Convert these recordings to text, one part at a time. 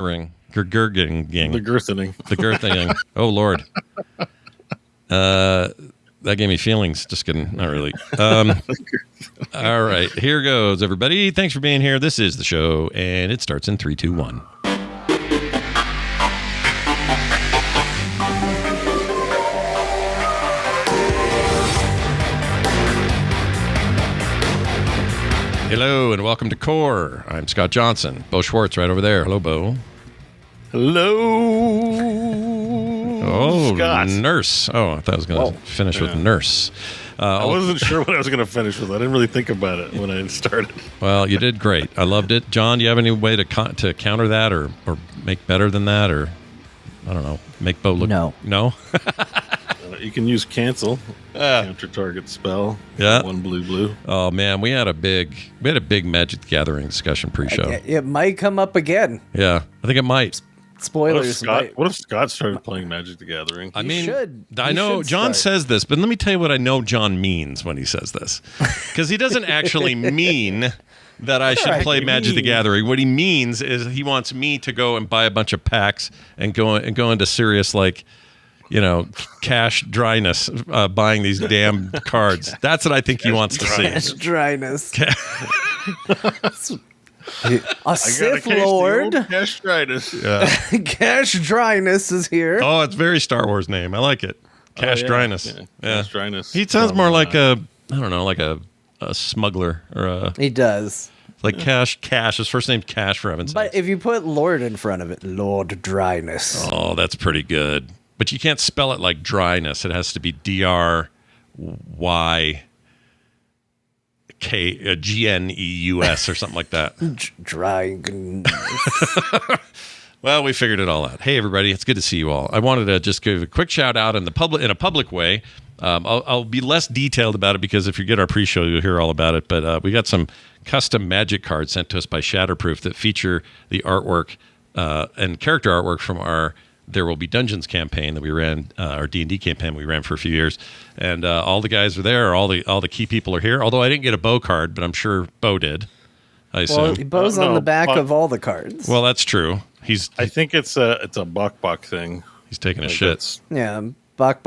ring. Gurging. The girthening. The girthening. Oh, Lord. That gave me feelings. Just kidding. Not really. All right. Here goes, everybody. Thanks for being here. This is the show, and it starts in 3, 2, 1. Hello, and welcome to Core. I'm Scott Johnson. Bo Schwartz right over there. Hello, Bo. Hello. Oh, Scott. Nurse. Oh, I thought I was going to finish with Nurse. I wasn't sure what I was going to finish with. I didn't really think about it when I started. Well, you did great. I loved it. John, do you have any way to counter that or make better than that? Or, I don't know, make Bo look... No. No? You can use cancel. Counter target spell. Yeah. One blue. Oh, man, we had a big Magic the Gathering discussion pre-show. It might come up again. Yeah, I think it might. Spoilers. What if Scott started playing Magic the Gathering? I mean, should. I know John says this, but let me tell you what I know John means when he says this. Because he doesn't actually mean that I should play Magic the Gathering. What he means is he wants me to go and buy a bunch of packs and go into serious, like, you know, cash dryness, buying these damn cards. That's what I think he wants to see. Cash dryness. A Sith Lord. Cash dryness. Yeah. Cash dryness is here. Oh, it's a very Star Wars name. I like it. Cash dryness. Yeah. Yeah. Cash dryness. He sounds more like a smuggler or a... He does. Like Cash. His first name's Cash, for heaven's But sake. if you put Lord in front of it, Lord Dryness. Oh, that's pretty good. But you can't spell it like dryness. It has to be DRYKGNEUS or something like that. Dryness. Well, we figured it all out. Hey, everybody, it's good to see you all. I wanted to just give a quick shout out in a public way. I'll be less detailed about it because if you get our pre-show, you'll hear all about it. But we got some custom Magic cards sent to us by Shatterproof that feature the artwork and character artwork from our There Will Be Dungeons campaign that we ran, our D&D campaign we ran for a few years. And all the guys are there. All the key people are here. Although I didn't get a Bo card, but I'm sure Bo did. I assume. Well, Bo's on the back of all the cards. Well, that's true. I think it's a Bok thing. He's taking a shit. Yeah, Bok,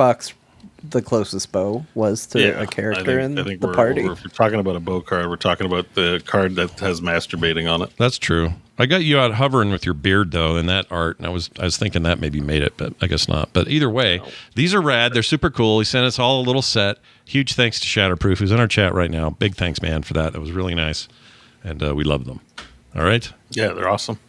the closest Bo was to a character in the party. If we're talking about a Bo card, we're talking about the card that has masturbating on it. That's true. I got you out hovering with your beard, though, in that art, and I was thinking that maybe made it, but I guess not. But either way, These are rad. They're super cool. He sent us all a little set. Huge thanks to Shatterproof, who's in our chat right now. Big thanks, man, for that. That was really nice, and we love them. All right? Yeah, they're awesome.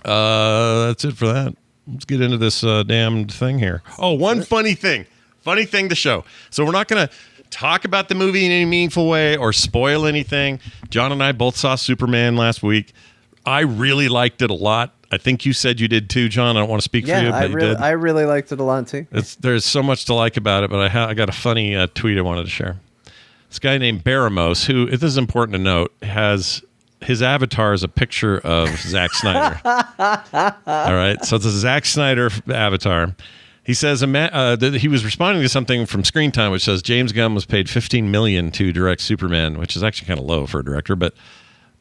That's it for that. Let's get into this damned thing here. Oh, one funny thing to show. So we're not going to talk about the movie in any meaningful way or spoil anything. John and I both saw Superman last week. I really liked it a lot. I think you said you did too, John. I don't want to speak for you, but you did. I really liked it a lot too. There's so much to like about it, but I got a funny tweet I wanted to share. This guy named Baramos, who, this is important to note, has his avatar is a picture of Zack Snyder. All right, so it's a Zack Snyder avatar. He says that he was responding to something from Screen Time, which says James Gunn was paid $15 million to direct Superman, which is actually kind of low for a director, but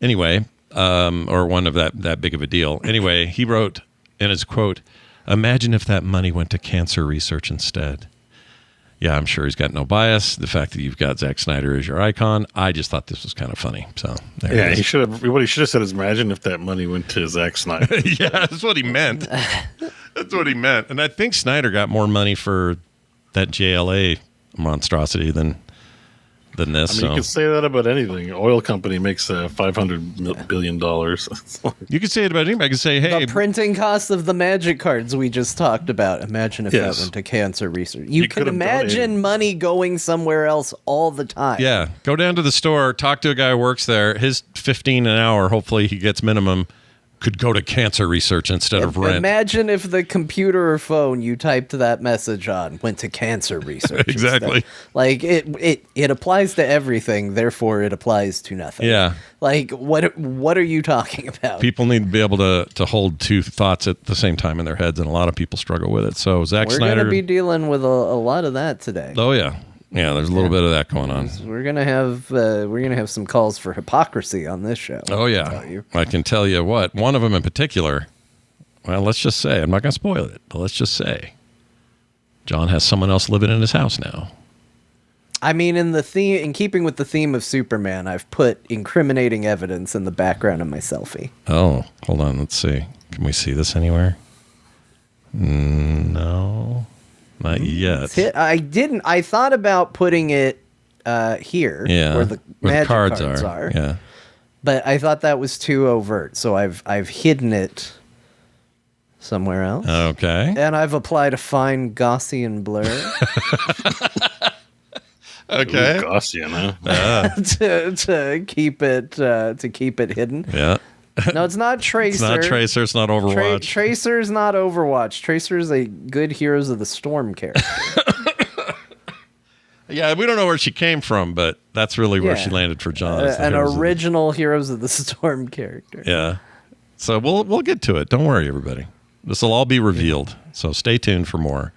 anyway, or one of that big of a deal. Anyway, he wrote in his quote, "Imagine if that money went to cancer research instead." Yeah, I'm sure he's got no bias. The fact that you've got Zack Snyder as your icon, I just thought this was kind of funny. So there it is. What he should have said is, imagine if that money went to Zack Snyder. Yeah, that's what he meant. That's what he meant. And I think Snyder got more money for that JLA monstrosity than this. I mean, you can say that about anything. An oil company makes $500 billion. You could say it about anybody. I could say, hey, the printing cost of the Magic cards we just talked about. Imagine if that went to cancer research. You can imagine money going somewhere else all the time. Yeah, go down to the store, talk to a guy who works there. His $15 an hour, hopefully he gets minimum, could go to cancer research instead of rent. Imagine if the computer or phone you typed that message on went to cancer research. Exactly. Instead. Like it applies to everything, therefore it applies to nothing. Yeah. Like what are you talking about? People need to be able to hold two thoughts at the same time in their heads, and a lot of people struggle with it. So Zack Snyder, we're going to be dealing with a lot of that today. Oh yeah. Yeah, there's a little bit of that going on. We're gonna have some calls for hypocrisy on this show. Oh yeah, I can tell you what. One of them in particular, Well, let's just say, I'm not going to spoil it, but let's just say John has someone else living in his house now. I mean, in keeping with the theme of Superman, I've put incriminating evidence in the background of my selfie. Oh, hold on. Let's see. Can we see this anywhere? No, not yet. I thought about putting it here, where the magic cards are. Yeah. But I thought that was too overt, so I've hidden it somewhere else. Okay. And I've applied a fine Gaussian blur. Okay. Ooh, Gaussian, huh? to keep it hidden. Yeah. No, it's not Tracer. It's not Tracer. It's not Overwatch. Tracer's not Overwatch. Tracer's a good Heroes of the Storm character. Yeah, we don't know where she came from, but that's really where she landed for John. An original Heroes of the Storm character. Yeah. So we'll get to it. Don't worry, everybody. This will all be revealed. So stay tuned for more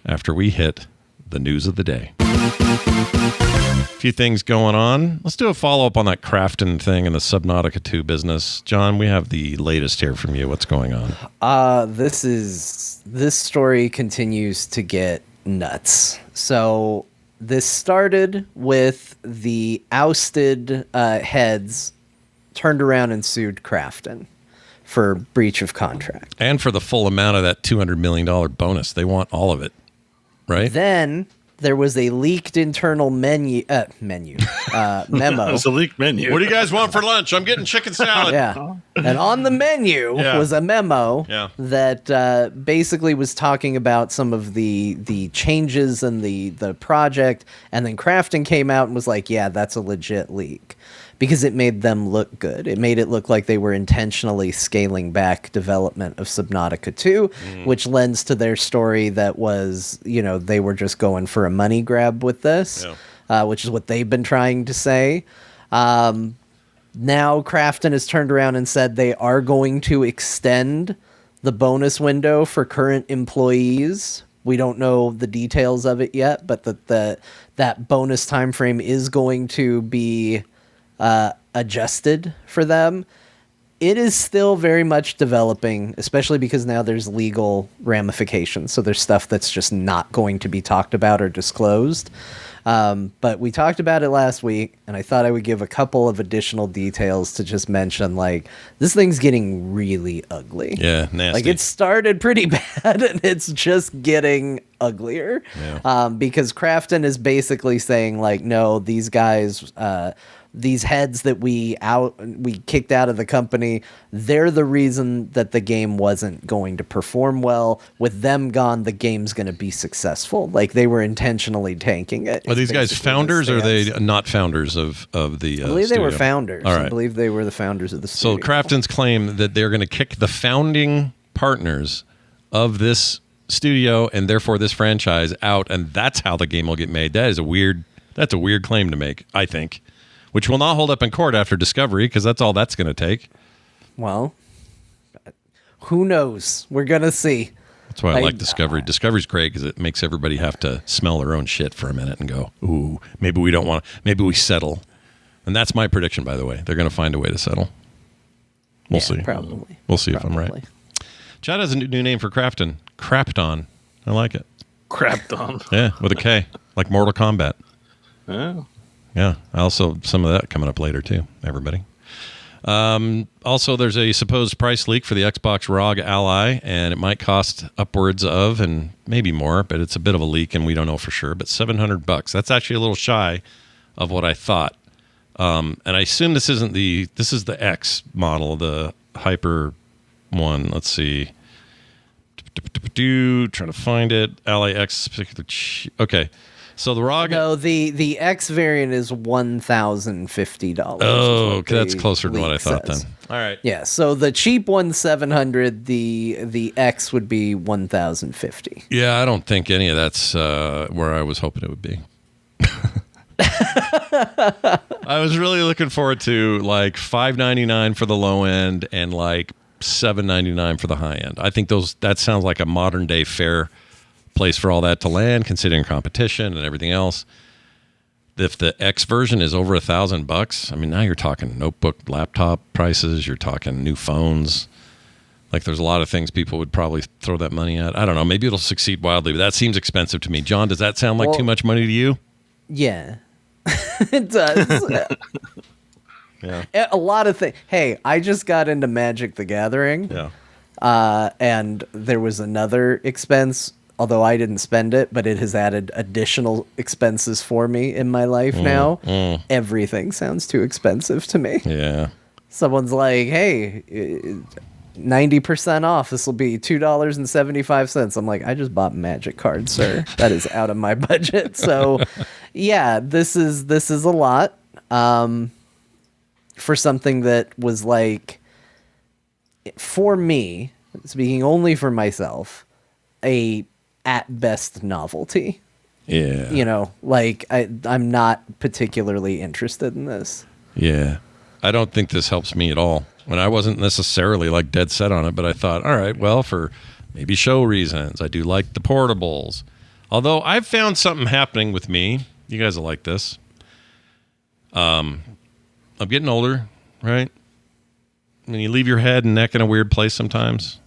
after we hit the news of the day. A few things going on. Let's do a follow-up on that Krafton thing and the Subnautica 2 business. John, we have the latest here from you. What's going on? This story continues to get nuts. So this started with the ousted heads turned around and sued Krafton for breach of contract. And for the full amount of that $200 million bonus. They want all of it, right? Then there was a leaked internal memo. It was a leaked menu. What do you guys want for lunch? I'm getting chicken salad. Yeah. And on the menu was a memo that basically was talking about some of the changes in the project. And then Krafton came out and was like, yeah, that's a legit leak. Because it made them look good. It made it look like they were intentionally scaling back development of Subnautica 2, which lends to their story that was, they were just going for a money grab with this, which is what they've been trying to say. Now Krafton has turned around and said they are going to extend the bonus window for current employees. We don't know the details of it yet, but that bonus time frame is going to be adjusted for them. It is still very much developing, especially because now there's legal ramifications. So there's stuff that's just not going to be talked about or disclosed. But we talked about it last week, and I thought I would give a couple of additional details to just mention, like, this thing's getting really ugly. Yeah, nasty. Like, it started pretty bad, and it's just getting uglier. Yeah. Because Krafton is basically saying, like, no, these guys... these heads that we kicked out of the company, they're the reason that the game wasn't going to perform well. With them gone, the game's going to be successful. Like, they were intentionally tanking it. Are these guys founders, or are they not founders of the I believe studio? they were founders. All right. I believe they were the founders of the studio. So Krafton's claim that they're going to kick the founding partners of this studio and therefore this franchise out, and that's how the game will get made. That's a weird claim to make, I think. Which will not hold up in court after discovery, because that's all that's going to take. Well, who knows? We're going to see. That's why I like Discovery. Discovery's great because it makes everybody have to smell their own shit for a minute and go, ooh, maybe we don't want to, maybe we settle. And that's my prediction, by the way. They're going to find a way to settle. We'll see. Probably. We'll see if I'm right. Chad has a new name for Krafton. Krafton. I like it. Krafton. Yeah, with a K, like Mortal Kombat. Oh. Yeah, also some of that coming up later too, everybody. Also, there's a supposed price leak for the Xbox Rog Ally, and it might cost upwards of, and maybe more, but it's a bit of a leak, and we don't know for sure, but $700. That's actually a little shy of what I thought. And I assume this is the X model, the Hyper one. Let's see. Trying to find it. Ally X. Okay. So the ROG... No, the X variant is $1,050. Oh, okay, that's closer than what I thought then. All right. Yeah, so the cheap one's $700, the X would be $1,050. Yeah, I don't think any of that's where I was hoping it would be. I was really looking forward to like $599 for the low end and like $799 for the high end. I think that sounds like a modern day fair place for all that to land, considering competition and everything else. If the X version is over $1,000, I mean, now you're talking notebook, laptop prices. You're talking new phones. Like there's a lot of things people would probably throw that money at. I don't know. Maybe it'll succeed wildly, but that seems expensive to me. John, does that sound like too much money to you? Yeah, it does. Yeah. A lot of things. Hey, I just got into Magic the Gathering. Yeah. And there was another expense, although I didn't spend it, but it has added additional expenses for me in my life now. Everything sounds too expensive to me. Yeah. Someone's like, hey, 90% off. This will be $2.75. I'm like, I just bought Magic cards, sir. That is out of my budget. So, yeah, this is a lot for something that was like, for me, speaking only for myself, a at best novelty. Yeah. You know, like I'm not particularly interested in this. Yeah. I don't think this helps me at all. And I wasn't necessarily like dead set on it, but I thought, all right, well, for maybe show reasons, I do like the portables. Although I've found something happening with me. You guys will like this. I'm getting older, right? When you leave your head and neck in a weird place sometimes,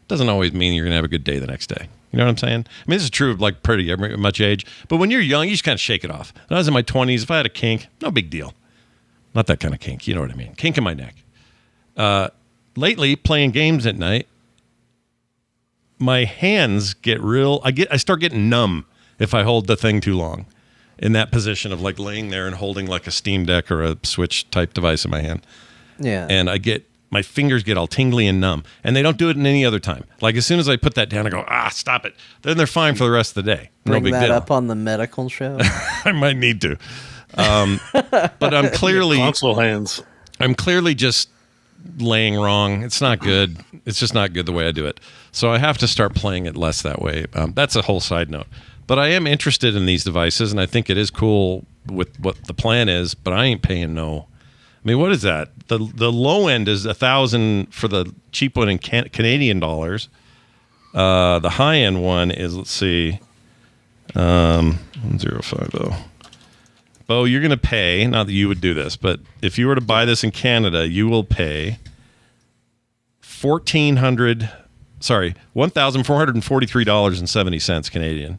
doesn't always mean you're going to have a good day the next day. You know what I'm saying? I mean, this is true of like pretty much age. But when you're young, you just kind of shake it off. When I was in my 20s, if I had a kink, no big deal. Not that kind of kink. You know what I mean? Kink in my neck. Lately, playing games at night, my hands get real. I start getting numb if I hold the thing too long in that position of like laying there and holding like a Steam Deck or a Switch type device in my hand. Yeah. And my fingers get all tingly and numb, and they don't do it in any other time. Like as soon as I put that down, I go, stop it. Then they're fine for the rest of the day. Bring no big that deal. up on the medical show. I might need to. But I'm clearly console hands. I'm clearly just laying wrong. It's not good. It's just not good the way I do it. So I have to start playing it less that way. That's a whole side note. But I am interested in these devices, and I think it is cool with what the plan is, but I ain't paying no. I mean, what is that? The low end is $1,000 for the cheap one in Canadian dollars. The high end one is, let's see, 1050. Bo, you're going to pay, not that you would do this, but if you were to buy this in Canada, you will pay $1,443.70 Canadian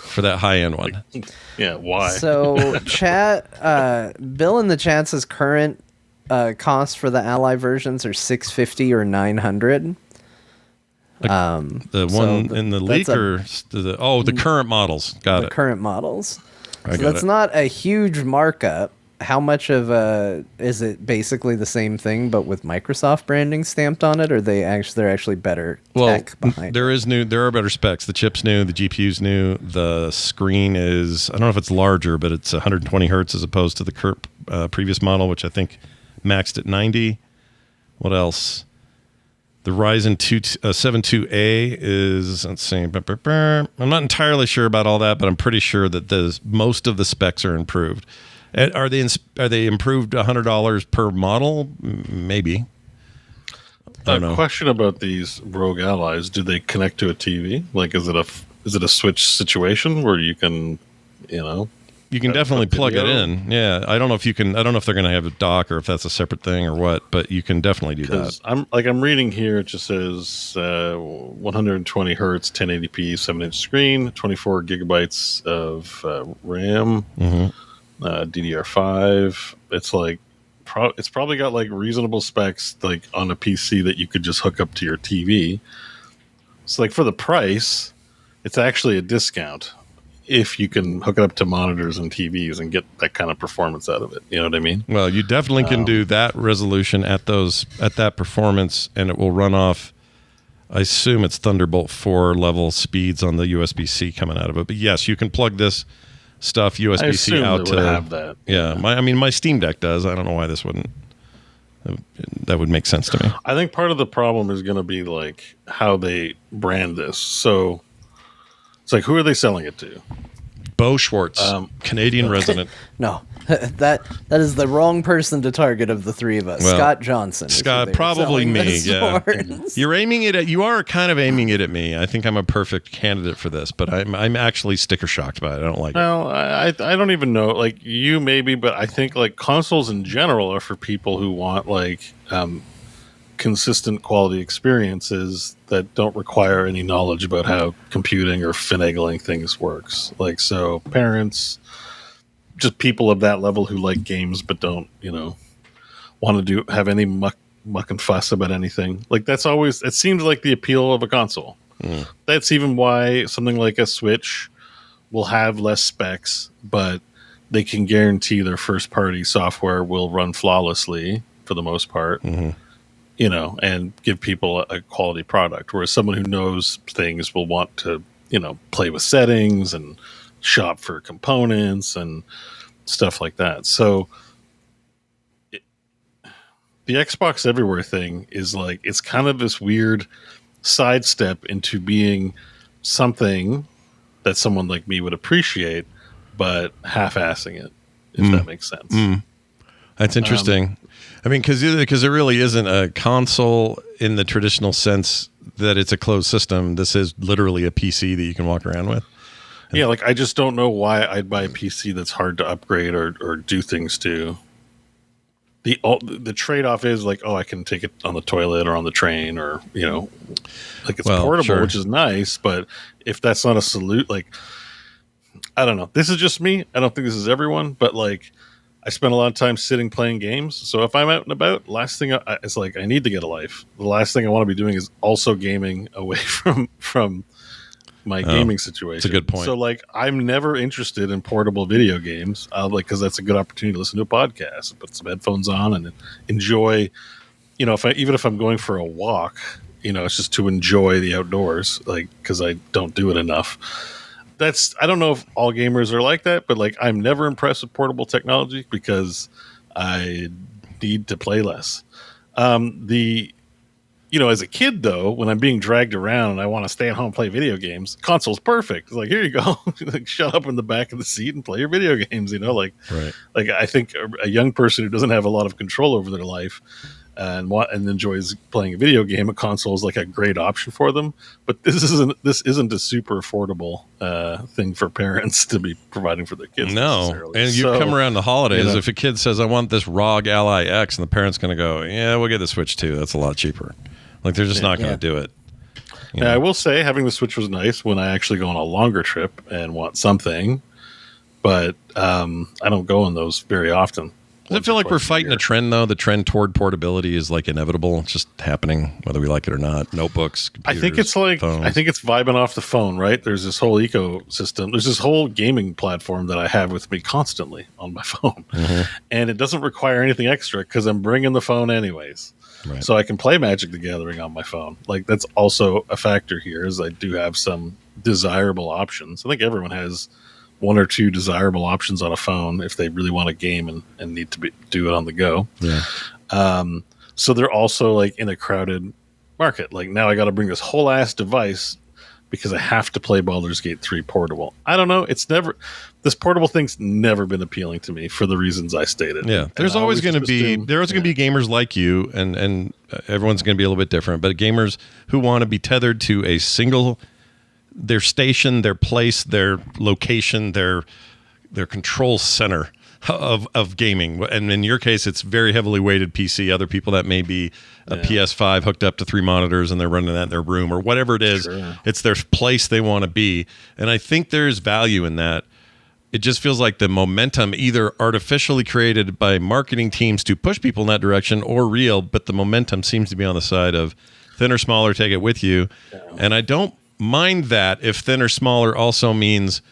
for that high-end one. Yeah, why? So, Bill in the chat says current costs for the Ally versions are $650 or $900. The one in the leak or the current models? Got it. The current models. So that's not a huge markup. How much of is it basically the same thing but with Microsoft branding stamped on it, or they're actually better tech behind there are better specs. The chip's new, the GPU's new, the screen is, I don't know if it's larger, but it's 120 hertz as opposed to the previous model, which I think maxed at 90. What else? The Ryzen 72A is, let's see, I'm not entirely sure about all that, but I'm pretty sure that most of the specs are improved. Are they improved $100 per model? Maybe. I don't know. Question about these Rogue Allies: do they connect to a TV? Like, is it a Switch situation where you can, You can definitely plug it in. Yeah, I don't know if you can. I don't know if they're going to have a dock or if that's a separate thing or what. But you can definitely do that. I'm reading here. It just says 120 hertz, 1080p, 7-inch screen, 24 gigabytes of RAM, DDR5. It's like it's probably got like reasonable specs, like on a PC that you could just hook up to your TV. So like for the price, it's actually a discount if you can hook it up to monitors and TVs and get that kind of performance out of it. You know what I mean? Well, you definitely can do that resolution at that performance, and it will run off, I assume it's Thunderbolt 4 level speeds on the USB-C coming out of it. But yes, you can plug this stuff USB-C out to have that. Yeah, my Steam Deck does. I don't know why this wouldn't. That would make sense to me. I think part of the problem is going to be like how they brand this. So it's like, who are they selling it to? Bo Schwartz, Canadian resident. No, that is the wrong person to target of the three of us. Well, Scott Johnson. Scott, probably me. Yeah, you are kind of aiming it at me. I think I'm a perfect candidate for this, but I'm actually sticker shocked by it. I don't like it. Well, I don't even know. Like you maybe, but I think like consoles in general are for people who want like consistent quality experiences that don't require any knowledge about how computing or finagling things works. Like, so parents, just people of that level who like games but don't, want to have any muck and fuss about anything. Like, that's always, it seems like the appeal of a console. That's even why something like a Switch will have less specs, but they can guarantee their first party software will run flawlessly for the most part, and give people a quality product. Whereas someone who knows things will want to, play with settings and shop for components and stuff like that. So the Xbox Everywhere thing is like, it's kind of this weird sidestep into being something that someone like me would appreciate, but half-assing it, if that makes sense. That's interesting. I mean, because it really isn't a console in the traditional sense that it's a closed system. This is literally a PC that you can walk around with. Yeah, like, I just don't know why I'd buy a PC that's hard to upgrade or do things to. The trade-off is like, I can take it on the toilet or on the train, or like, it's portable, sure, which is nice. But if that's not a salute, like, I don't know. This is just me. I don't think this is everyone, but like, I spend a lot of time sitting playing games. So if I'm out and about, last thing it's like, I need to get a life. The last thing I want to be doing is also gaming away from my gaming situation. That's a good point. So like, I'm never interested in portable video games, because that's a good opportunity to listen to a podcast, put some headphones on and enjoy, even if I'm going for a walk, it's just to enjoy the outdoors, like, because I don't do it enough. I don't know if all gamers are like that, but like, I'm never impressed with portable technology because I need to play less. As a kid, though, when I'm being dragged around and I want to stay at home and play video games, console's perfect. It's like, here you go. Like, shut up in the back of the seat and play your video games, Right. Like, I think a young person who doesn't have a lot of control over their life and enjoys playing a video game, a console is like a great option for them. But this isn't a super affordable thing for parents to be providing for their kids. No, and you come around the holidays, if a kid says, I want this ROG Ally X, and the parent's going to go, yeah, we'll get the Switch too. That's a lot cheaper. Like, they're just not going to do it. I will say, having the Switch was nice when I actually go on a longer trip and want something, but I don't go on those very often. Does it feel like we're fighting a trend, though? The trend toward portability is like inevitable. It's just happening, whether we like it or not. Notebooks, computers, I think it's like, phones. I think it's vibing off the phone, right? There's this whole ecosystem. There's this whole gaming platform that I have with me constantly on my phone. And it doesn't require anything extra because I'm bringing the phone anyways. Right. So I can play Magic the Gathering on my phone. Like, that's also a factor here, is I do have some desirable options. I think everyone has one or two desirable options on a phone if they really want to game and need to do it on the go. Yeah. So they're also like in a crowded market. Like, now I got to bring this whole ass device because I have to play Baldur's Gate 3 portable. I don't know. This portable thing's never been appealing to me for the reasons I stated. Yeah. There's always going to be gamers like you, and everyone's going to be a little bit different, but gamers who want to be tethered to a single, their station, their place, their location, their control center of gaming. And in your case, it's very heavily weighted PC. Other people, that may be a PS5 hooked up to 3 monitors and they're running that in their room or whatever it is. Sure. It's their place they want to be. And I think there's value in that. It just feels like the momentum, either artificially created by marketing teams to push people in that direction or real, but the momentum seems to be on the side of thinner, smaller, take it with you. Yeah. And I don't mind that if thinner, smaller also means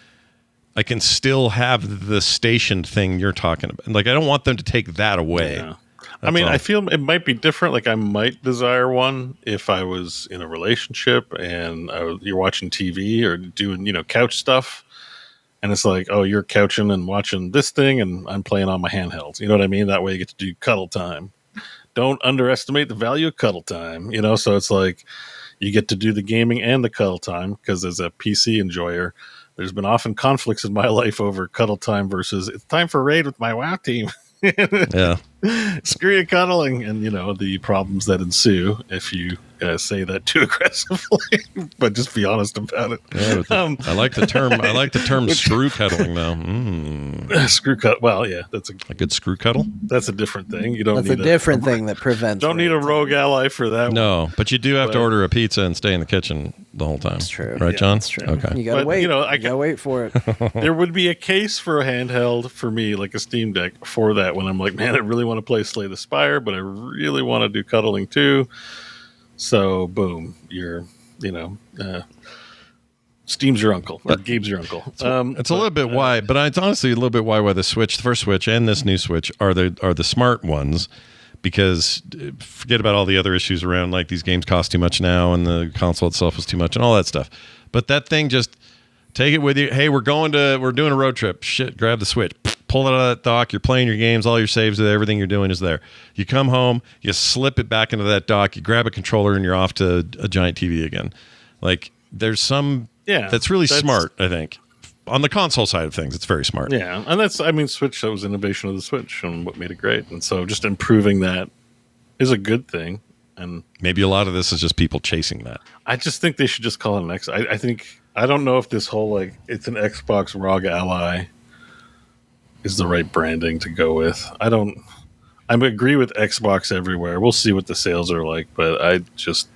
I can still have the station thing you're talking about. Like, I don't want them to take that away. Yeah. I mean, I feel it might be different. Like, I might desire one if I was in a relationship and you're watching TV or doing, couch stuff. And it's like, oh, you're couching and watching this thing and I'm playing on my handheld. You know what I mean? That way you get to do cuddle time. Don't underestimate the value of cuddle time, So it's like you get to do the gaming and the cuddle time, because as a PC enjoyer, there's been often conflicts in my life over cuddle time versus it's time for raid with my WoW team. Yeah. Screw your cuddling, and the problems that ensue if you say that too aggressively. But just be honest about it. Yeah, I like the term. I like the term screw cuddling though. Screw cut. Well, yeah, that's a good screw cuddle. That's a different thing. You don't. That's need a different thing that prevents. Don't need a rogue ally for that. No, but you do have to order a pizza and stay in the kitchen the whole time. That's true, right, John? That's true. Okay, you gotta wait. I gotta wait for it. There would be a case for a handheld for me, like a Steam Deck, for that. When I'm like, man, I really want to play Slay the Spire, but I really want to do cuddling too. So, boom, Steam's your uncle, or Gabe's your uncle. It's a little bit why, but it's honestly a little bit why the first Switch, and this new Switch are the smart ones, because forget about all the other issues around, like these games cost too much now, and the console itself is too much, and all that stuff. But that thing, just take it with you. Hey, we're doing a road trip. Shit, grab the Switch. Pull it out of that dock. You're playing your games. All your saves are there. Everything you're doing is there. You come home. You slip it back into that dock. You grab a controller, and you're off to a giant TV again. Like, there's some that's really smart, I think. On the console side of things, it's very smart. Yeah, and Switch, that was innovation of the Switch and what made it great. And so just improving that is a good thing. And maybe a lot of this is just people chasing that. I just think they should just call it an X. I don't know if this whole, like, it's an Xbox Rog Ally is the right branding to go with. I agree with Xbox everywhere. We'll see what the sales are like, but I just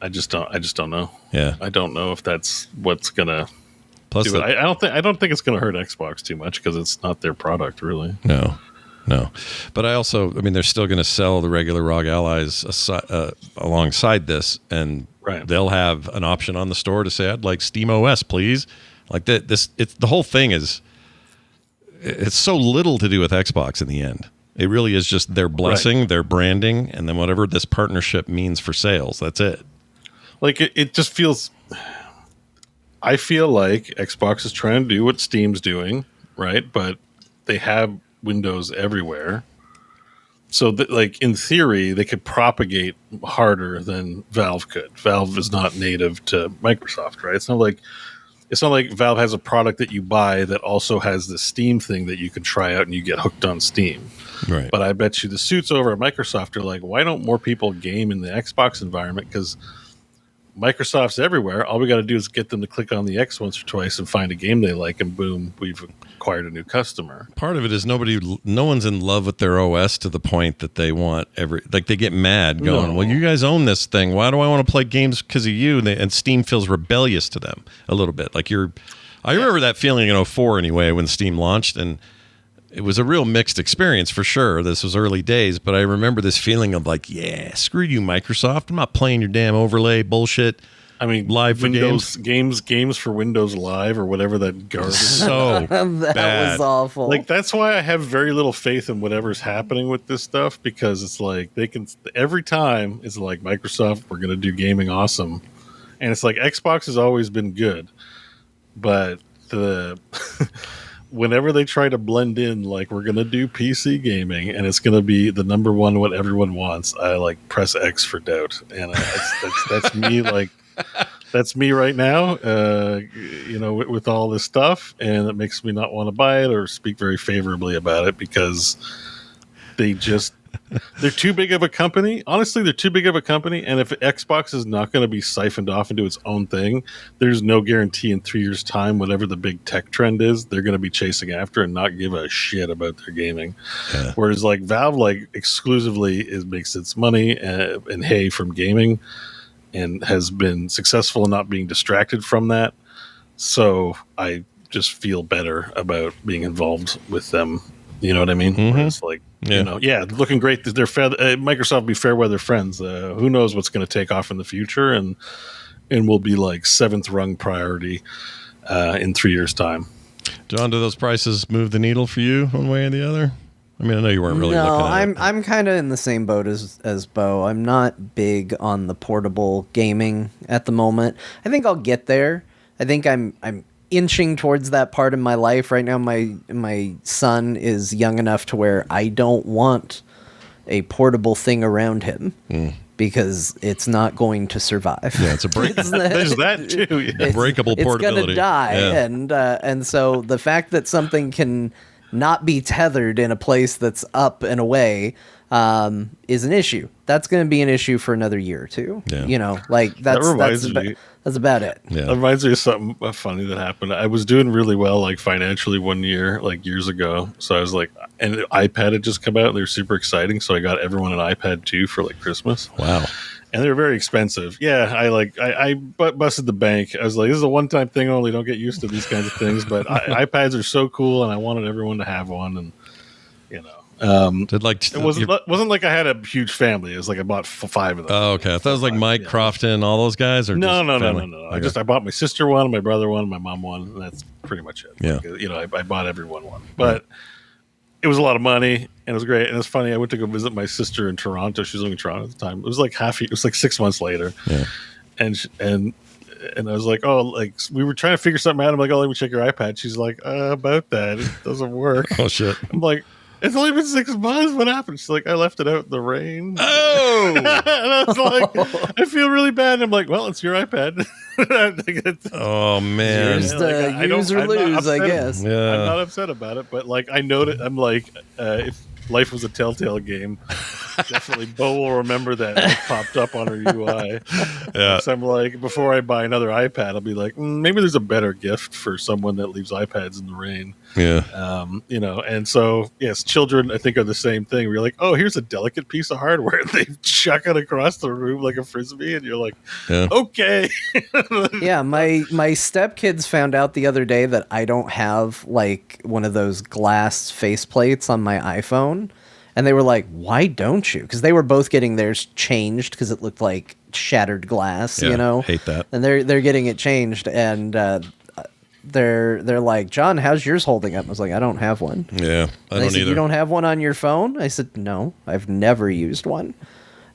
don't know. Yeah. I don't know if that's what's gonna Plus do it. I don't think it's gonna hurt Xbox too much, because it's not their product really. No. But they're still going to sell the regular ROG Allies alongside this, and they'll have an option on the store to say, I'd like Steam OS, please. Like that. The whole thing is, it's so little to do with Xbox in the end. It really is just their blessing, their branding, and then whatever this partnership means for sales. That's it. Like, it just feels... I feel like Xbox is trying to do what Steam's doing, right? But they have Windows everywhere. So, like, in theory, they could propagate harder than Valve could. Valve is not native to Microsoft, right? It's not like Valve has a product that you buy that also has the Steam thing that you can try out and you get hooked on Steam. Right. But I bet you the suits over at Microsoft are like, why don't more people game in the Xbox environment? Because Microsoft's everywhere. All we got to do is get them to click on the X once or twice and find a game they like, and boom, we've acquired a new customer. Part of it is no one's in love with their OS to the point that they want they get mad going, well, you guys own this thing. Why do I want to play games because of you? And Steam feels rebellious to them a little bit. Like I remember that feeling in 2004 anyway, when Steam launched, and it was a real mixed experience for sure. This was early days, but I remember this feeling of like, yeah, screw you, Microsoft. I'm not playing your damn overlay bullshit. I mean, live Windows games for Windows Live or whatever that garbage. So that bad. was awful. Like, that's why I have very little faith in whatever's happening with this stuff, because it's like they can every time it's like, Microsoft, we're going to do gaming awesome, and it's like Xbox has always been good, but whenever they try to blend in, like, we're going to do PC gaming and it's going to be the number one what everyone wants, I like press X for doubt, and that's me. Like, that's me right now, with all this stuff, and it makes me not want to buy it or speak very favorably about it, because they're too big of a company. Honestly, they're too big of a company, and if Xbox is not going to be siphoned off into its own thing, there's no guarantee in 3 years' time, whatever the big tech trend is, they're going to be chasing after and not give a shit about their gaming. Yeah. Whereas, like, Valve, like, exclusively makes its money and hay from gaming, and has been successful in not being distracted from that. So I just feel better about being involved with them. You know what I mean? Mm-hmm. It's like, looking great. They're Microsoft will be fair weather friends. Who knows what's going to take off in the future, and will be like 7th rung priority in 3 years' time. John, do those prices move the needle for you one way or the other? I mean, I know you weren't really looking at it. I'm kind of in the same boat as Bo. I'm not big on the portable gaming at the moment. I think I'll get there. I think I'm inching towards that part in my life right now. My son is young enough to where I don't want a portable thing around him because it's not going to survive. Yeah, it's a break. There's that too. Yeah. Breakable portability. It's going to die, and so the fact that something can not be tethered in a place that's up and away is an issue. That's going to be an issue for another year or two. Yeah. You know, like that's about it. Yeah. That reminds me of something funny that happened. I was doing really well, like financially one year, like years ago. So I was like, and the iPad had just come out and they were super exciting. So I got everyone an iPad 2 for like Christmas. Wow. And they were very expensive. Yeah. I busted the bank. I was like, this is a one-time thing only. Don't get used to these kinds of things. But iPads are so cool. And I wanted everyone to have one. And, you know. It wasn't like I had a huge family. It was like I bought 5 of them. Oh, okay. I thought it was like Mike, Krafton, all those guys. Or no. Okay. I bought my sister one, my brother one, my mom one, and that's pretty much it. Yeah. Like, I bought everyone one, but it was a lot of money, and it was great. And it's funny. I went to go visit my sister in Toronto. She was living in Toronto at the time. It was like it was like 6 months later. Yeah. And I was like, oh, like we were trying to figure something out. I'm like, oh, let me check your iPad. She's like, about that, it doesn't work. Oh shit. I'm like, it's only been 6 months. What happened? She's like, I left it out in the rain. Oh! And I was like, I feel really bad. And I'm like, well, it's your iPad. Oh, man. Use or lose, I guess. Yeah. I'm not upset about it, but like, I know that I'm like, if life was a Telltale game, definitely Bo will remember that it popped up on her UI. Yeah. So I'm like, before I buy another iPad, I'll be like, maybe there's a better gift for someone that leaves iPads in the rain. Yeah. And so, yes, children, I think, are the same thing. Where you're like, oh, here's a delicate piece of hardware. They chuck it across the room like a Frisbee, and you're like, okay. Yeah, my stepkids found out the other day that I don't have, like, one of those glass faceplates on my iPhone. And they were like, why don't you? Because they were both getting theirs changed because it looked like shattered glass, you know? Hate that. And they're getting it changed, and they're like, John, how's yours holding up? I was like, I don't have one. Yeah, I don't either. You don't have one on your phone? I said, no, I've never used one.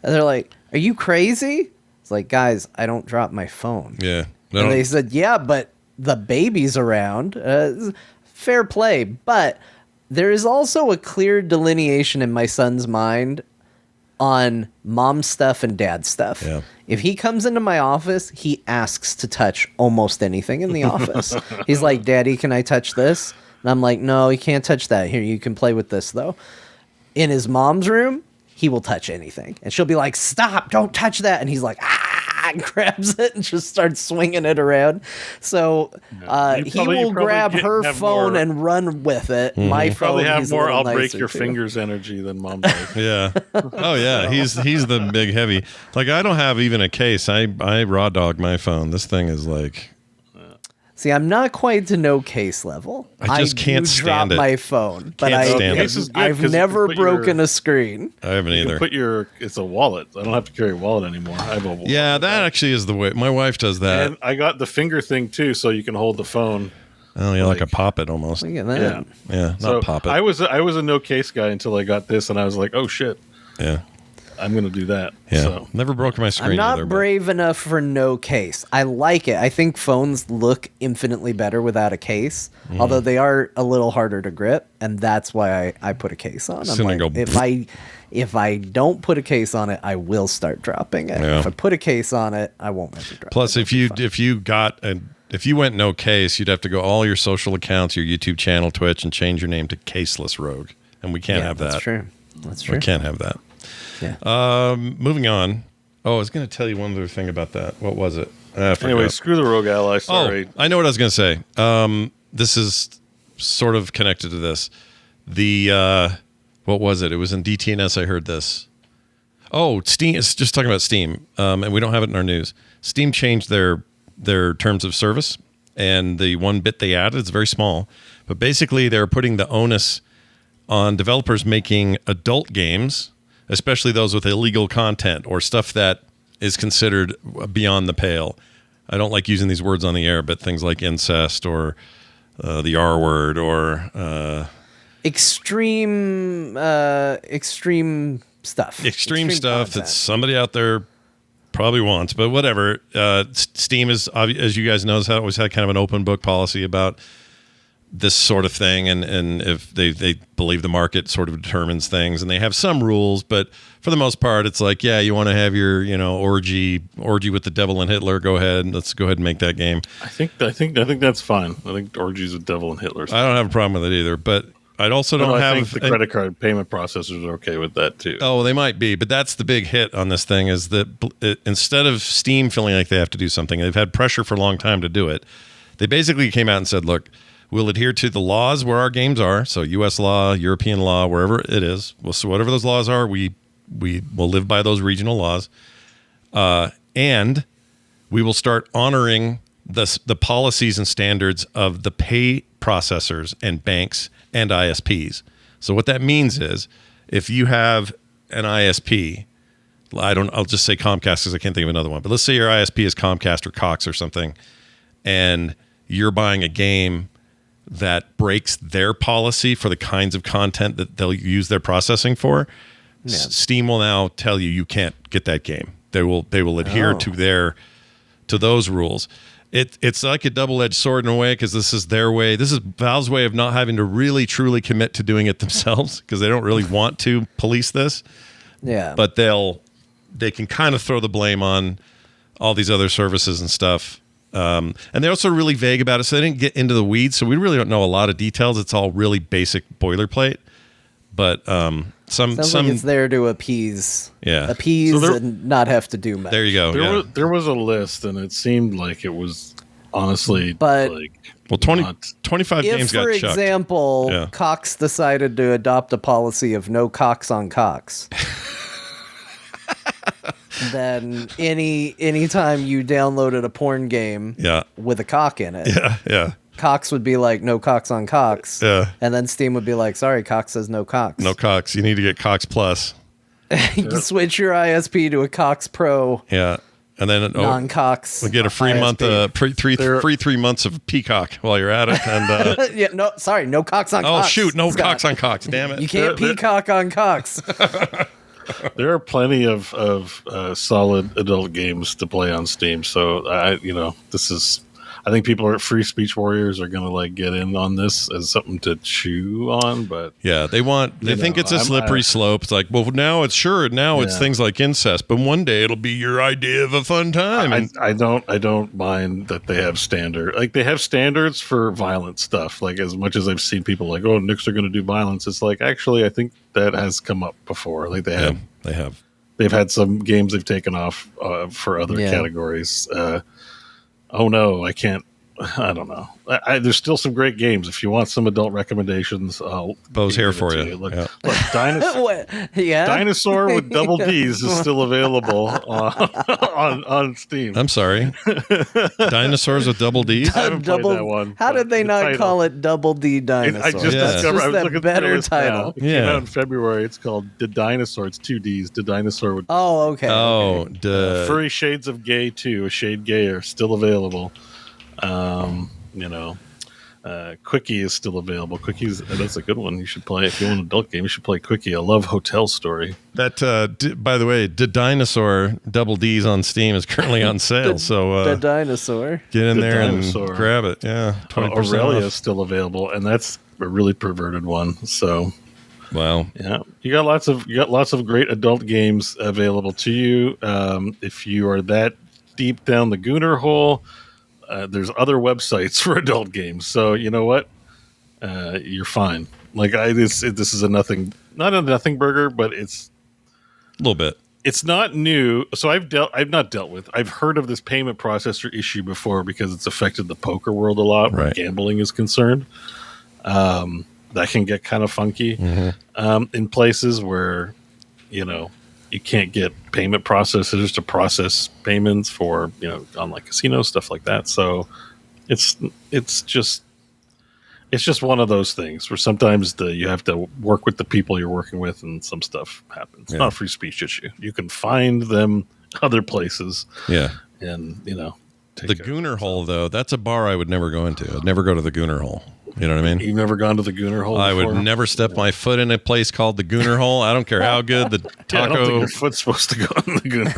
And they're like, are you crazy? It's like, guys, I don't drop my phone. Yeah. And they said, yeah, but the baby's around. Fair play, but there is also a clear delineation in my son's mind on mom stuff and dad stuff. Yeah. If he comes into my office, he asks to touch almost anything in the office. He's like, Daddy, can I touch this? And I'm like, no, you can't touch that. Here, you can play with this, though. In his mom's room, he will touch anything. And she'll be like, stop, don't touch that. And he's like, and grabs it and just starts swinging it around. So he will grab her phone and run with it. Mm-hmm. My phone, probably have more I'll break your too. fingers energy than mom does. Yeah. Oh yeah. He's the big heavy. Like I don't have even a case. I raw dog my phone. This thing is like. See, I'm not quite to no case level. I just can't stand it. My phone, but I've never broken a screen. I haven't either. It's a wallet. I don't have to carry a wallet anymore. I have a wallet. Yeah, that actually is the way. My wife does that. And I got the finger thing too, so you can hold the phone. Oh yeah, like a Pop-It almost. Look at that. Yeah, so not Pop-It. I was a no case guy until I got this, and I was like, oh shit. Yeah. I'm going to do that. Yeah. So. Never broke my screen. I'm not either, brave enough for no case. I like it. I think phones look infinitely better without a case, although they are a little harder to grip, and that's why I put a case on. I'm like, if I don't put a case on it, I will start dropping it. Yeah. If I put a case on it, I won't ever drop Plus, it. if you went no case, you'd have to go all your social accounts, your YouTube channel, Twitch, and change your name to Caseless Rogue, and we can't have that. That's true. That's true. We can't have that. Yeah. Moving on. Oh, I was going to tell you one other thing about that. What was it? Anyway, screw the Rogue Ally. Sorry. Oh, I know what I was going to say. This is sort of connected to this. What was it? It was in DTNS. I heard this. Oh, Steam. It's just talking about Steam, and we don't have it in our news. Steam changed their terms of service, and the one bit they added is very small, but basically they're putting the onus on developers making adult games, especially those with illegal content or stuff that is considered beyond the pale. I don't like using these words on the air, but things like incest or the R word or extreme stuff. Extreme stuff that somebody out there probably wants, but whatever. Steam is, as you guys know, has always had kind of an open book policy about this sort of thing, and if they believe the market sort of determines things, and they have some rules, but for the most part, it's like, yeah, you want to have your orgy with the devil and Hitler, go ahead, let's go ahead and make that game. I think that's fine. I think orgies with devil and Hitler. I don't have a problem with it either, but I also don't have. I think the credit card payment processors are okay with that too. Oh, they might be, but that's the big hit on this thing is that instead of Steam feeling like they have to do something, they've had pressure for a long time to do it. They basically came out and said, "Look, we'll adhere to the laws where our games are, so U.S. law, European law, wherever it is. So whatever those laws are, we will live by those regional laws, and we will start honoring the policies and standards of the pay processors and banks and ISPs. So what that means is if you have an ISP, I'll just say Comcast because I can't think of another one, but let's say your ISP is Comcast or Cox or something, and you're buying a game that breaks their policy for the kinds of content that they'll use their processing for, Steam will now tell you can't get that game. They will adhere to those rules. It's like a double-edged sword in a way because this is their way. This is Valve's way of not having to really truly commit to doing it themselves because they don't really want to police this. Yeah. But they can kind of throw the blame on all these other services and stuff. And they're also really vague about it, so they didn't get into the weeds. So we really don't know a lot of details. It's all really basic boilerplate. But some like it's there to appease and not have to do much. There you go. There was a list, and it seemed like it was honestly, but 25 games got chucked. For example, Cox decided to adopt a policy of no cocks on Cox. Then anytime you downloaded a porn game with a cock in it, Cox would be like, no cocks on Cox. Yeah. And then Steam would be like, sorry, Cox says no cocks. No cocks. You need to get Cox Plus. You switch your ISP to a Cox Pro. Yeah. And then non-Cox. We'll get a free month, free 3 months of Peacock while you're at it. And no cocks on Cox. Oh shoot, no cocks on Cox. Damn it. You can't Peacock on Cox. There are plenty of solid adult games to play on Steam. So I think people are free speech warriors are going to get in on this as something to chew on, but yeah, they think it's a slippery slope. It's like, well, now it's things like incest, but one day it'll be your idea of a fun time. I don't mind that they have they have standards for violent stuff. Like as much as I've seen people like, oh, Knicks are going to do violence. It's like, actually, I think that has come up before. Like they have. They've had some games they've taken off for other categories. Oh no, I can't. I don't know. There's still some great games. If you want some adult recommendations, Bo's here for you. Look, Dinosaur with double D's is still available on Steam. I'm sorry. Dinosaurs with double D's? I haven't played that one. How did they not call it Double D Dinosaur? I just discovered. I was looking better title. It came out in February. It's called The Dinosaur. It's 2 D's. The Dinosaur with. Oh, okay. Oh, Furry Shades of Gay 2, a shade gayer, still available. Quickie is still available. That's a good one. You should play if you want an adult game. You should play Quickie. I love Hotel Story. That by the way, the Dinosaur double D's on Steam is currently on sale. The Dinosaur, get in there and grab it. Yeah, 20% Aurelia is still available, and that's a really perverted one. So. Wow. Yeah, you got lots of great adult games available to you. If you are that deep down the Gooner hole. There's other websites for adult games, so you know what? You're fine. This is not a nothing burger, but it's a little bit. It's not new. So I've heard of this payment processor issue before because it's affected the poker world a lot where gambling is concerned. That can get kind of funky in places where you can't get payment processors to process payments for, on casinos, stuff like that. So it's just one of those things where sometimes you have to work with the people you're working with and some stuff happens. It's not a free speech issue. You can find them other places. Yeah. And, the Gooner hole, though, that's a bar I would never go into. I'd never go to the Gooner hole. You know what I mean? You've never gone to the Gooner hole before? I would never step my foot in a place called the Gooner hole. I don't care how good the taco. I don't think your foot's supposed to go in the Gooner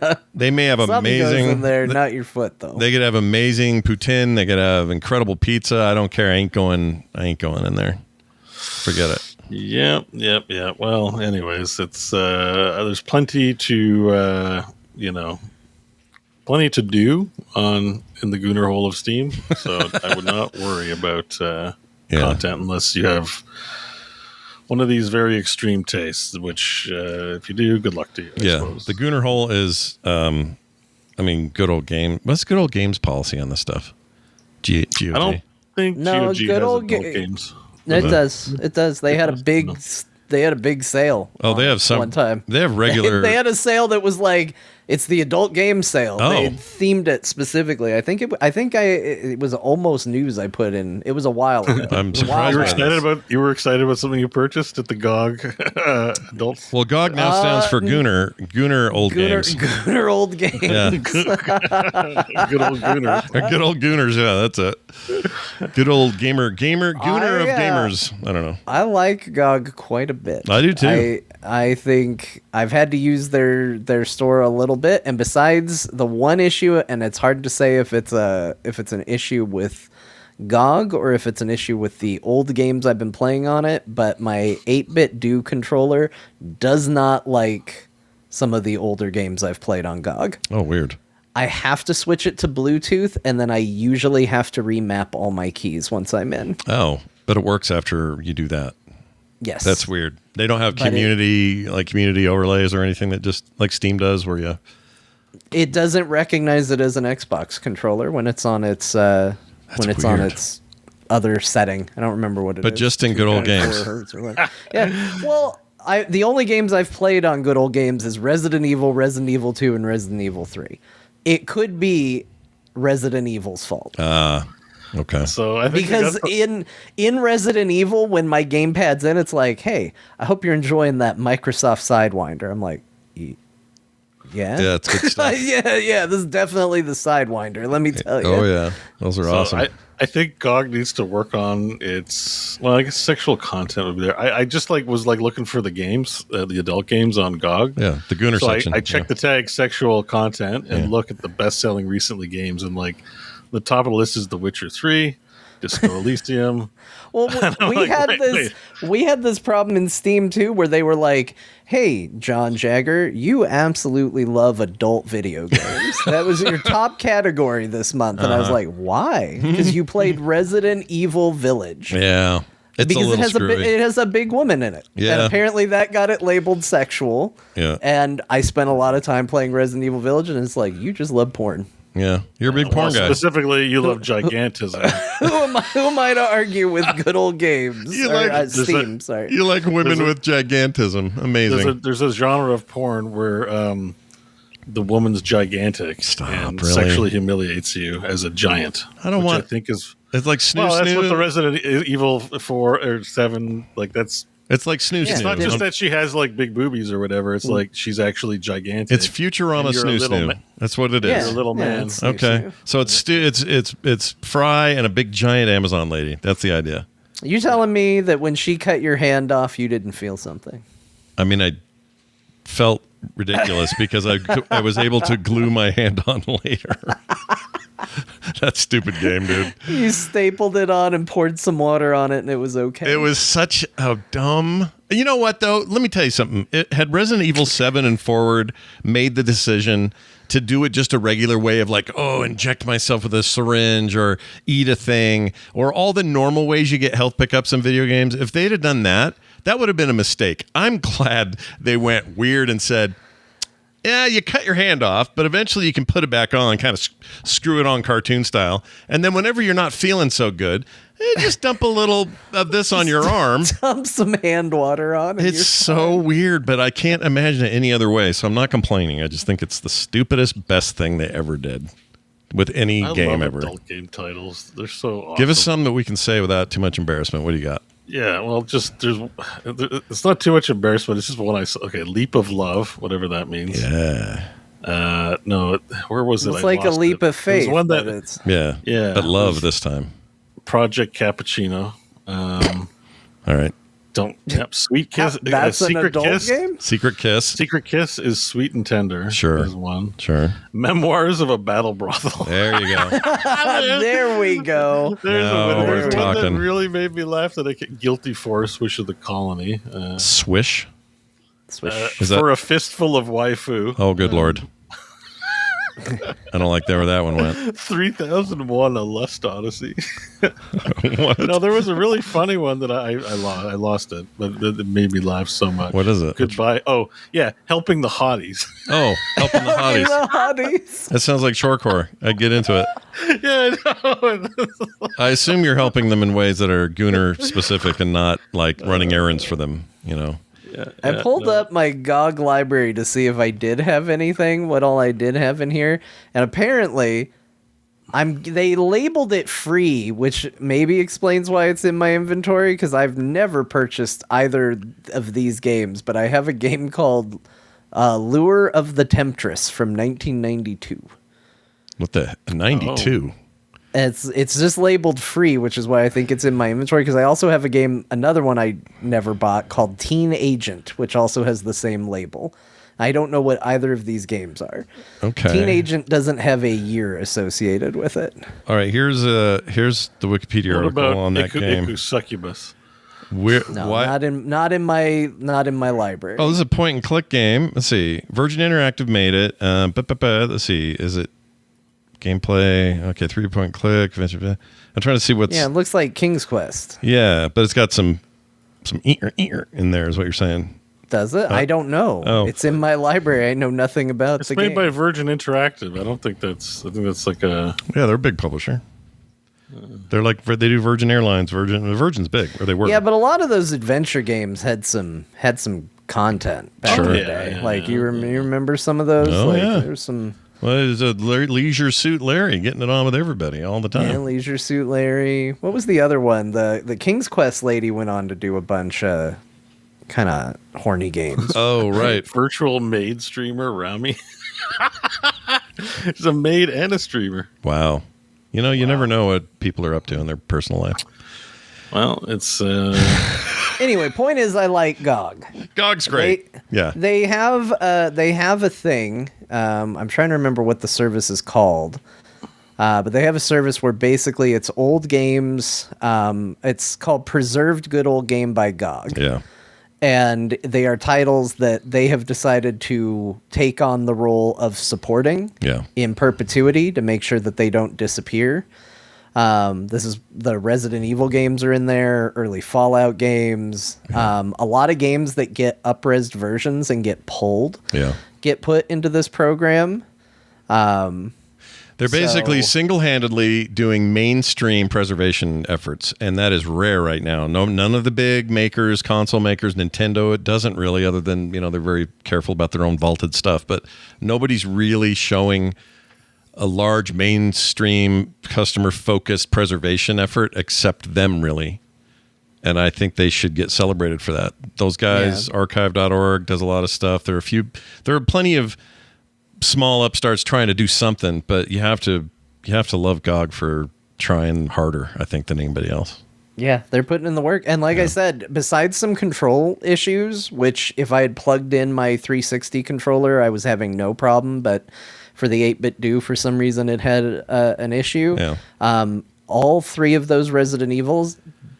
hole. They may have Something amazing. Goes in there, not your foot though. They could have amazing poutine. They could have incredible pizza. I don't care. I ain't going in there. Forget it. Yep. Well, anyways, it's there's plenty to plenty to do in the Gooner hole of Steam, so I would not worry about content unless you have one of these very extreme tastes, which if you do, good luck to you. I suppose. The Gooner hole is, good old game. What's good old games policy on this stuff? GOG? I don't think GOG good has old adult games. It does. They had a big sale. Oh, they have some one time. They have regular. They had a sale that was like it's the adult game sale. Oh. They themed it specifically. I think it was almost news I put in. It was a while ago. I'm surprised. You were excited about something you purchased at the GOG adults. Well, GOG now stands for Gooner old games. Gooner old games. Yeah. Good old Gooners. Good old Gooners. Yeah, that's it. Good old Gooner of gamers. I don't know. I like GOG quite a bit. I do too. I think I've had to use their store a little bit, and besides the one issue, and it's hard to say if it's an issue with GOG or if it's an issue with the old games I've been playing on it, but my 8-bit BEAU controller does not like some of the older games I've played on GOG. Oh, weird. I have to switch it to Bluetooth, and then I usually have to remap all my keys once I'm in. Oh, but it works after you do that. Yes. That's weird. They don't have community overlays or anything that just like Steam does where you... It doesn't recognize it as an Xbox controller when it's on its on its other setting. I don't remember what it is. But just in good old games. Yeah. Well, the only games I've played on good old games is Resident Evil, Resident Evil 2, and Resident Evil 3. It could be Resident Evil's fault. Okay. So I think because in Resident Evil, when my gamepad's in, it's like, hey, I hope you're enjoying that Microsoft Sidewinder. I'm like, yeah, it's good stuff. yeah, this is definitely the Sidewinder. Let me tell you. Oh yeah, those are awesome. I think GOG needs to work on its I guess sexual content would be there. I just was looking for the games, the adult games on GOG. Yeah, the Gooner section. I checked the tag sexual content and look at the best-selling recently games, and the top of the list is The Witcher 3, Disco Elysium. Well, we had this problem in Steam too, where they were like, "Hey, John Jagger, you absolutely love adult video games. That was your top category this month." And I was like, "Why?" Because you played Resident Evil Village. Yeah, because it has a big woman in it. Yeah, and apparently that got it labeled sexual. Yeah, and I spent a lot of time playing Resident Evil Village, and it's like, you just love porn. Yeah, you're a big porn guy. Specifically, you love gigantism. Who am I to argue with good old games? Steam, sorry. You like women with gigantism. Amazing. There's a genre of porn where the woman's gigantic and really? Sexually humiliates you as a giant. I think is it's like snoo. That's what the Resident Evil 4 or 7 that's. It's like snoo. It's not just that she has big boobies or whatever. It's like she's actually gigantic. It's Futurama snoo. That's what it is. You're a little man. Okay, so it's Fry and a big giant Amazon lady. That's the idea. You telling me that when she cut your hand off, you didn't feel something? I mean, I felt ridiculous because I was able to glue my hand on later. That stupid game, dude. You stapled it on and poured some water on it, and it was okay. It was such a dumb... You know what, though? Let me tell you something. Had Resident Evil 7 and forward made the decision to do it just a regular way of inject myself with a syringe or eat a thing, or all the normal ways you get health pickups in video games, if they'd have done that, that would have been a mistake. I'm glad they went weird and said... Yeah, you cut your hand off, but eventually you can put it back on and kind of screw it on cartoon style. And then whenever you're not feeling so good, just dump a little of this on your arm. Dump some hand water on. It's so weird, but I can't imagine it any other way. So I'm not complaining. I just think it's the stupidest, best thing they ever did with any game ever. Adult game titles. They're so awesome. Give us some that we can say without too much embarrassment. What do you got? Yeah, well, it's not too much embarrassment. It's just one I saw. Okay, Leap of Love, whatever that means. Yeah. No, where was it? It's like a leap of faith. One that it's yeah, but love this time. Project Cappuccino. All right. Sweet Kiss. That's an adult game? Secret Kiss. Secret Kiss is Sweet and Tender. Sure. Is one. Sure. Memoirs of a Battle Brothel. There you go. There we go. There's we're one talking. that really made me laugh. That I get Guilty for Swish of the Colony. Swish? Swish. For a Fistful of Waifu. Oh, good Lord. I don't like where that one went. 3001 A Lust Odyssey. What? No, there was a really funny one that I lost it, but it made me laugh so much. What is it? Goodbye. Oh, yeah, helping the hotties. Oh, helping the hotties. That sounds like shorecore. I'd get into it. Yeah, I know. I assume you're helping them in ways that are Gooner specific and not like running errands for them, you know. I pulled up my GOG library to see if I did have anything, what all I did have in here, and apparently they labeled it free, which maybe explains why it's in my inventory, because I've never purchased either of these games, but I have a game called Lure of the Temptress from 1992. What the 92? It's just labeled free, which is why I think it's in my inventory, because I also have a game, another one I never bought, called Teen Agent, which also has the same label. I don't know what either of these games are. Okay. Teen Agent doesn't have a year associated with it. All right, here's the Wikipedia What article about on that game. Succubus? Not in my library. Oh, this is a point and click game. Let's see. Virgin Interactive made it. Let's see. Is it gameplay? Okay, 3-point click. I'm trying to see what's. Yeah, it looks like King's Quest. Yeah, but it's got some ear in there, is what you're saying. Does it? I don't know. Oh. It's in my library. I know nothing about it's the game. It's made by Virgin Interactive. I think that's like a. Yeah, they're a big publisher. They're like, they do Virgin Airlines. Virgin's big, or they were. Yeah, but a lot of those adventure games had some content back in the day. Yeah, like you remember some of those? Oh, yeah. There's some. Well, it's a Leisure Suit Larry getting it on with everybody all the time. Yeah, Leisure Suit Larry. What was the other one? The King's Quest lady went on to do a bunch of kind of horny games. Oh, right. Virtual maid streamer Rami. She's a maid and a streamer. Wow. You know, you never know what people are up to in their personal life. Well, it's... Anyway, point is I like GOG. GOG's great. They have a thing. I'm trying to remember what the service is called. But they have a service where basically it's old games. It's called Preserved Good Old Game by GOG. Yeah. And they are titles that they have decided to take on the role of supporting in perpetuity to make sure that they don't disappear. This is the Resident Evil games are in there, early Fallout games. A lot of games that get up-resed versions and get pulled get put into this program. They're basically single-handedly doing mainstream preservation efforts, and that is rare right now. None of the big makers, console makers, Nintendo, it doesn't really, other than, you know, they're very careful about their own vaulted stuff, but nobody's really showing a large mainstream customer-focused preservation effort except them, really. And I think they should get celebrated for that. Those guys, archive.org, does a lot of stuff. There are plenty of small upstarts trying to do something, but you have to love GOG for trying harder, I think, than anybody else. Yeah, they're putting in the work. And like I said, besides some control issues, which if I had plugged in my 360 controller, I was having no problem, but for the 8-bit BEAU, for some reason, it had an issue. Yeah. All three of those Resident Evils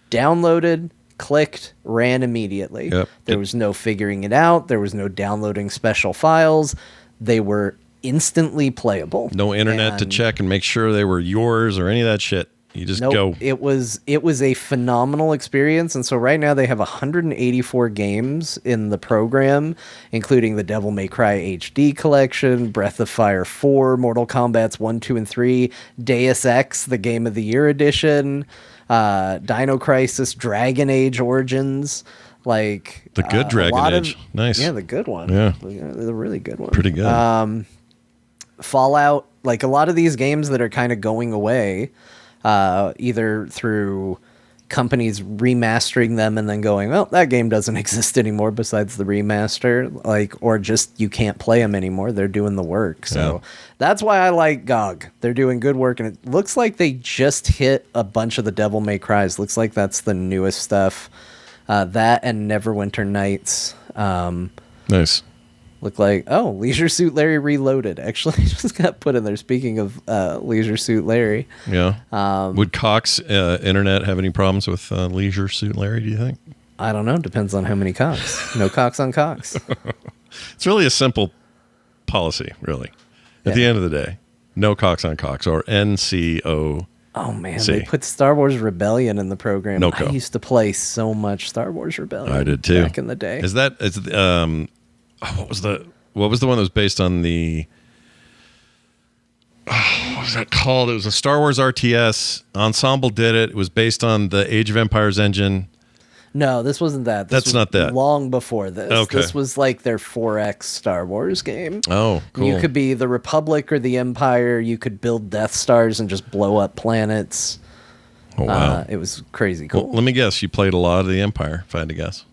downloaded, clicked, ran immediately. Yep. There was no figuring it out. There was no downloading special files. They were instantly playable. No internet to check and make sure they were yours or any of that shit. You just go. It was a phenomenal experience. And so right now they have 184 games in the program, including the Devil May Cry HD collection, Breath of Fire 4, Mortal Kombat's 1, 2, and 3, Deus Ex, the Game of the Year edition, Dino Crisis, Dragon Age Origins. Like the good Dragon Age. Nice. Yeah, the good one. Yeah. The really good one. Pretty good. Fallout, like a lot of these games that are kind of going away, either through companies remastering them and then going, well, that game doesn't exist anymore besides the remaster, or just you can't play them anymore. They're doing the work. So that's why I like GOG. They're doing good work, and it looks like they just hit a bunch of the Devil May Cries. Looks like that's the newest stuff. That and Neverwinter Nights. Nice. Look like, Leisure Suit Larry Reloaded. Actually, just got put in there. Speaking of Leisure Suit Larry. Yeah. Would Cox Internet have any problems with Leisure Suit Larry, do you think? I don't know. Depends on how many Cox. No Cox on Cox. It's really a simple policy, really. At the end of the day, no Cox on Cox or NCO. Oh man, they put Star Wars Rebellion in the program. No I used to play so much Star Wars Rebellion. I did too back in the day. What was the one that was based on the? What was that called? It was a Star Wars RTS. Ensemble did it. It was based on the Age of Empires engine. No, this wasn't that. That's not that. Long before this. Okay. This was like their 4X Star Wars game. Oh, cool. You could be the Republic or the Empire. You could build Death Stars and just blow up planets. Oh, wow. It was crazy cool. Well, let me guess. You played a lot of the Empire, if I had to guess.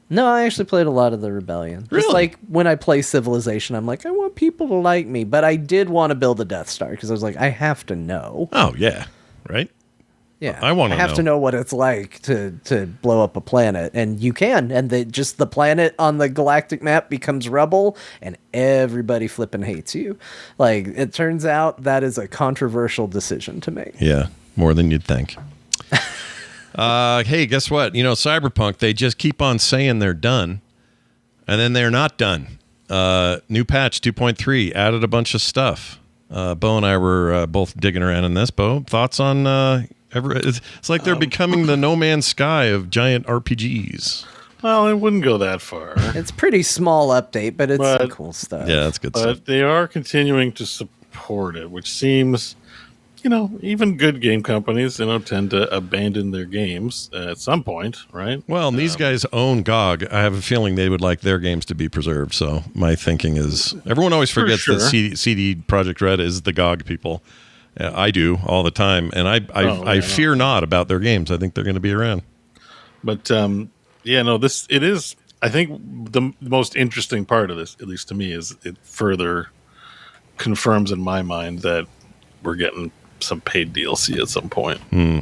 No, I actually played a lot of the Rebellion. Really? Just like when I play Civilization, I'm like, I want people to like me. But I did want to build a Death Star because I was like, I have to know. Oh, yeah. Right? Yeah, I want to have to know what it's like to blow up a planet, and you can, and just the planet on the galactic map becomes rubble, and everybody flipping hates you. Like, it turns out that is a controversial decision to make. Yeah, more than you'd think. Hey, guess what? Cyberpunk, they just keep on saying they're done, and then they're not done. New patch 2.3 added a bunch of stuff. Bo and I were both digging around in this. Bo, thoughts on... It's like they're becoming the No Man's Sky of giant RPGs. Well, I wouldn't go that far. It's pretty small update, but it's some cool stuff. Yeah, that's good stuff. But they are continuing to support it, which seems, even good game companies, tend to abandon their games at some point, right? Well, these guys own GOG. I have a feeling they would like their games to be preserved. So my thinking is, everyone always forgets that CD Projekt Red is the GOG people. I do all the time, and I fear not about their games. I think they're going to be around. But it is. I think the most interesting part of this, at least to me, is it further confirms in my mind that we're getting some paid DLC at some point. Yeah.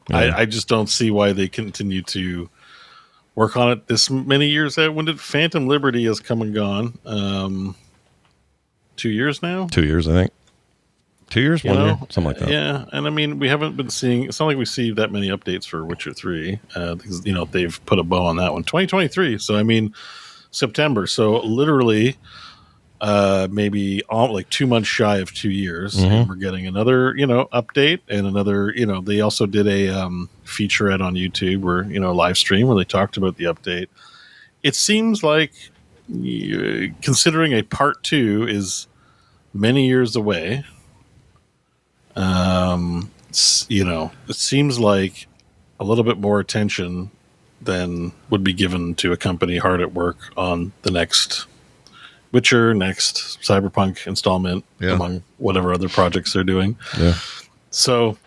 I just don't see why they continue to work on it this many years out. When did Phantom Liberty has come and gone? 2 years now. 2 years, I think. 2 years, 1 year, something like that. Yeah, and I mean, we haven't been seeing. It's not like we see that many updates for Witcher 3 because they've put a bow on that one. 2023. So I mean, September. So literally, maybe like 2 months shy of 2 years, and we're getting another update and another. They also did a featurette on YouTube where live stream where they talked about the update. It seems like, considering a part 2 is many years away. It seems like a little bit more attention than would be given to a company hard at work on the next Witcher, next Cyberpunk installment, among whatever other projects they're doing. Yeah. So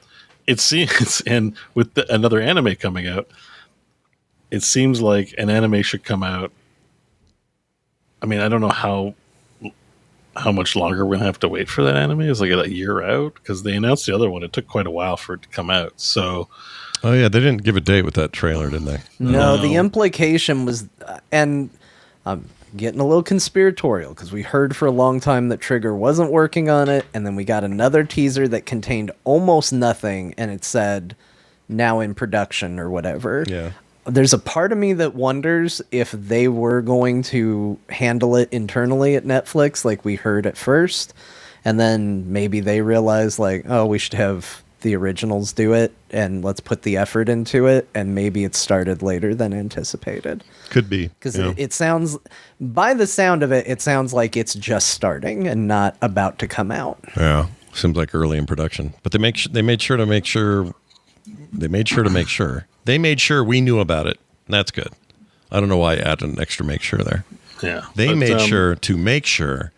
it seems, and with another anime coming out, it seems like an anime should come out. I mean, I don't know how much longer we're gonna have to wait for that anime. Is like a year out because they announced the other one. It took quite a while for it to come out. So, oh yeah, they didn't give a date with that trailer, did they? No, the implication was, and I'm getting a little conspiratorial because we heard for a long time that Trigger wasn't working on it, and then we got another teaser that contained almost nothing, and it said now in production or whatever. Yeah. There's a part of me that wonders if they were going to handle it internally at Netflix like we heard at first, and then maybe they realized like, oh, we should have the originals do it and let's put the effort into it, and maybe it started later than anticipated. Could be. Because it sounds, by the sound of it, it sounds like it's just starting and not about to come out. Yeah, seems like early in production. But they made sure to make sure we knew about it. That's good. I don't know why I added an extra make sure there. Yeah. They made sure to make sure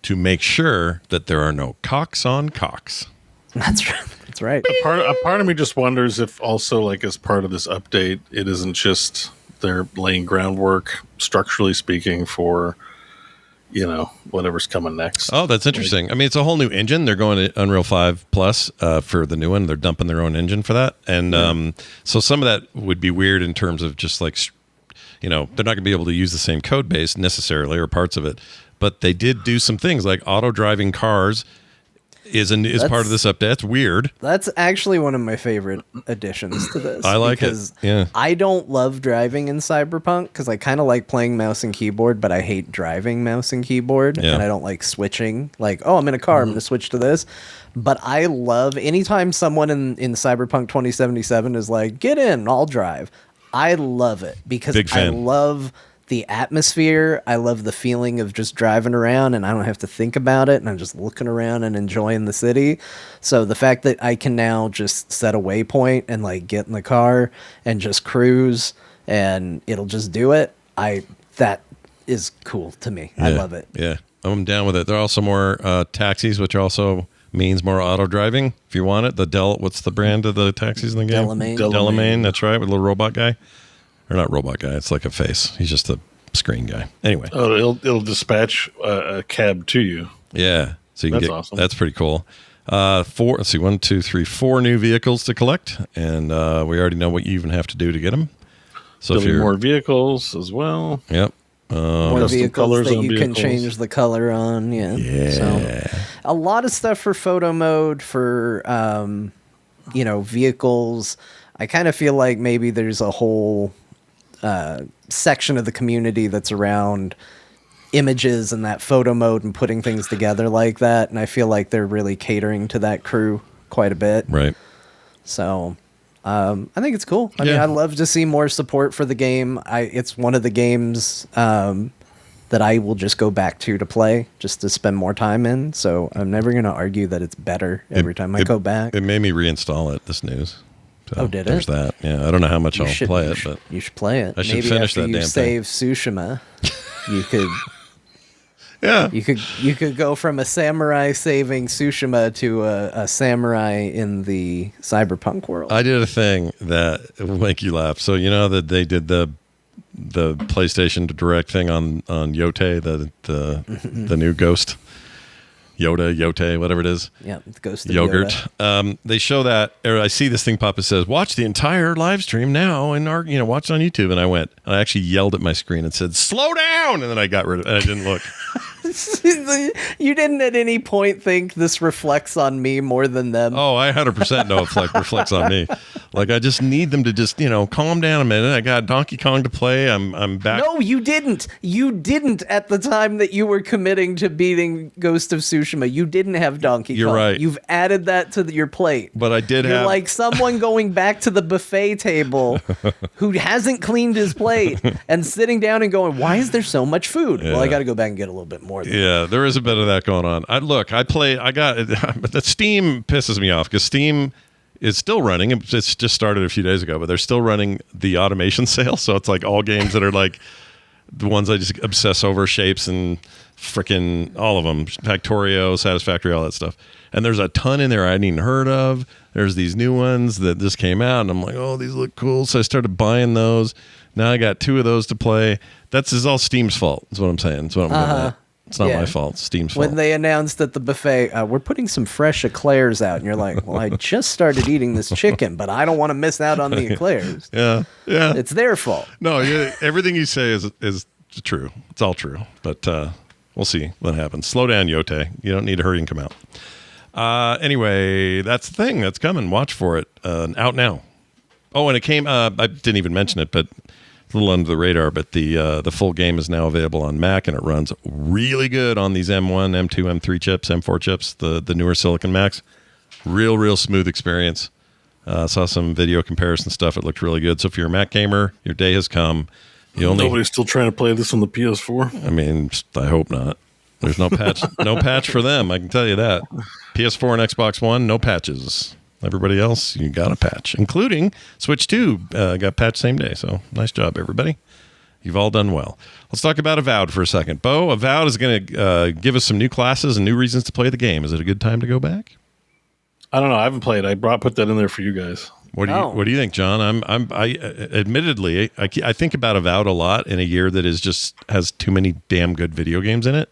that there are no cocks on cocks. That's right. That's right. A part of me just wonders if also, like, as part of this update, it isn't just they're laying groundwork, structurally speaking, for whatever's coming next. Oh, that's interesting. I mean, it's a whole new engine. They're going to Unreal 5 Plus for the new one. They're dumping their own engine for that. And so some of that would be weird in terms of just like, they're not going to be able to use the same code base necessarily or parts of it. But they did do some things like auto-driving cars is part of this update. That's weird. That's actually one of my favorite additions to this. I like it. Yeah. I don't love driving in Cyberpunk because I kind of like playing mouse and keyboard, but I hate driving mouse and keyboard, and I don't like switching. Like, oh, I'm in a car, I'm going to switch to this. But I love anytime someone in Cyberpunk 2077 is like, get in, I'll drive. I love it because I love the atmosphere. I love the feeling of just driving around and I don't have to think about it and I'm just looking around and enjoying the city. So the fact that I can now just set a waypoint and like get in the car and just cruise and it'll just do it, that is cool to me. Yeah, I love it. Yeah, I'm down with it. There are also more taxis, which also means more auto driving if you want it. What's the brand of the taxis in the game? Delamain. That's right, with a little robot guy. Or not robot guy. It's like a face. He's just a screen guy. Anyway. Oh, it'll dispatch a cab to you. Yeah. So you can That's awesome. That's pretty cool. 4 new vehicles to collect, and we already know what you even have to do to get them. So There'll be more vehicles as well. Yep. More vehicles that you can change the color on. Yeah. So, a lot of stuff for photo mode for vehicles. I kind of feel like maybe there's a whole section of the community that's around images and that photo mode and putting things together like that, and I feel like they're really catering to that crew quite a bit. Right. So I think it's cool. I mean, I'd love to see more support for the game. It's one of the games that I will just go back to play, just to spend more time in. So I'm never going to argue that it's better every time I go back. It made me reinstall it, this news. So did it? There's that. Yeah, I don't know how much I'll play it, but you should play it. I should finish that damn thing. Save Tsushima, you could. Yeah, you could go from a samurai saving Tsushima to a samurai in the Cyberpunk world. I did a thing that will make you laugh. So you know that they did the PlayStation Direct thing on Yote, the new Ghost. Yote, whatever it is. Yeah, the Ghost of Yogurt. Yoda. They show that, or I see this thing pop. It says, "Watch the entire live stream now," and watch it on YouTube. And I actually yelled at my screen and said, "Slow down!" And then I got rid of it. And I didn't look. You didn't at any point think this reflects on me more than them? Oh, I 100% know it reflects on me. Like, I just need them to just, calm down a minute. I got Donkey Kong to play. I'm back. No, you didn't. You didn't at the time that you were committing to beating Ghost of Tsushima. You didn't have Donkey Kong. You're right. You've added that to your plate. But I did You're like someone going back to the buffet table who hasn't cleaned his plate and sitting down and going, why is there so much food? Yeah. Well, I got to go back and get a little bit more. Yeah, there is a bit of that going on. The Steam pisses me off because Steam is still running. It's just started a few days ago, but they're still running the automation sale. So it's like all games that are like the ones I just obsess over, Shapes and freaking all of them, Factorio, Satisfactory, all that stuff. And there's a ton in there I hadn't even heard of. There's these new ones that just came out, and I'm like, oh, these look cool. So I started buying those. Now I got 2 of those to play. Is all Steam's fault. Is what I'm saying. It's what I'm getting at. It's not my fault. It's Steam's fault. When they announced at the buffet, we're putting some fresh eclairs out, and you're like, well, I just started eating this chicken, but I don't want to miss out on the eclairs. Yeah. It's their fault. No, everything you say is true. It's all true. But we'll see what happens. Slow down, Yote. You don't need to hurry and come out. Anyway, that's the thing that's coming. Watch for it. Out now. Oh, and it came. I didn't even mention it, but a little under the radar. But the full game is now available on Mac, and it runs really good on these M1, M2, M3 chips, M4 chips, the newer Silicon Macs. Real smooth experience. Saw some video comparison stuff. It looked really good. So if you're a Mac gamer, your day has come. Nobody's still trying to play this on the PS4. I mean, I hope not. There's no patch. No patch for them. I can tell you that. PS4 and Xbox One, no patches. Everybody else, you got a patch, including Switch 2 got patched same day. So nice job, everybody. You've all done well. Let's talk about Avowed for a second. Bo, Avowed is going to give us some new classes and new reasons to play the game. Is it a good time to go back? I don't know. I haven't played. I put that in there for you guys. What do you think, John? I admittedly, I think about Avowed a lot in a year that has too many damn good video games in it,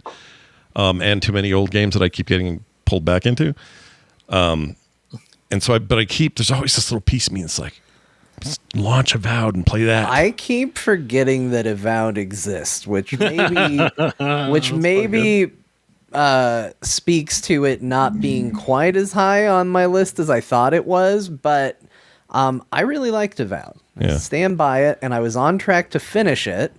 and too many old games that I keep getting pulled back into. And so there's always this little piece of me that's like, launch Avowed and play that. I keep forgetting that Avowed exists, which maybe speaks to it not being quite as high on my list as I thought it was, but I really liked Avowed. Yeah. I stand by it, and I was on track to finish it,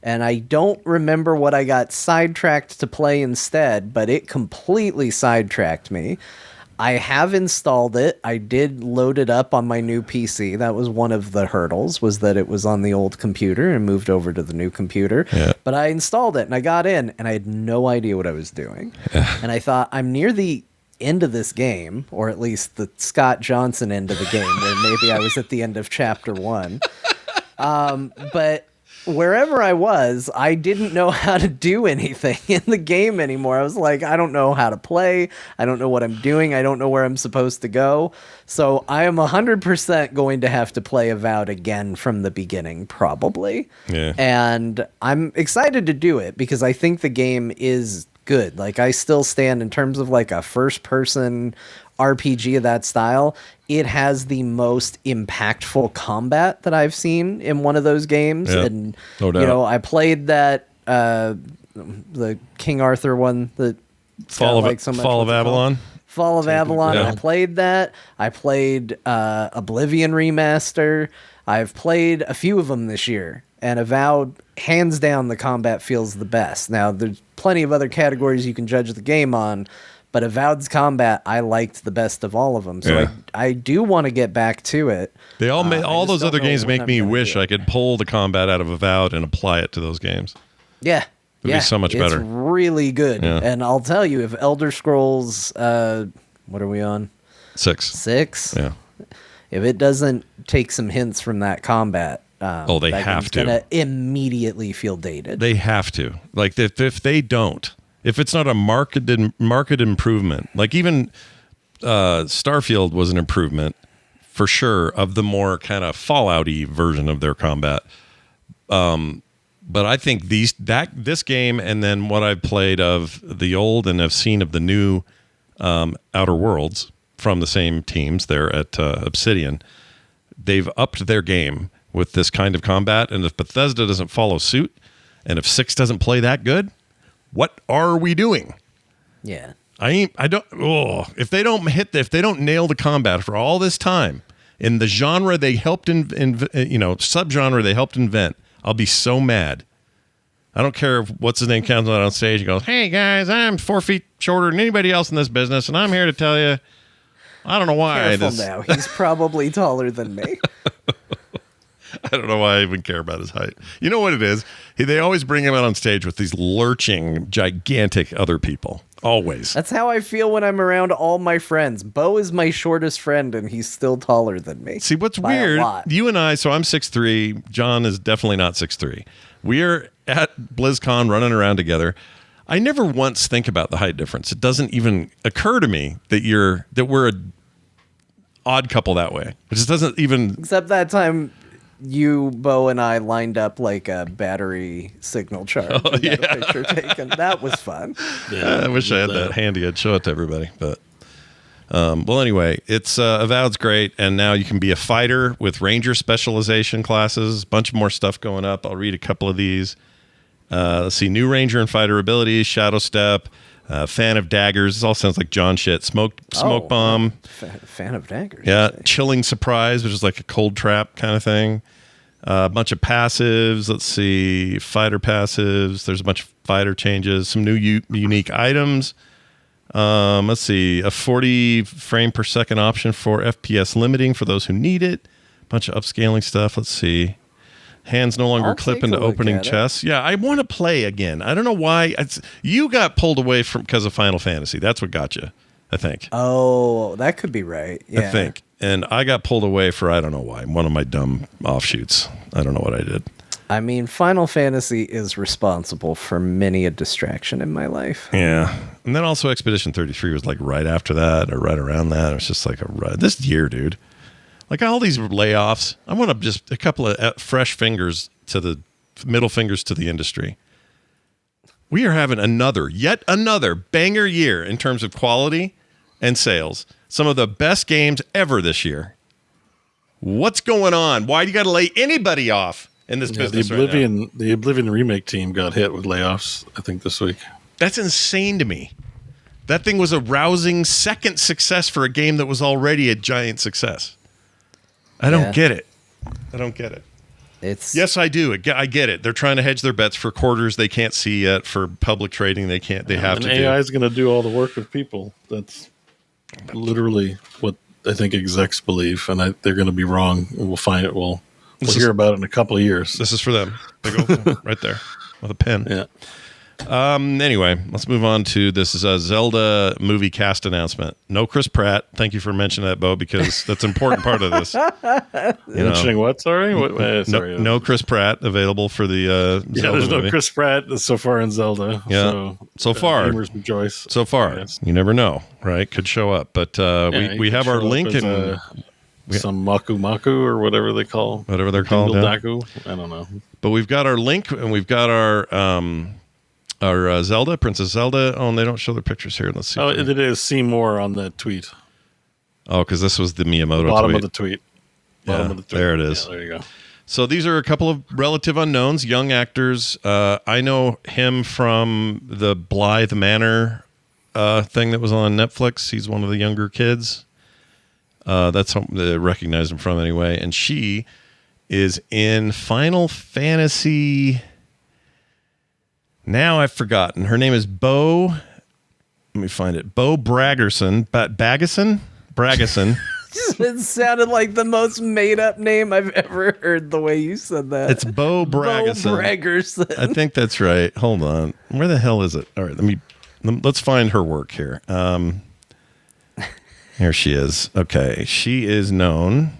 and I don't remember what I got sidetracked to play instead, but it completely sidetracked me. I have installed it. I did load it up on my new PC. That was one of the hurdles, was that it was on the old computer and moved over to the new computer. Yeah. But I installed it and I got in and I had no idea what I was doing. And I thought, I'm near the end of this game, or at least the Scott Johnson end of the game, where maybe I was at the end of chapter 1. But wherever I was, I didn't know how to do anything in the game anymore. I was like, I don't know how to play. I don't know what I'm doing. I don't know where I'm supposed to go. So I am 100% going to have to play Avowed again from the beginning, probably. Yeah. And I'm excited to do it because I think the game is good. Like, I still stand in terms of like a first person RPG of that style. It has the most impactful combat that I've seen in one of those games. Yeah, and no doubt. you know, I played that the King Arthur one that Fall of like so much. Fall of Avalon. Fall of Avalon. Yeah. I played that. I played Oblivion Remaster. I've played a few of them this year, and Avowed, hands down, the combat feels the best. Now, there's plenty of other categories you can judge the game on, but Avowed's combat I liked the best of all of them. So Yeah. I do want to get back to it. They all all just those don't other know games when make I'm me gonna wish do it. I could pull the combat out of Avowed and apply it to those games. Yeah. It'd be so much better. It's really good. Yeah. And I'll tell you, if Elder Scrolls, what are we on? 6. 6? Yeah. If it doesn't take some hints from that combat, They that have game's to. gonna immediately feel dated. They have to. Like if they don't, if it's not a market improvement, like even Starfield was an improvement for sure of the more kind of Fallout-y version of their combat. But I think this game and then what I've played of the old and have seen of the new Outer Worlds from the same teams there at Obsidian, they've upped their game with this kind of combat. And if Bethesda doesn't follow suit, and if 6 doesn't play that good, what are we doing? Yeah. If they don't nail the combat for all this time in the genre they helped subgenre they helped invent, I'll be so mad. I don't care if what's his name comes out on stage and goes, "Hey guys, I'm 4 feet shorter than anybody else in this business, and I'm here to tell you, I don't know why." Careful now. He's probably taller than me. I don't know why I even care about his height. You know what it is? They always bring him out on stage with these lurching, gigantic other people. Always. That's how I feel when I'm around all my friends. Bo is my shortest friend, and he's still taller than me. See, what's by a weird, lot. you and I, so I'm 6'3", John is definitely not 6'3". We're at BlizzCon running around together. I never once think about the height difference. It doesn't even occur to me that we're a odd couple that way. It just doesn't even... Except that time you, Bo, and I lined up like a battery signal charge and got a picture taken. That was fun. Yeah, I wish I had that handy. I'd show it to everybody. But well, anyway, it's Avowed's great, and now you can be a fighter with ranger specialization classes. Bunch more stuff going up. I'll read a couple of these. Let's see, new ranger and fighter abilities, shadow step, fan of daggers. This all sounds like John shit. Smoke bomb. Fan of daggers. Yeah, chilling surprise, which is like a cold trap kind of thing. A bunch of passives. Let's see, fighter passives. There's a bunch of fighter changes. Some new unique items. Let's see, a 40 frame per second option for FPS limiting for those who need it. Bunch of upscaling stuff. Let's see. Hands no longer clip into opening chests. Yeah, I want to play again. I don't know why. You got pulled away because of Final Fantasy. That's what got you, I think. Oh, that could be right. Yeah. I think. And I got pulled away for I don't know why. One of my dumb offshoots. I don't know what I did. I mean, Final Fantasy is responsible for many a distraction in my life. Yeah. And then also Expedition 33 was like right after that or right around that. It was just like this year, dude. Like all these layoffs, I want just a couple of fresh fingers to the middle fingers to the industry. We are having yet another banger year in terms of quality and sales. Some of the best games ever this year. What's going on? Why do you got to lay anybody off in this business the Oblivion Remake team got hit with layoffs, I think, this week. That's insane to me. That thing was a rousing second success for a game that was already a giant success. I don't get it. Yes, I do. I get it. They're trying to hedge their bets for quarters they can't see yet. For public trading, they can't. They have to. AI is going to do all the work of people. That's literally what I think execs believe, and they're going to be wrong. And we'll find it. We'll hear about it in a couple of years. This is for them. They go right there with a pen. Yeah. Anyway, let's move on to this is a Zelda movie cast announcement. No Chris Pratt. Thank you for mentioning that, Bo, because that's an important part of this. Mentioning what? Sorry? Sorry. No Chris Pratt available for the Zelda there's movie. No Chris Pratt so far in Zelda. Yeah. So far. Gamers rejoice. So far. Yes. You never know, right? Could show up. But we have our link and some Maku or whatever they call. Whatever they're called. Daku. I don't know. But we've got our link and we've got our Zelda, Princess Zelda. Oh, and they don't show their pictures here. Let's see. Oh, it is. See more on the tweet. Oh, because this was the Miyamoto Bottom tweet. of the tweet. Bottom of the tweet. There it is. Yeah, there you go. So these are a couple of relative unknowns, young actors. I know him from the Blythe Manor thing that was on Netflix. He's one of the younger kids. That's something that I recognize him from anyway. And she is in Final Fantasy... Now I've forgotten. Her name is Bo. Let me find it. Bo Braggerson. Braggerson? It sounded like the most made-up name I've ever heard the way you said that. It's Bo Braggerson. Bo Braggerson. I think that's right. Hold on. Where the hell is it? All right, let's find her work here. Here she is. Okay, she is known,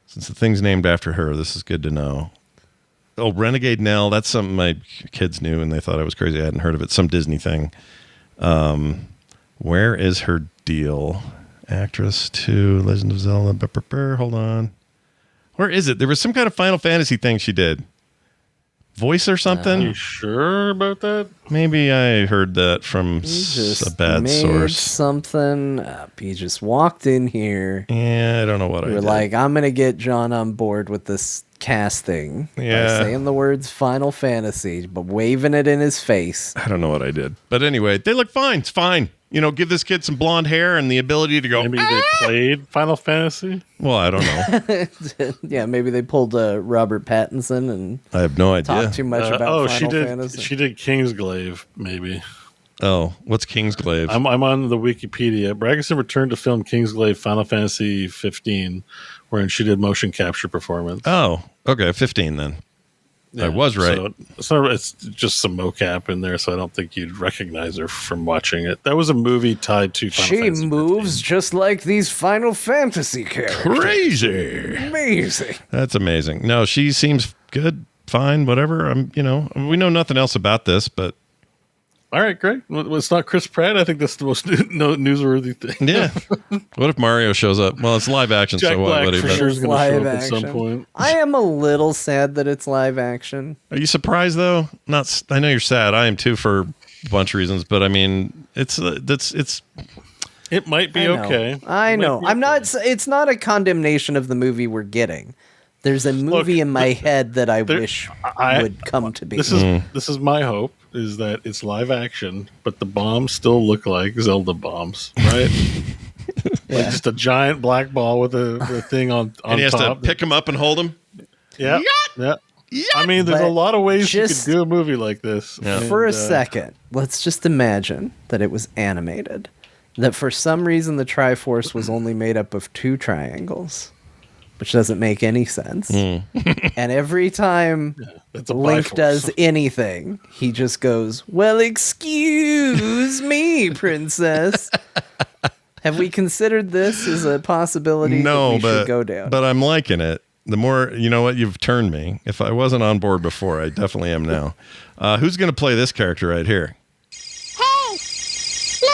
since the thing's named after her, this is good to know. Oh, Renegade Nell. That's something my kids knew, and they thought I was crazy. I hadn't heard of it. Some Disney thing. Where is her deal? Actress to Legend of Zelda. Hold on. Where is it? There was some kind of Final Fantasy thing she did. Voice or something? You sure about that? Maybe I heard that from a bad source. Something up. You just walked in here. Yeah, I don't know what I did. You're like, I'm going to get John on board with this cast thing. Yeah. By saying the words Final Fantasy, but waving it in his face. I don't know what I did. But anyway, they look fine. It's fine. You know, give this kid some blonde hair and the ability to go. Maybe they played Final Fantasy? Well, I don't know. Yeah, maybe they pulled Robert Pattinson and I have no idea. Talked too much about Final Fantasy. She did Kingsglaive, maybe. Oh, what's Kingsglaive? I'm on the Wikipedia. Braggerson returned to film Kingsglaive Final Fantasy 15, wherein she did motion capture performance. Oh, okay, 15 then. Yeah, I was right. So it's just some mocap in there, so I don't think you'd recognize her from watching it. That was a movie tied to Final Fantasy. She moves 15. Just like these Final Fantasy characters. Crazy. Amazing. That's amazing. No, she seems good, fine, whatever. We know nothing else about this, but all right, great. Well, it's not Chris Pratt. I think that's the most newsworthy thing. Yeah. What if Mario shows up? Well, it's live action, Jack so what? Black for sure is going to show up at some point. I am a little sad that it's live action. Are you surprised though? Not. I know you're sad. I am too for a bunch of reasons, but I mean, it's. It might be okay. I know. I'm not. It's not a condemnation of the movie we're getting. There's a movie in my head that I wish would come to be. This is my hope, is that it's live action, but the bombs still look like Zelda bombs, right? Yeah. Like just a giant black ball with a thing on top. And he has to pick them up and hold them? Yeah. Yeah. I mean, there's a lot of ways you could do a movie like this. Yeah. For a second, let's just imagine that it was animated. That for some reason the Triforce was only made up of 2 triangles. Which doesn't make any sense. And every time Link does anything, he just goes, well, excuse me, princess. Have we considered this as a possibility that we should go down? But I'm liking it. The more, you know what, you've turned me. If I wasn't on board before, I definitely am now. Who's going to play this character right here?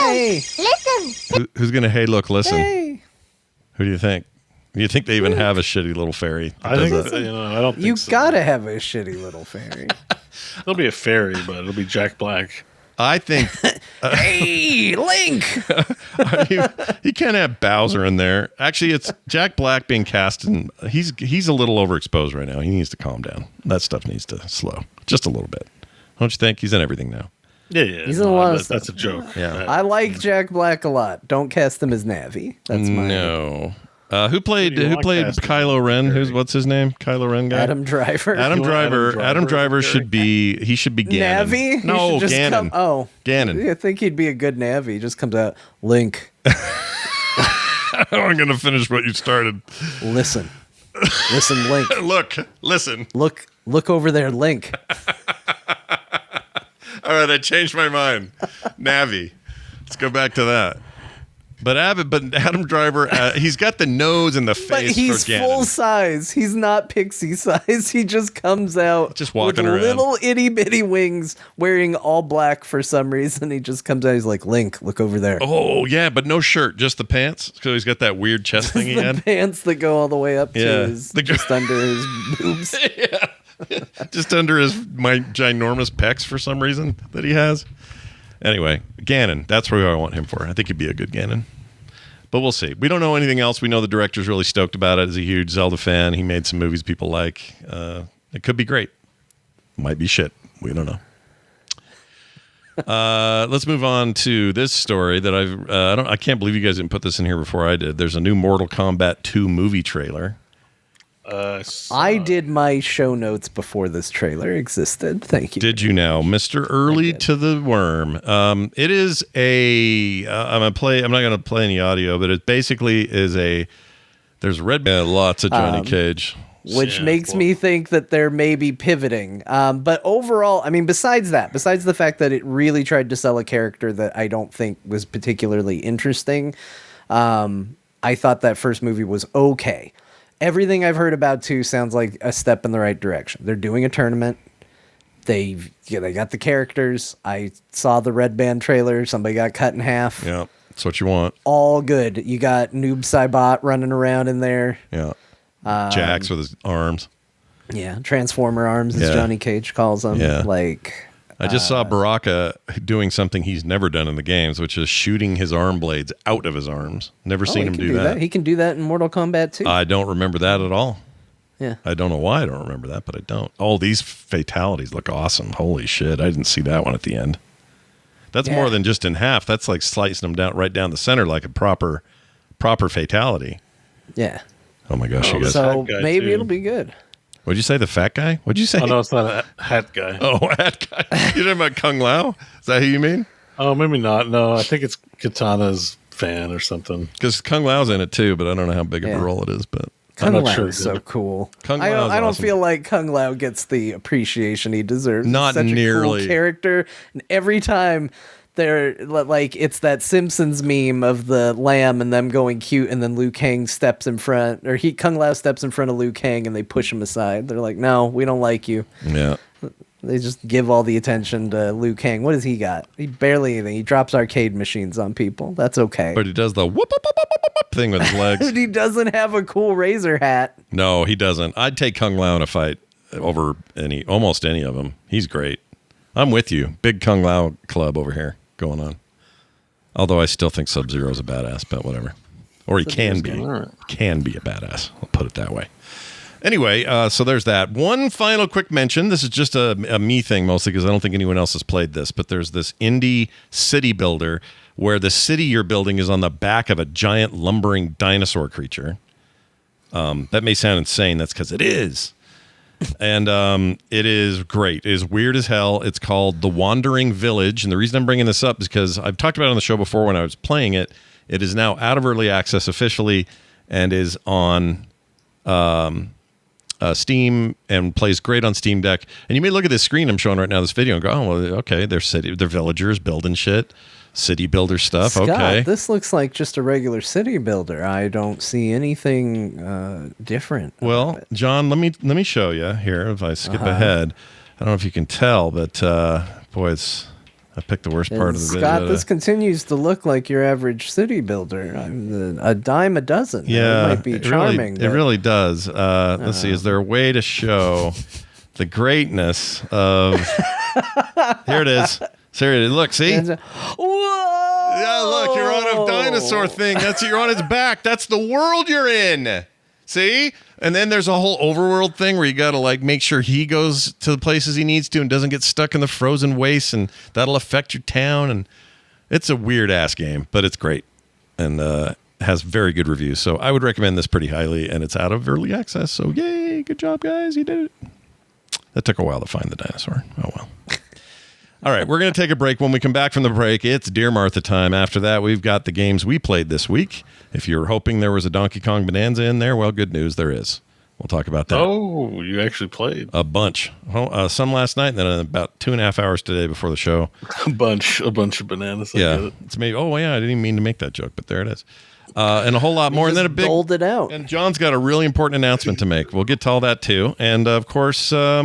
Hey, listen. Who's going to, hey, look, listen? Hey. Who do you think? Do you think they even have a shitty little fairy? I think I don't think so. Gotta have a shitty little fairy. There'll be a fairy, but it'll be Jack Black. I think. Hey, Link! You can't have Bowser in there. Actually, it's Jack Black being cast, and he's a little overexposed right now. He needs to calm down. That stuff needs to slow just a little bit. Don't you think? He's in everything now. Yeah. He's in a lot of stuff. That's a joke. Yeah. I like Jack Black a lot. Don't cast him as Navi. That's my No. Who played cast Kylo Ren? What's his name? Kylo Ren guy? Adam Driver. Adam Driver should be Ganon. Navi? No, Ganon. Ganon. I think he'd be a good Navi. He just comes out, Link. I'm going to finish what you started. Listen, Link. Listen. Look over there, Link. All right, I changed my mind. Navi. Let's go back to that. But Adam Driver, he's got the nose and the face. But he's for Ganon. full size. He's not pixie size. He just comes out just walking with around. Little itty bitty wings, wearing all black for some reason. He just comes out. He's like, Link, look over there. Oh yeah, but no shirt, just the pants. So he's got that weird chest thing he the had. Pants that go all the way up to his, just under his boobs. Yeah. Just under my ginormous pecs for some reason that he has. Anyway, Ganon. That's who I want him for. I think he'd be a good Ganon. But we'll see. We don't know anything else. We know the director's really stoked about it. He's a huge Zelda fan. He made some movies people like. It could be great. Might be shit. We don't know. Let's move on to this story that I can't believe you guys didn't put this in here before I did. There's a new Mortal Kombat 2 movie trailer. I did my show notes before this trailer existed. Thank you. Did you now, Mr. Early to the Worm? It is I'm not going to play any audio, but it basically is there's lots of Johnny Cage. Which makes me think that they're maybe pivoting. But overall, I mean, besides the fact that it really tried to sell a character that I don't think was particularly interesting, I thought that first movie was okay. Everything I've heard about 2 sounds like a step in the right direction. They're doing a tournament. They got the characters. I saw the Red Band trailer. Somebody got cut in half. Yeah, that's what you want. All good. You got Noob Saibot running around in there. Yeah. Jax with his arms. Yeah, Transformer arms, as Johnny Cage calls them. Yeah. I just saw Baraka doing something he's never done in the games, which is shooting his arm blades out of his arms. Never seen him do that. He can do that in Mortal Kombat 2. I don't remember that at all. Yeah. I don't know why I don't remember that, but I don't. Oh, these fatalities look awesome. Holy shit. I didn't see that one at the end. That's more than just in half. That's like slicing them right down the center like a proper fatality. Yeah. Oh my gosh, you guys. So maybe it'll be good. What'd you say, the fat guy? What'd you say? Oh, no, it's not a hat guy. Oh, hat guy. You're talking about Kung Lao? Is that who you mean? Oh, maybe not. No, I think it's Katana's fan or something. Because Kung Lao's in it too, but I don't know how big of a role it is. But Kung Lao is so cool. I don't awesome. Feel like Kung Lao gets the appreciation he deserves. Not He's such nearly. A cool character, and every time they're like, it's that Simpsons meme of the lamb and them going cute, and then Liu Kang steps in front, or Kung Lao steps in front of Liu Kang, and they push him aside. They're like, "No, we don't like you." Yeah. They just give all the attention to Liu Kang. What does he got? He barely anything. He drops arcade machines on people. That's okay. But he does the whoop, whoop, whoop, whoop, whoop thing with his legs. He doesn't have a cool razor hat. No, he doesn't. I'd take Kung Lao in a fight over almost any of them. He's great. I'm with you. Big Kung Lao club over here going on. Although I still think Sub-Zero is a badass, but whatever. Or he can be. Can be a badass. I'll put it that way. Anyway, so there's that. One final quick mention. This is just a me thing mostly because I don't think anyone else has played this, but there's this indie city builder where the city you're building is on the back of a giant lumbering dinosaur creature. That may sound insane. That's because it is. And it is great. It is weird as hell. It's called The Wandering Village. And the reason I'm bringing this up is because I've talked about it on the show before when I was playing it. It is now out of early access officially and is on Steam and plays great on Steam Deck. And you may look at this screen I'm showing right now, this video, and go, oh, well, okay, they're villagers building shit. City builder stuff. Scott, okay. This looks like just a regular city builder. I don't see anything different. Well, John, let me show you here. If I skip ahead, I don't know if you can tell, but boy, I picked the worst part of the video. Scott, this continues to look like your average city builder. A dime a dozen. Yeah, it might be charming. It really does. Let's see. Is there a way to show the greatness of? Here it is. Seriously, look, see? Whoa! Yeah, look, you're on a dinosaur thing. You're on its back. That's the world you're in. See? And then there's a whole overworld thing where you got to like make sure he goes to the places he needs to and doesn't get stuck in the frozen wastes, and that'll affect your town. And it's a weird ass game, but it's great and has very good reviews. So I would recommend this pretty highly, and it's out of early access. So yay, good job, guys. You did it. That took a while to find the dinosaur. Oh, well. All right, we're going to take a break. When we come back from the break, it's Dear Martha time. After that, we've got the games we played this week. If you're hoping there was a Donkey Kong Bonanza in there, well, good news, there is. We'll talk about that. Oh, you actually played. A bunch. Some last night, and then about 2.5 hours today before the show. A bunch of bananas. Yeah, it's maybe. Oh, yeah, I didn't even mean to make that joke, but there it is. And a whole lot more, and then a big. Doled it out. And John's got a really important announcement to make. We'll get to all that too, and of course, Bo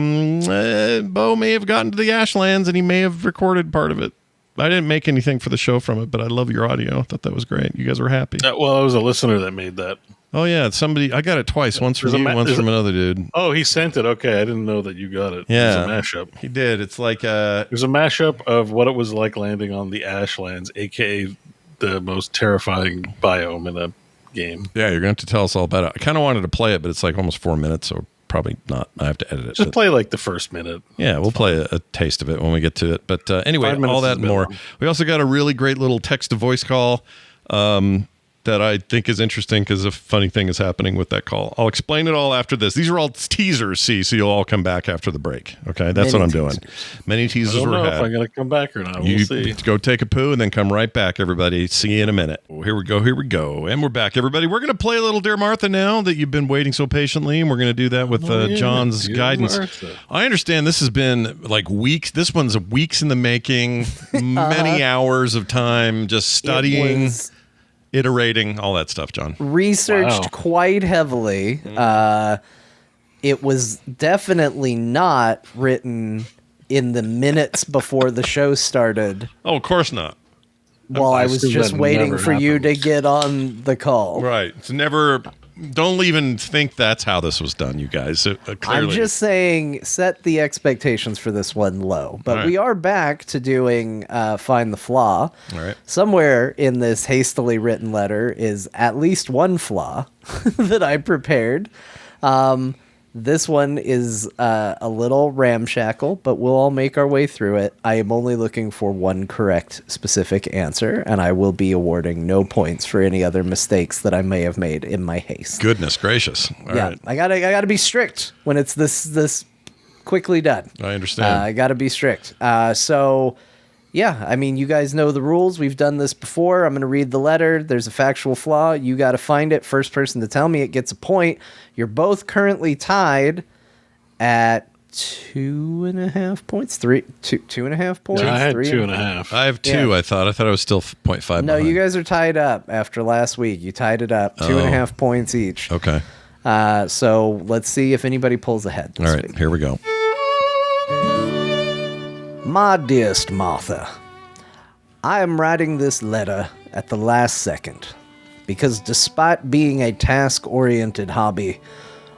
may have gotten to the Ashlands, and he may have recorded part of it. I didn't make anything for the show from it, but I love your audio. I thought that was great. You guys were happy. Well, it was a listener that made that. Oh yeah, somebody. I got it twice. Once from you, once from another dude. Oh, he sent it. Okay, I didn't know that you got it. Yeah, it was a mashup. He did. It's like it was a mashup of what it was like landing on the Ashlands, aka the most terrifying biome in a game. Yeah, you're going to have to tell us all about it. I kind of wanted to play it, but it's like almost 4 minutes, so probably not. I have to edit it. Just play like the first minute. Yeah, we'll play a taste of it when we get to it. But anyway, all that and more. We also got a really great little text-to-voice call that I think is interesting because a funny thing is happening with that call. I'll explain it all after this. These are all teasers, so you'll all come back after the break. Okay, that's what I'm doing. Many teasers were had. If I'm going to come back or not. We'll see. Go take a poo and then come right back, everybody. See you in a minute. Here we go. And we're back, everybody. We're going to play a little Dear Martha now that you've been waiting so patiently, and we're going to do that with John's guidance. Martha. I understand this has been like weeks. This one's weeks in the making, many hours of time just studying. Iterating, all that stuff, John. Researched quite heavily. It was definitely not written in the minutes before the show started. Oh, of course not. While I was just waiting for you to get on the call. Right. It's never... Don't even think that's how this was done, you guys. I'm just saying, set the expectations for this one low. But we are back to doing Find the Flaw. All right. Somewhere in this hastily written letter is at least one flaw that I prepared. This one is a little ramshackle, but we'll all make our way through it. I am only looking for one correct specific answer, and I will be awarding no points for any other mistakes that I may have made in my haste. Goodness gracious! All right. I gotta be strict when it's this quickly done. I understand. I gotta be strict. Yeah, I mean, you guys know the rules. We've done this before. I'm going to read the letter. There's a factual flaw. You got to find it. First person to tell me it gets a point. You're both currently tied at 2.5 points. 2.5 points. No, I had 3.5. I have 2. Yeah. I thought I was still 0.5. No, you guys are tied up after last week. You tied it up. 2.5 points each. Okay. So let's see if anybody pulls ahead. All right, here we go. My dearest Martha, I am writing this letter at the last second because despite being a task-oriented hobby,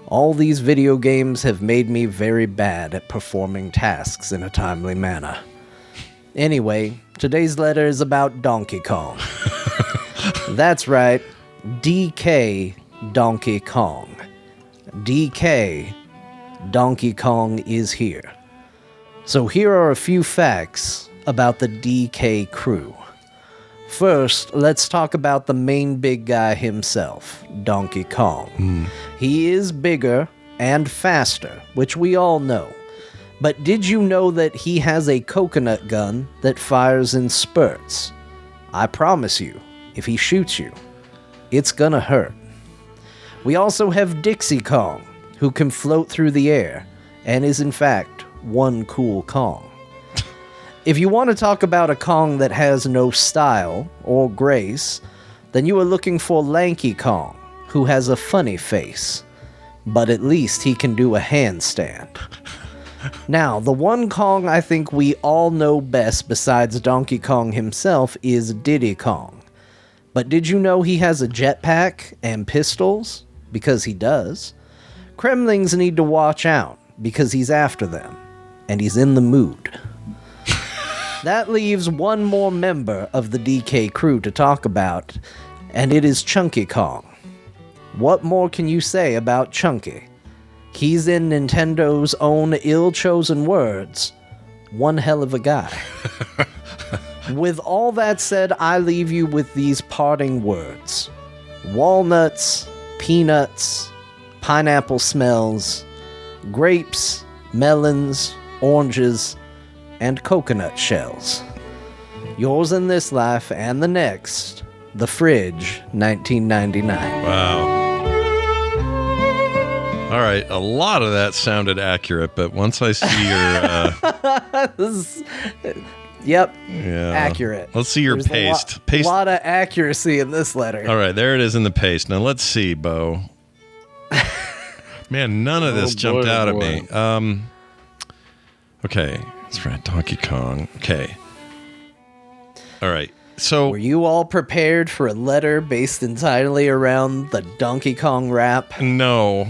all these video games have made me very bad at performing tasks in a timely manner. Anyway, today's letter is about Donkey Kong. That's right, DK Donkey Kong. DK Donkey Kong is here. So here are a few facts about the DK crew. First, let's talk about the main big guy himself, Donkey Kong. He is bigger and faster, which we all know. But did you know that he has a coconut gun that fires in spurts? I promise you, if he shoots you, it's gonna hurt. We also have Dixie Kong, who can float through the air, and is in fact one cool Kong. If you want to talk about a Kong that has no style or grace, then you are looking for Lanky Kong, who has a funny face. But at least he can do a handstand. Now, the one Kong I think we all know best besides Donkey Kong himself is Diddy Kong. But did you know he has a jetpack and pistols? Because he does. Kremlings need to watch out, because he's after them. And he's in the mood. That leaves one more member of the DK crew to talk about, and it is Chunky Kong. What more can you say about Chunky? He's in Nintendo's own ill-chosen words. One hell of a guy. With all that said, I leave you with these parting words. Walnuts, peanuts, pineapple smells, grapes, melons, oranges, and coconut shells. Yours in this life and the next, The Fridge, 1999. Wow. All right, a lot of that sounded accurate, but once I see your... Yep, accurate. Let's see your paste. A lot of accuracy in this letter. All right, there it is in the paste. Now let's see, Bo. Man, none of this jumped out at me. Okay, that's right, Donkey Kong. Okay. All right, so... Were you all prepared for a letter based entirely around the Donkey Kong rap? No,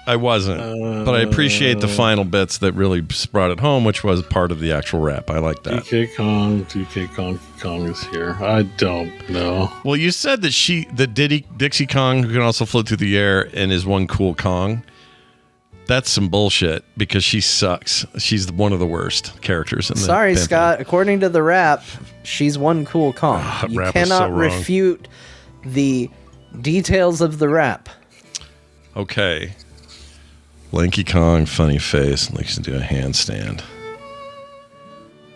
I wasn't. But I appreciate the final bits that really brought it home, which was part of the actual rap. I like that. DK Kong is here. I don't know. Well, you said that Dixie Kong, who can also float through the air and is one cool Kong. That's some bullshit because she sucks. She's one of the worst characters in the Sorry, Pantheon. Scott. According to the rap, she's one cool Kong. You cannot refute the details of the rap. Okay. Lanky Kong, funny face, likes to do a handstand.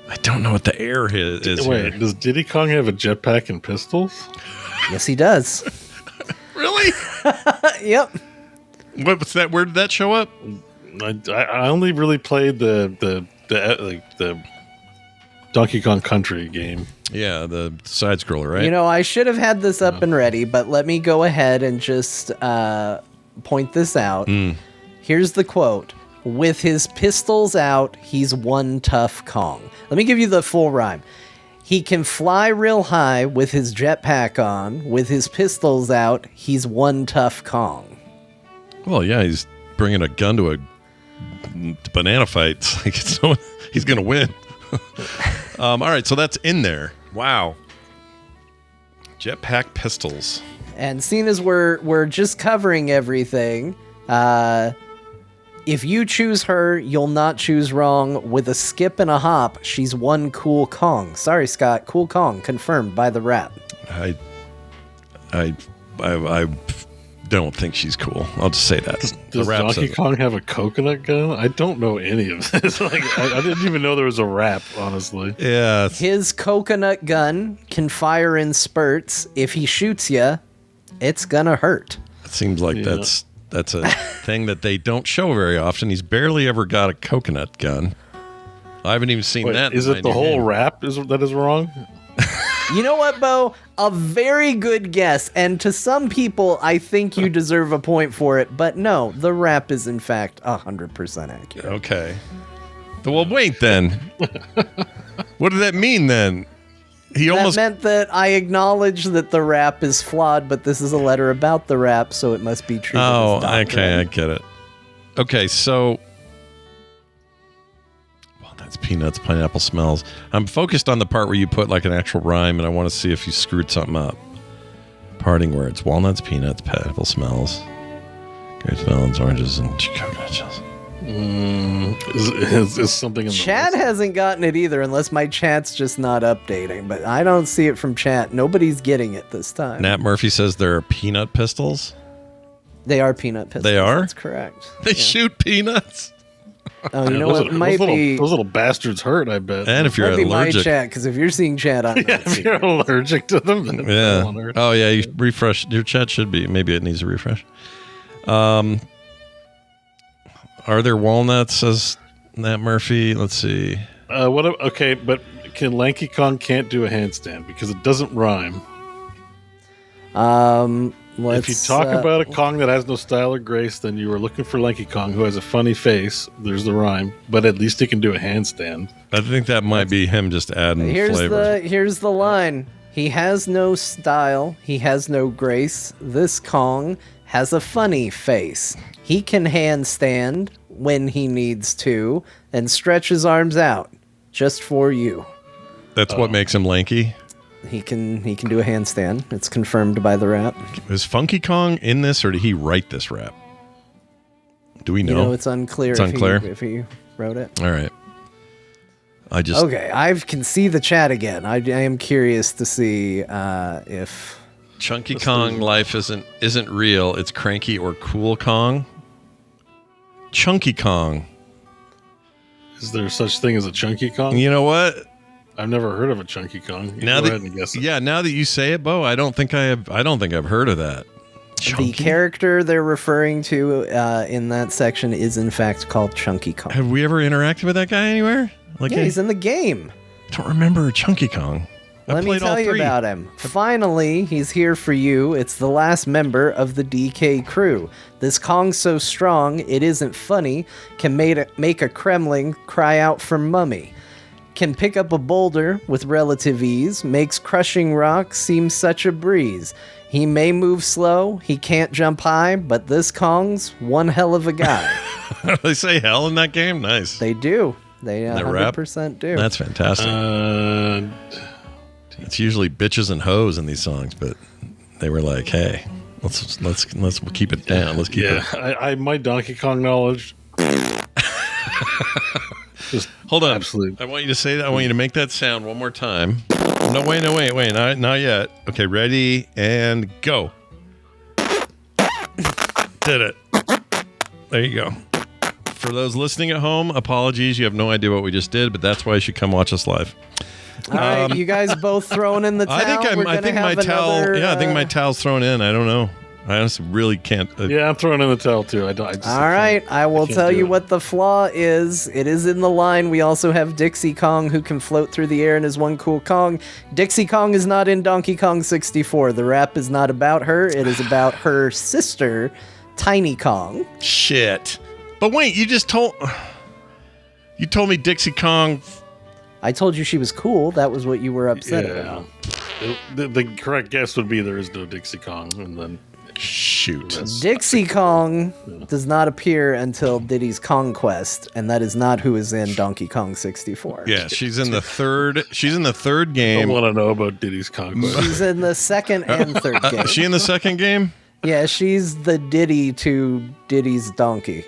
I don't know what the air is. Wait, here. does Diddy Kong have a jetpack and pistols? Yes, he does. Really? Yep. What was that? Where did that show up? I only really played the Donkey Kong Country game. Yeah, the side scroller, right? You know, I should have had this up and ready, but let me go ahead and just point this out. Here's the quote. With his pistols out, he's one tough Kong. Let me give you the full rhyme. He can fly real high with his jetpack on. With his pistols out, he's one tough Kong. Well, yeah, he's bringing a gun to a banana fight. It's like he's going to win. All right, so that's in there. Wow. Jetpack pistols. And seeing as we're just covering everything, if you choose her, you'll not choose wrong. With a skip and a hop, she's one cool Kong. Sorry, Scott. Cool Kong confirmed by the rap. I don't think she's cool. I'll just say that. Does Donkey Kong have a coconut gun? I don't know any of this. I didn't even know there was a rap, honestly. Yeah. His coconut gun can fire in spurts. If he shoots you, it's gonna hurt. It seems like that's a thing that they don't show very often. He's barely ever got a coconut gun. I haven't even seen that. Is it the whole rap that is wrong? You know what, Bo? A very good guess. And to some people, I think you deserve a point for it. But no, the rap is in fact 100% accurate. Okay. Well, wait then. What did that mean then? That meant that I acknowledge that the rap is flawed, but this is a letter about the rap, so it must be true. Oh, okay, I get it. Okay, so... Well, that's peanuts, pineapple smells. I'm focused on the part where you put like an actual rhyme, and I want to see if you screwed something up. Parting words. Walnuts, peanuts, pineapple smells. Grapes, melons, oranges, and coconut shells. Is something in the chat list? hasn't gotten it either, unless my chat's just not updating. But I don't see it from chat. Nobody's getting it this time. Nat Murphy says there are peanut pistols. They are peanut pistols. They are? That's correct. They shoot peanuts. Oh, you know what? Might be those little bastards hurt. I bet. And if you're might be allergic, my chat, because if you're seeing chat, I'm not if seeing you're it. allergic to them, then yeah. Oh yeah, you refresh your chat. Should be maybe it needs a refresh. Are there walnuts? Says Nat Murphy. Let's see. Okay, but can Lanky Kong can't do a handstand because it doesn't rhyme. If you talk about a Kong that has no style or grace, then you are looking for Lanky Kong, who has a funny face. There's the rhyme, but at least he can do a handstand. I think that might be him just adding flavor. Here's the line. He has no style. He has no grace. This Kong has a funny face. He can handstand when he needs to and stretch his arms out just for you. That's what makes him lanky? he can do a handstand. It's confirmed by the rap. Is Funky Kong in this, or did he write this rap? Do we know? It's unclear. It's unclear if he wrote it. All right. Okay, I can see the chat again. I am curious to see if Chunky Kong life isn't real. It's Cranky or Cool Kong. Chunky Kong. Is there such thing as a Chunky Kong? You know what? I've never heard of a Chunky Kong. Go ahead and guess it. Yeah, now that you say it, Bo, I don't think I've heard of that. Chunky? The character they're referring to in that section is in fact called Chunky Kong. Have we ever interacted with that guy anywhere? He's in the game. Don't remember Chunky Kong. Let me tell you about him. Finally, he's here for you. It's the last member of the DK crew. This Kong's so strong, it isn't funny. Can make a Kremling cry out for mummy. Can pick up a boulder with relative ease. Makes crushing rock seem such a breeze. He may move slow, he can't jump high, but this Kong's one hell of a guy. They say hell in that game? Nice. They do. They 100% do. That's fantastic. It's usually bitches and hoes in these songs, but they were like, "Hey, let's keep it down. Let's keep it." I my Donkey Kong knowledge. Just hold on. Absolutely. I want you to say that. I want you to make that sound one more time. No, wait. Not yet. Okay, ready and go. Did it. There you go. For those listening at home, apologies. You have no idea what we just did, but that's why you should come watch us live. All right, you guys both thrown in the towel. I think my towel. Yeah, I think my towel's thrown in. I don't know. I honestly really can't. Yeah, I'm throwing in the towel too. All right, I will tell you what the flaw is. It is in the line. We also have Dixie Kong, who can float through the air and is one cool Kong. Dixie Kong is not in Donkey Kong 64. The rap is not about her. It is about her sister, Tiny Kong. Shit. But wait, you told me Dixie Kong. I told you she was cool. That was what you were upset about. The correct guess would be there is no Dixie Kong, and then shoot. Dixie Kong does not appear until Diddy's Conquest, and that is not who is in Donkey Kong 64. Yeah, she's in the third. She's in the third game. I want to know about Diddy's Conquest. She's in the second and third game. Is she in the second game? Yeah, she's the Diddy to Diddy's donkey.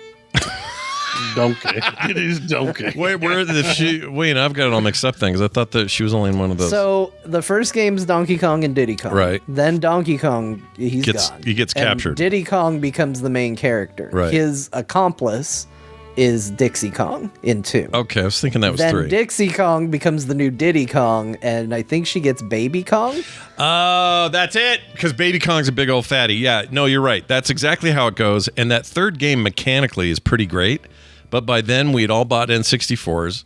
Donkey. It is donkey. Wait, I've got it all mixed up then, because I thought that she was only in one of those. So the first game's Donkey Kong and Diddy Kong. Right. Then Donkey Kong, he gets captured. Diddy Kong becomes the main character. Right. His accomplice is Dixie Kong in 2. Okay, I was thinking that was then 3. Dixie Kong becomes the new Diddy Kong, and I think she gets Baby Kong. Oh, that's it. Because Baby Kong's a big old fatty. Yeah, no, you're right. That's exactly how it goes. And that third game mechanically is pretty great. But by then, we'd all bought N64s,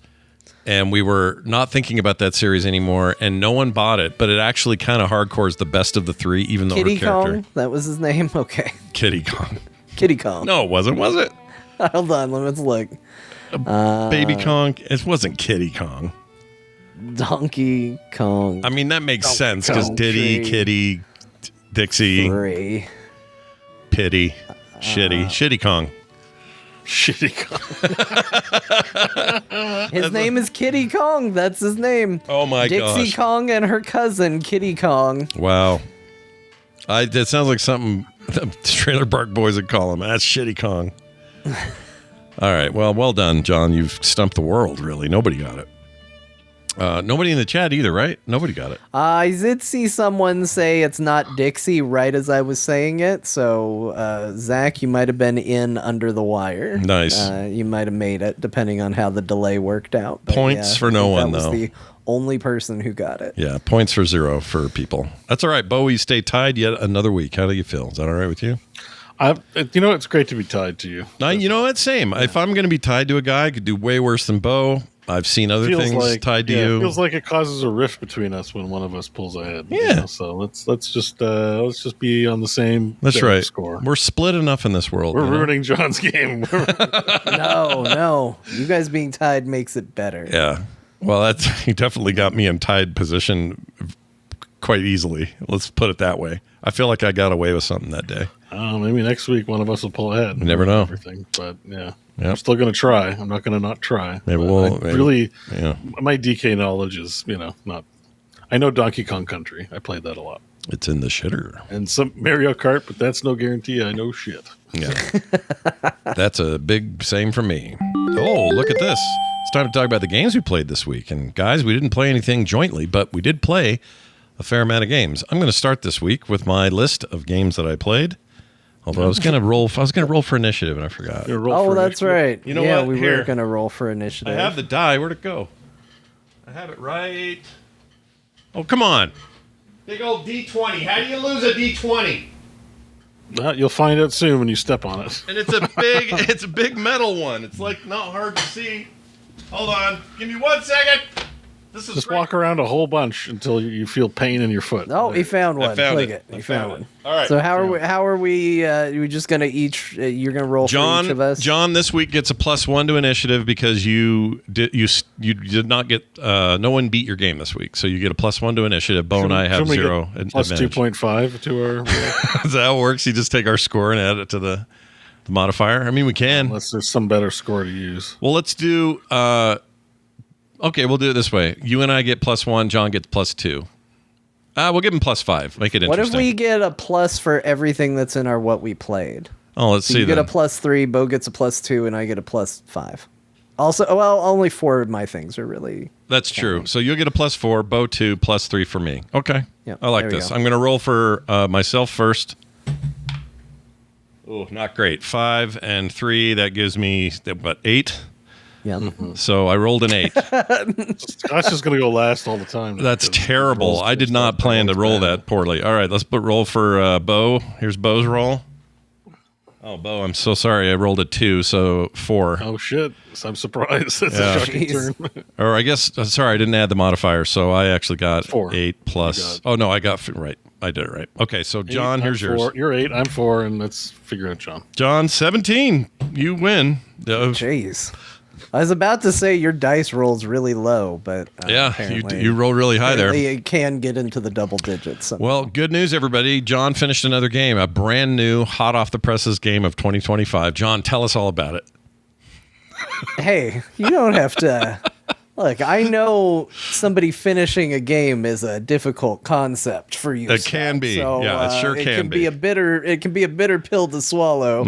and we were not thinking about that series anymore, and no one bought it. But it actually kind of hardcores the best of the 3, even though Kitty her character. Kong, that was his name? Okay. Kitty Kong. Kitty Kong. No, it wasn't, was it? Hold on, let's look. Baby Kong. It wasn't Kitty Kong. Donkey Kong. I mean, that makes sense, because Diddy, Kitty, Dixie, 3. Pity, Shitty Kong. Shitty Kong. His name is Kitty Kong. That's his name. Oh my gosh. Dixie Kong and her cousin, Kitty Kong. Wow. That sounds like something the Trailer Park Boys would call him. That's Shitty Kong. All right. Well done, John. You've stumped the world, really. Nobody got it. Nobody in the chat either, right? Nobody got it. I did see someone say it's not Dixie right as I was saying it. So, Zach, you might have been in under the wire. Nice. You might have made it, depending on how the delay worked out. But points for no one, though. That was the only person who got it. Yeah, points for 0 for people. That's all right. Bo, you stay tied yet another week. How do you feel? Is that all right with you? It's great to be tied to you. You know what? Same. Yeah. If I'm going to be tied to a guy, I could do way worse than Bo. I've seen other things tied to you. It feels like it causes a rift between us when one of us pulls ahead. Yeah. You know? So let's just be on the same. That's right. Score. We're split enough in this world. We're ruining John's game. No. You guys being tied makes it better. Yeah. Well, you definitely got me in tied position quite easily. Let's put it that way. I feel like I got away with something that day. Maybe next week one of us will pull ahead. You never know. Everything, but yeah. Yep. I'm still going to try. I'm not going to not try. My DK knowledge is, not. I know Donkey Kong Country. I played that a lot. It's in the shitter. And some Mario Kart, but that's no guarantee I know shit. Yeah. That's a big same for me. Oh, look at this. It's time to talk about the games we played this week. And guys, we didn't play anything jointly, but we did play a fair amount of games. I'm going to start this week with my list of games that I played. Although I was going to roll for initiative and I forgot. Oh, that's right. You know what? We were going to roll for initiative. I have the die. Where'd it go? I have it right. Oh, come on. Big old D20. How do you lose a D20? You'll find out soon when you step on it. And it's a big metal one. It's like not hard to see. Hold on. Give me 1 second. This is Just great. walk around a whole bunch until you feel pain in your foot. Oh, he found one. Click it. He found one. All right. So how are we? Are just gonna each? You're gonna roll for each of us. John, this week gets a +1 to initiative because you did not get. No one beat your game this week, so you get a +1 to initiative. Bo and I have 0 plus advantage. 2.5 to our. Is that how it works? You just take our score and add it to the modifier. I mean, we can. Unless there's some better score to use. Well, let's do. Okay, we'll do it this way. You and I get +1. John gets +2. We'll give him +5. Make it interesting. What if we get a plus for everything that's in our what we played? Oh, let's see. You get a +3, Bo gets a +2, and I get a +5. Also, well, only 4 of my things are really. That's true. So you'll get a +4, Bo 2, +3 for me. Okay. Yep, I like this. I'm going to roll for myself first. Oh, not great. 5 and 3. That gives me, 8? Yeah. Mm-hmm. So I rolled an 8. Scott's just going to go last all the time. That's terrible. I did not plan to roll that poorly. All right, let's put roll for Bo. Here's Bo's roll. Oh, Bo, I'm so sorry. I rolled a 2, so 4. Oh, shit. I'm surprised. That's a shocking turn. Or I guess, sorry, I didn't add the modifier, so I actually got 4. 8 plus. Oh, no, I got right. I did it right. Okay, so John, 8, here's yours. You're 8, I'm 4, and let's figure out John. John, 17. You win. Jeez. I was about to say your dice rolls really low, but you roll really high there. It can get into the double digits. Somehow. Well, good news, everybody. John finished another game, a brand new, hot off the presses game of 2025. John, tell us all about it. Hey, you don't have to. Look, I know somebody finishing a game is a difficult concept for you. It can be. So, yeah, it sure can be. It can be a bitter pill to swallow.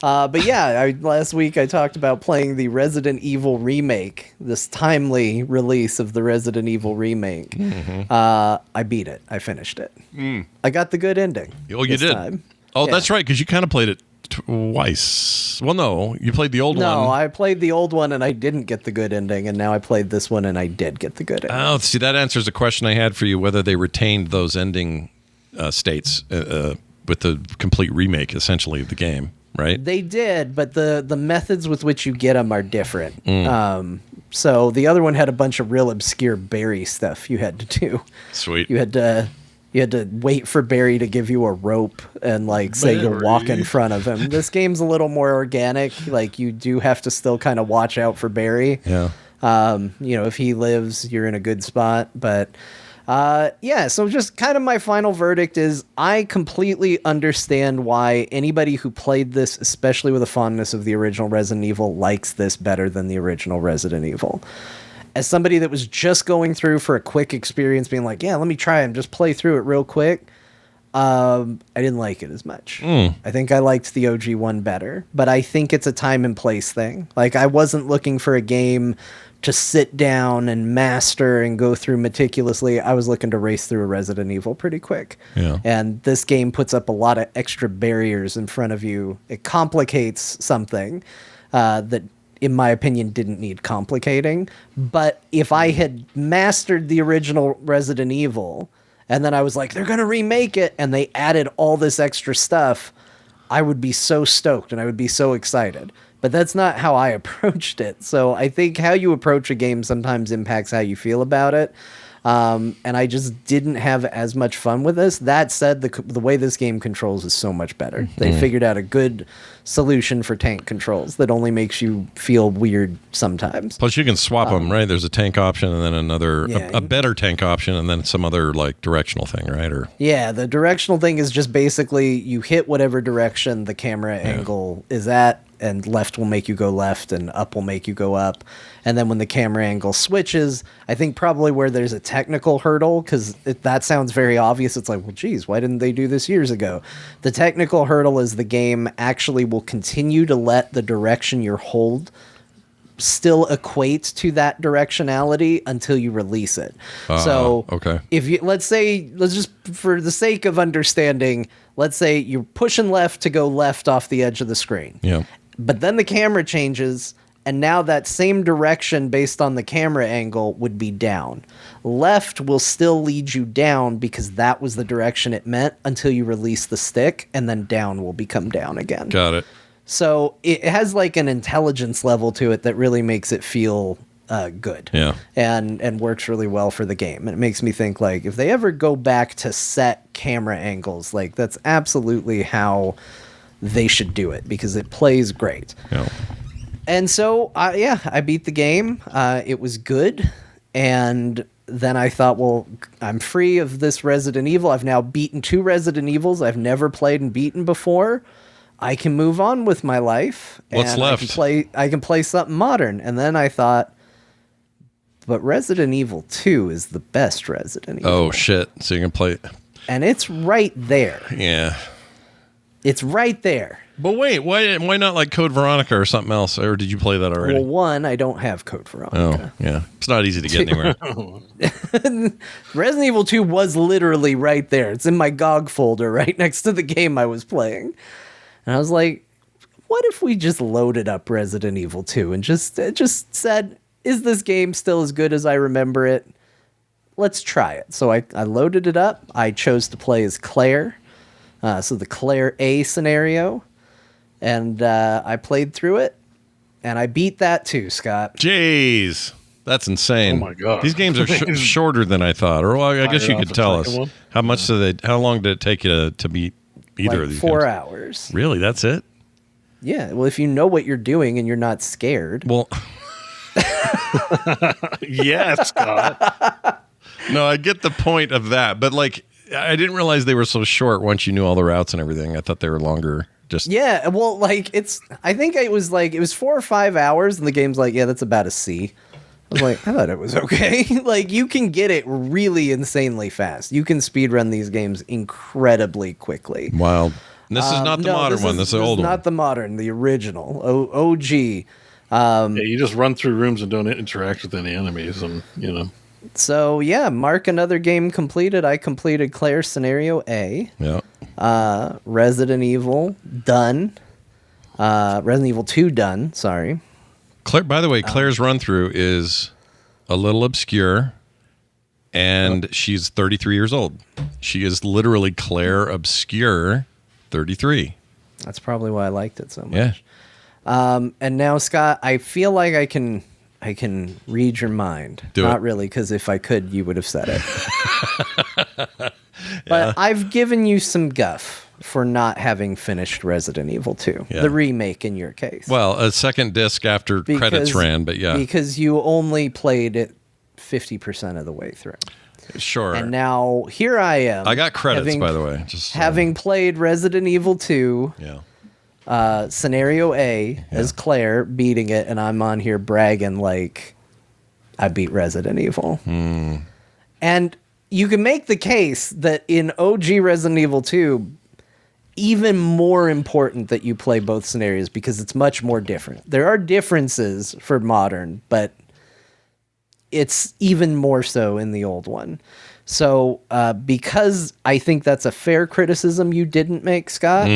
But yeah, last week I talked about playing the Resident Evil remake, this timely release of the Resident Evil remake. I beat it. I finished it. I got the good ending. Oh, you did? Time. Oh, Yeah. that's right, because you kind of played it twice. Well, no, you played the old one. No, I played the old one and I didn't get the good ending, and now I played this one and I did get the good ending. Oh, see, that answers a question I had for you, whether they retained those ending states with the complete remake, essentially, of the game, right? They did, but the methods with which you get them are different. So the other one had a bunch of real obscure berry stuff you had to do. Sweet. You had to wait for Barry to give you a rope and say go walk in front of him. This game's a little more organic. Like, you do have to still kind of watch out for Barry. Yeah. If he lives, you're in a good spot. But so just kind of my final verdict is I completely understand why anybody who played this, especially with a fondness of the original Resident Evil, likes this better than the original Resident Evil. As somebody that was just going through for a quick experience, being like, yeah, let me try and just play through it real quick, I didn't like it as much. I think I liked the OG one better, but I think it's a time and place thing. Like, I wasn't looking for a game to sit down and master and go through meticulously. I was looking to race through a Resident Evil pretty quick. Yeah. And this game puts up a lot of extra barriers in front of you. It complicates something that, in my opinion, didn't need complicating. But if I had mastered the original Resident Evil, and then I was like, they're going to remake it, and they added all this extra stuff, I would be so stoked and I would be so excited. But that's not how I approached it. So I think how you approach a game sometimes impacts how you feel about it. And I just didn't have as much fun with this. That said, the way this game controls is so much better. They figured out a good solution for tank controls that only makes you feel weird sometimes. Plus, you can swap them, right? There's a tank option and then another, a better tank option, and then some other directional thing, right? Yeah, the directional thing is just basically you hit whatever direction the camera angle is at, and left will make you go left and up will make you go up. And then when the camera angle switches, I think probably where there's a technical hurdle, because that sounds very obvious. It's like, well, geez, why didn't they do this years ago? The technical hurdle is the game actually will continue to let the direction you hold still equate to that directionality until you release it. So okay. If you, let's just for the sake of understanding, let's say you're pushing left to go left off the edge of the screen. Yeah. But then the camera changes, and now that same direction based on the camera angle would be down. Left will still lead you down because that was the direction it meant until you release the stick, and then down will become down again. Got it. So it has like an intelligence level to it that really makes it feel good. Yeah. And works really well for the game. And it makes me think, like, if they ever go back to set camera angles, like, that's absolutely how they should do it because it plays great. Yeah. And so, I beat the game. It was good. And then I thought, well, I'm free of this Resident Evil. I've now beaten 2 Resident Evils I've never played and beaten before. I can move on with my life. What's and left? I can play something modern. And then I thought, but Resident Evil 2 is the best Resident Evil. Oh, shit. So you can play... And it's right there. Yeah. It's right there. But wait, why not like Code Veronica or something else? Or did you play that already? Well, one, I don't have Code Veronica. Oh, yeah. It's not easy to get anywhere. Resident Evil 2 was literally right there. It's in my GOG folder right next to the game I was playing. And I was like, what if we just loaded up Resident Evil 2 and just said, is this game still as good as I remember it? Let's try it. So I loaded it up. I chose to play as Claire. So the Claire A scenario. And I played through it. And I beat that too, Scott. Jeez. That's insane. Oh my God. These games are shorter than I thought. Or well, I guess you could tell us. How long did it take you to beat either of these 4 games? hours. Really? That's it? Yeah. Well, if you know what you're doing and you're not scared. Well, yes, Scott. No, I get the point of that, but like, I didn't realize they were so short once you knew all the routes and everything. I thought they were longer. Yeah, well, like, I think it was 4 or 5 hours, and the game's like, yeah, that's about a C. I was like, I thought it was okay. Like, you can get it really insanely fast. You can speedrun these games incredibly quickly. Wow. This is not the modern one. This is the old one. Not the modern, the original. OG. Yeah, you just run through rooms and don't interact with any enemies, and So yeah, mark another game completed. I completed Claire Scenario A. Yeah. Resident Evil done. Resident Evil 2 done. Sorry. Claire. By the way, Claire's run through is a little obscure, and she's 33 years old. She is literally Claire Obscure, 33. That's probably why I liked it so much. Yeah. And now, Scott, I feel like I can read your mind. Not really, because if I could, you would have said it. But I've given you some guff for not having finished Resident Evil 2, the remake in your case. Well, a second disc after credits ran, but yeah. Because you only played it 50% of the way through. Sure. And now here I am. I got credits, by the way. Having played Resident Evil 2. Yeah. Scenario A as Claire beating it, and I'm on here bragging like I beat Resident Evil. And you can make the case that in OG Resident Evil 2, even more important that you play both scenarios because it's much more different. There are differences for modern, but it's even more so in the old one. So because I think that's a fair criticism you didn't make, Scott,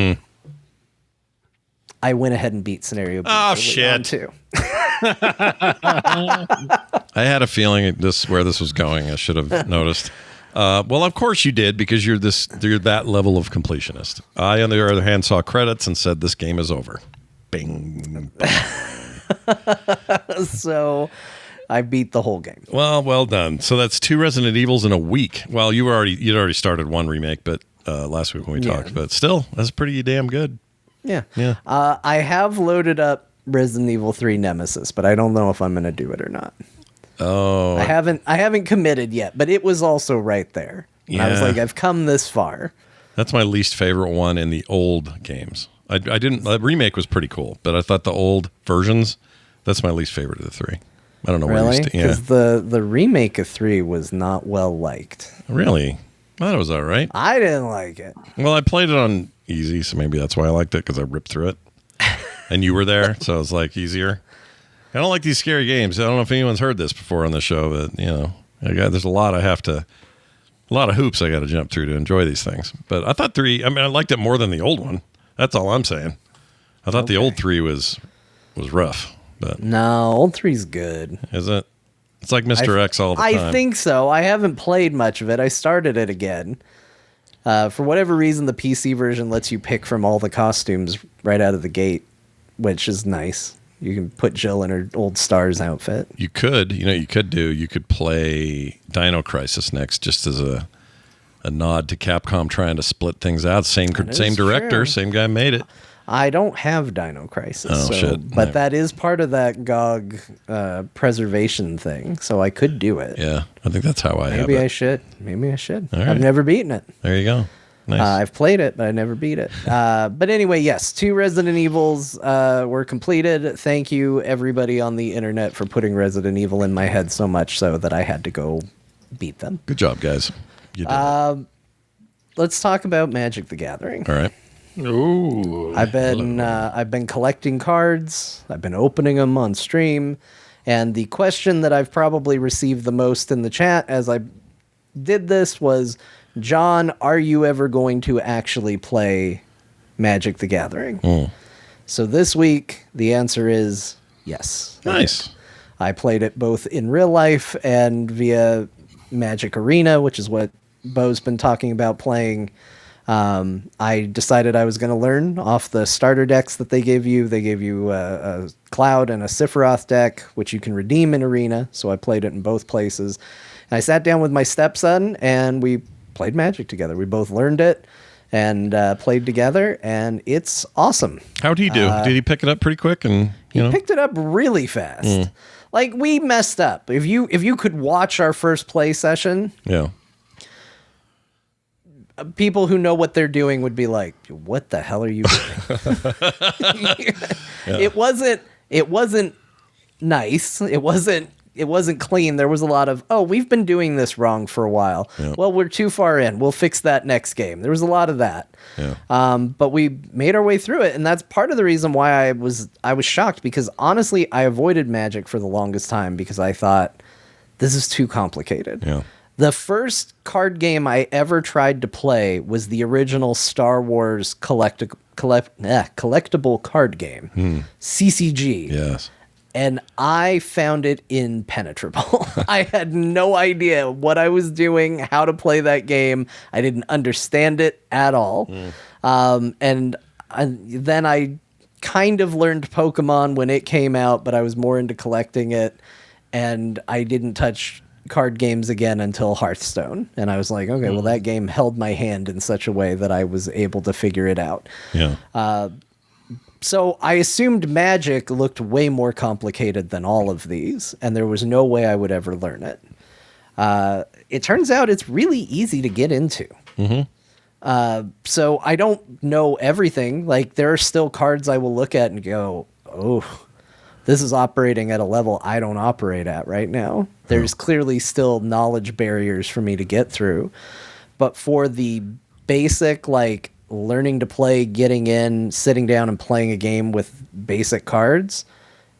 I went ahead and beat Scenario B. Oh, shit. Too. I had a feeling where this was going. I should have noticed. Well, of course you did, because you're that level of completionist. I, on the other hand, saw credits and said, this game is over. Bing. So I beat the whole game. Well done. So that's 2 Resident Evils in a week. Well, you'd already started one remake, but last week when we talked, but still, that's pretty damn good. Yeah. I have loaded up Resident Evil 3 Nemesis, but I don't know if I'm going to do it or not. Oh. I haven't committed yet, but it was also right there. And I was like, I've come this far. That's my least favorite one in the old games. I didn't. The remake was pretty cool, but I thought the old versions. That's my least favorite of the three. I don't know where really, you because the remake of 3 was not well liked. Really, I thought it was all right. I didn't like it. Well, I played it on easy, so maybe that's why I liked it because I ripped through it, and you were there, so it was like easier. I don't like these scary games. I don't know if anyone's heard this before on the show, but there's a lot a lot of hoops I got to jump through to enjoy these things. But I thought 3. I mean, I liked it more than the old one. That's all I'm saying. I thought the old 3 was rough. But no, old 3's good. Is it? It's like Mr. X all the time. I think so. I haven't played much of it. I started it again. For whatever reason, the PC version lets you pick from all the costumes right out of the gate, which is nice. You can put Jill in her old Stars outfit. You could. You could play Dino Crisis next just as a nod to Capcom trying to split things out. Same director, true. Same guy made it. I don't have Dino Crisis. Oh, shit. But that is part of that GOG preservation thing, so I could do it. Yeah, I think that's how I have it. Maybe I should. All right. I've never beaten it. There you go. Nice. I've played it, but I never beat it. But anyway, yes, 2 Resident Evils were completed. Thank you, everybody on the internet, for putting Resident Evil in my head so much so that I had to go beat them. Good job, guys. You did it. Let's talk about Magic the Gathering. All right. Ooh. I've been collecting cards. I've been opening them on stream. And the question that I've probably received the most in the chat as I did this was, John, are you ever going to actually play Magic the Gathering? So this week, the answer is yes. Nice. I played it both in real life and via Magic Arena, which is what Beau's been talking about playing. I decided I was going to learn off the starter decks that they give you. They gave you a Cloud and a Sephiroth deck, which you can redeem in Arena. So I played it in both places. And I sat down with my stepson, and we played Magic together. We both learned it and played together, and it's awesome. How'd he do? Did he pick it up pretty quick? And he picked it up really fast. Like, we messed up. If you could watch our first play session, yeah, people who know what they're doing would be like, "What the hell are you doing?" Yeah. It wasn't nice. It wasn't clean. There was a lot of, we've been doing this wrong for a while. Yeah. Well, we're too far in. We'll fix that next game. There was a lot of that. Yeah. But we made our way through it, and that's part of the reason why I was shocked, because honestly, I avoided Magic for the longest time because I thought this is too complicated. Yeah. The first card game I ever tried to play was the original Star Wars collectible card game, CCG. Yes. And I found it impenetrable. I had no idea what I was doing, how to play that game. I didn't understand it at all. And then I kind of learned Pokemon when it came out, but I was more into collecting it. And I didn't touch card games again until Hearthstone. And I was like, okay, well, that game held my hand in such a way that I was able to figure it out. Yeah. So I assumed Magic looked way more complicated than all of these, and there was no way I would ever learn it. It turns out it's really easy to get into. So I don't know everything. Like, there are still cards I will look at and go, oh, this is operating at a level I don't operate at right now. There's clearly still knowledge barriers for me to get through. But for the basic, like, learning to play, getting in, sitting down and playing a game with basic cards,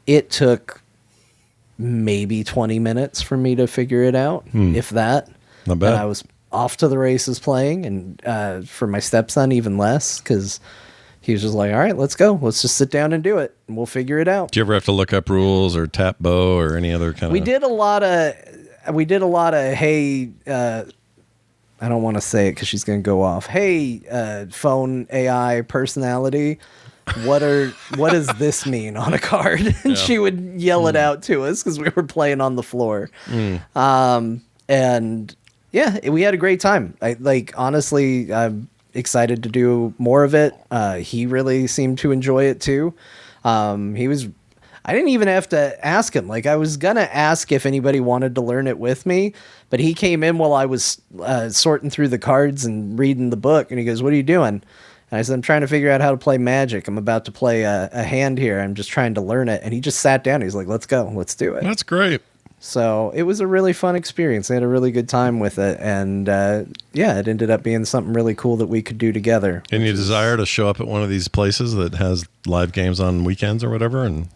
it took maybe 20 minutes for me to figure it out, if that. Not bad. And I was off to the races playing, and for my stepson, even less, because he was just like, all right, let's go. Let's just sit down and do it, and we'll figure it out. Do you ever have to look up rules or tap bow or any other kind of... We did a lot of, hey... I don't want to say it because she's going to go off. Hey, phone AI personality, what does this mean on a card? And she would yell it out to us because we were playing on the floor. And yeah, we had a great time. Honestly, I'm excited to do more of it. He really seemed to enjoy it too. I didn't even have to ask him. Like, I was going to ask if anybody wanted to learn it with me, but he came in while I was sorting through the cards and reading the book, and he goes, what are you doing? And I said, I'm trying to figure out how to play Magic. I'm about to play a hand here. I'm just trying to learn it. And he just sat down. He's like, let's go. Let's do it. That's great. So it was a really fun experience. I had a really good time with it. And it ended up being something really cool that we could do together. Any desire to show up at one of these places that has live games on weekends or whatever and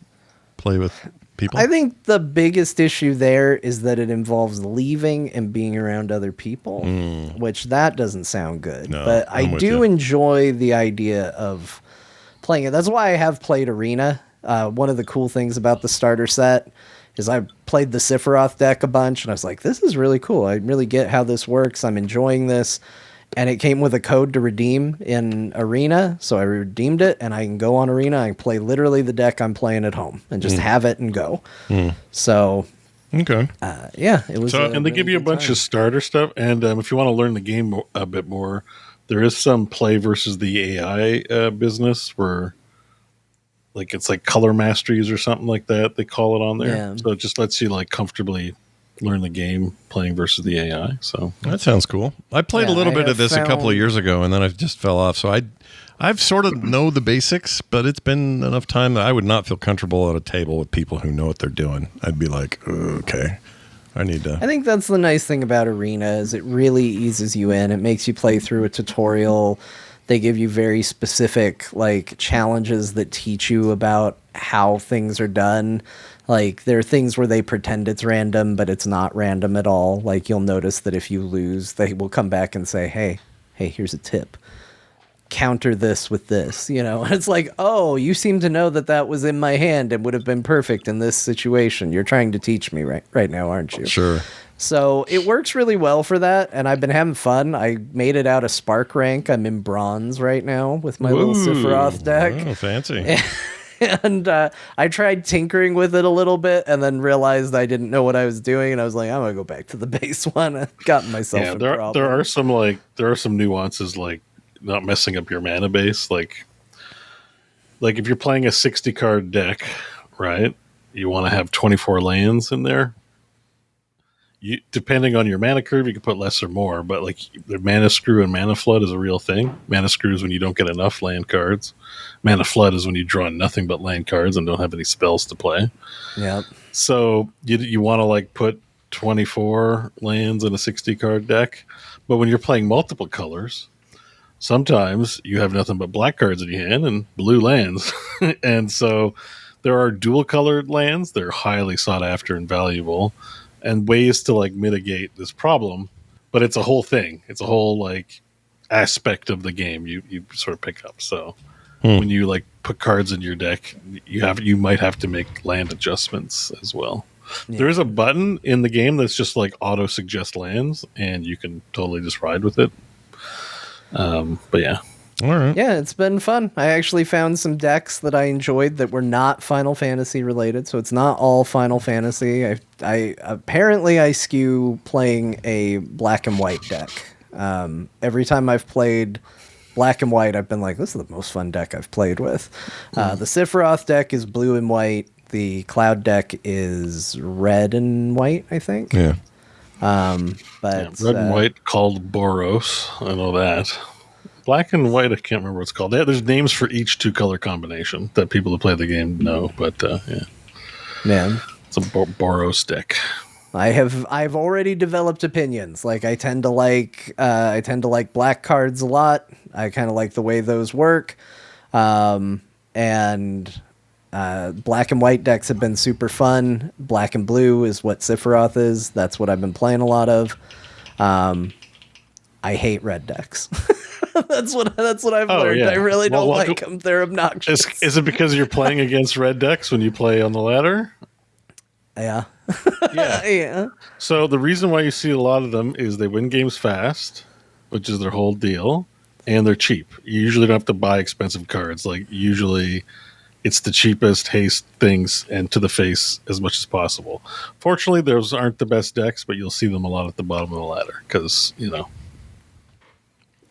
play with people? I think the biggest issue there is that it involves leaving and being around other people, which that doesn't sound good. No, but I do enjoy the idea of playing it. That's why I have played Arena. One of the cool things about the starter set is I played the Sephiroth deck a bunch, and I was like, this is really cool. I really get how this works. I'm enjoying this. And it came with a code to redeem in Arena, so I redeemed it, and I can go on Arena. I can play literally the deck I'm playing at home and just have it and go. So, okay, it was. So, and they give you a bunch of starter stuff, and if you want to learn the game a bit more, there is some play versus the AI business where, like, it's like color masteries or something like that. They call it on there, so it just lets you like comfortably learn the game playing versus the AI. So that sounds cool. I played a little bit of this a couple of years ago, and then I just fell off. So I've sort of know the basics, but it's been enough time that I would not feel comfortable at a table with people who know what they're doing. I'd be like, okay, I need to. I think that's the nice thing about Arena is it really eases you in. It makes you play through a tutorial. They give you very specific like challenges that teach you about how things are done. Like, there are things where they pretend it's random, but it's not random at all. Like, you'll notice that if you lose, they will come back and say, hey, here's a tip. Counter this with this, you know? And it's like, oh, you seem to know that was in my hand and would have been perfect in this situation. You're trying to teach me right now, aren't you? Sure. So it works really well for that, and I've been having fun. I made it out of Spark rank. I'm in bronze right now with my little Sephiroth deck. Oh, fancy. And I tried tinkering with it a little bit and then realized I didn't know what I was doing. And I was like, I'm going to go back to the base one. I've gotten myself in problems. There are some nuances, like not messing up your mana base. Like if you're playing a 60 card deck, right, you want to have 24 lands in there. Depending on your mana curve, you can put less or more, but like the mana screw and mana flood is a real thing. Mana screw is when you don't get enough land cards. Mana flood is when you draw nothing but land cards and don't have any spells to play. Yep. So you want to like put 24 lands in a 60 card deck, but when you're playing multiple colors, sometimes you have nothing but black cards in your hand and blue lands. And so there are dual colored lands. They're highly sought after and valuable. And ways to like mitigate this problem, but it's a whole thing. It's a whole like aspect of the game you sort of pick up. So when you like put cards in your deck, you might have to make land adjustments as well. Yeah. There is a button in the game that's just like auto suggest lands, and you can totally just ride with it. But yeah. All right. Yeah, it's been fun. I actually found some decks that I enjoyed that were not Final Fantasy related, so it's not all Final Fantasy. I apparently skew playing a black and white deck. Every time I've played black and white, I've been like, this is the most fun deck I've played with. The Sephiroth deck is blue and white. The Cloud deck is red and white, I think. Yeah. But red and white called Boros. I know that. Black and white, I can't remember what it's called. There's names for each two color combination that people who play the game know, but yeah. Man. It's a Boros deck. I've already developed opinions. Like I tend to like black cards a lot. I kind of like the way those work. And black and white decks have been super fun. Black and blue is what Sephiroth is. That's what I've been playing a lot of. I hate red decks. That's what I've learned. Yeah. I really don't like them. They're obnoxious. Is it because you're playing against red decks when you play on the ladder? Yeah. Yeah. So the reason why you see a lot of them is they win games fast, which is their whole deal, and they're cheap. You usually don't have to buy expensive cards. Like usually it's the cheapest haste things and to the face as much as possible. Fortunately, those aren't the best decks, but you'll see them a lot at the bottom of the ladder because,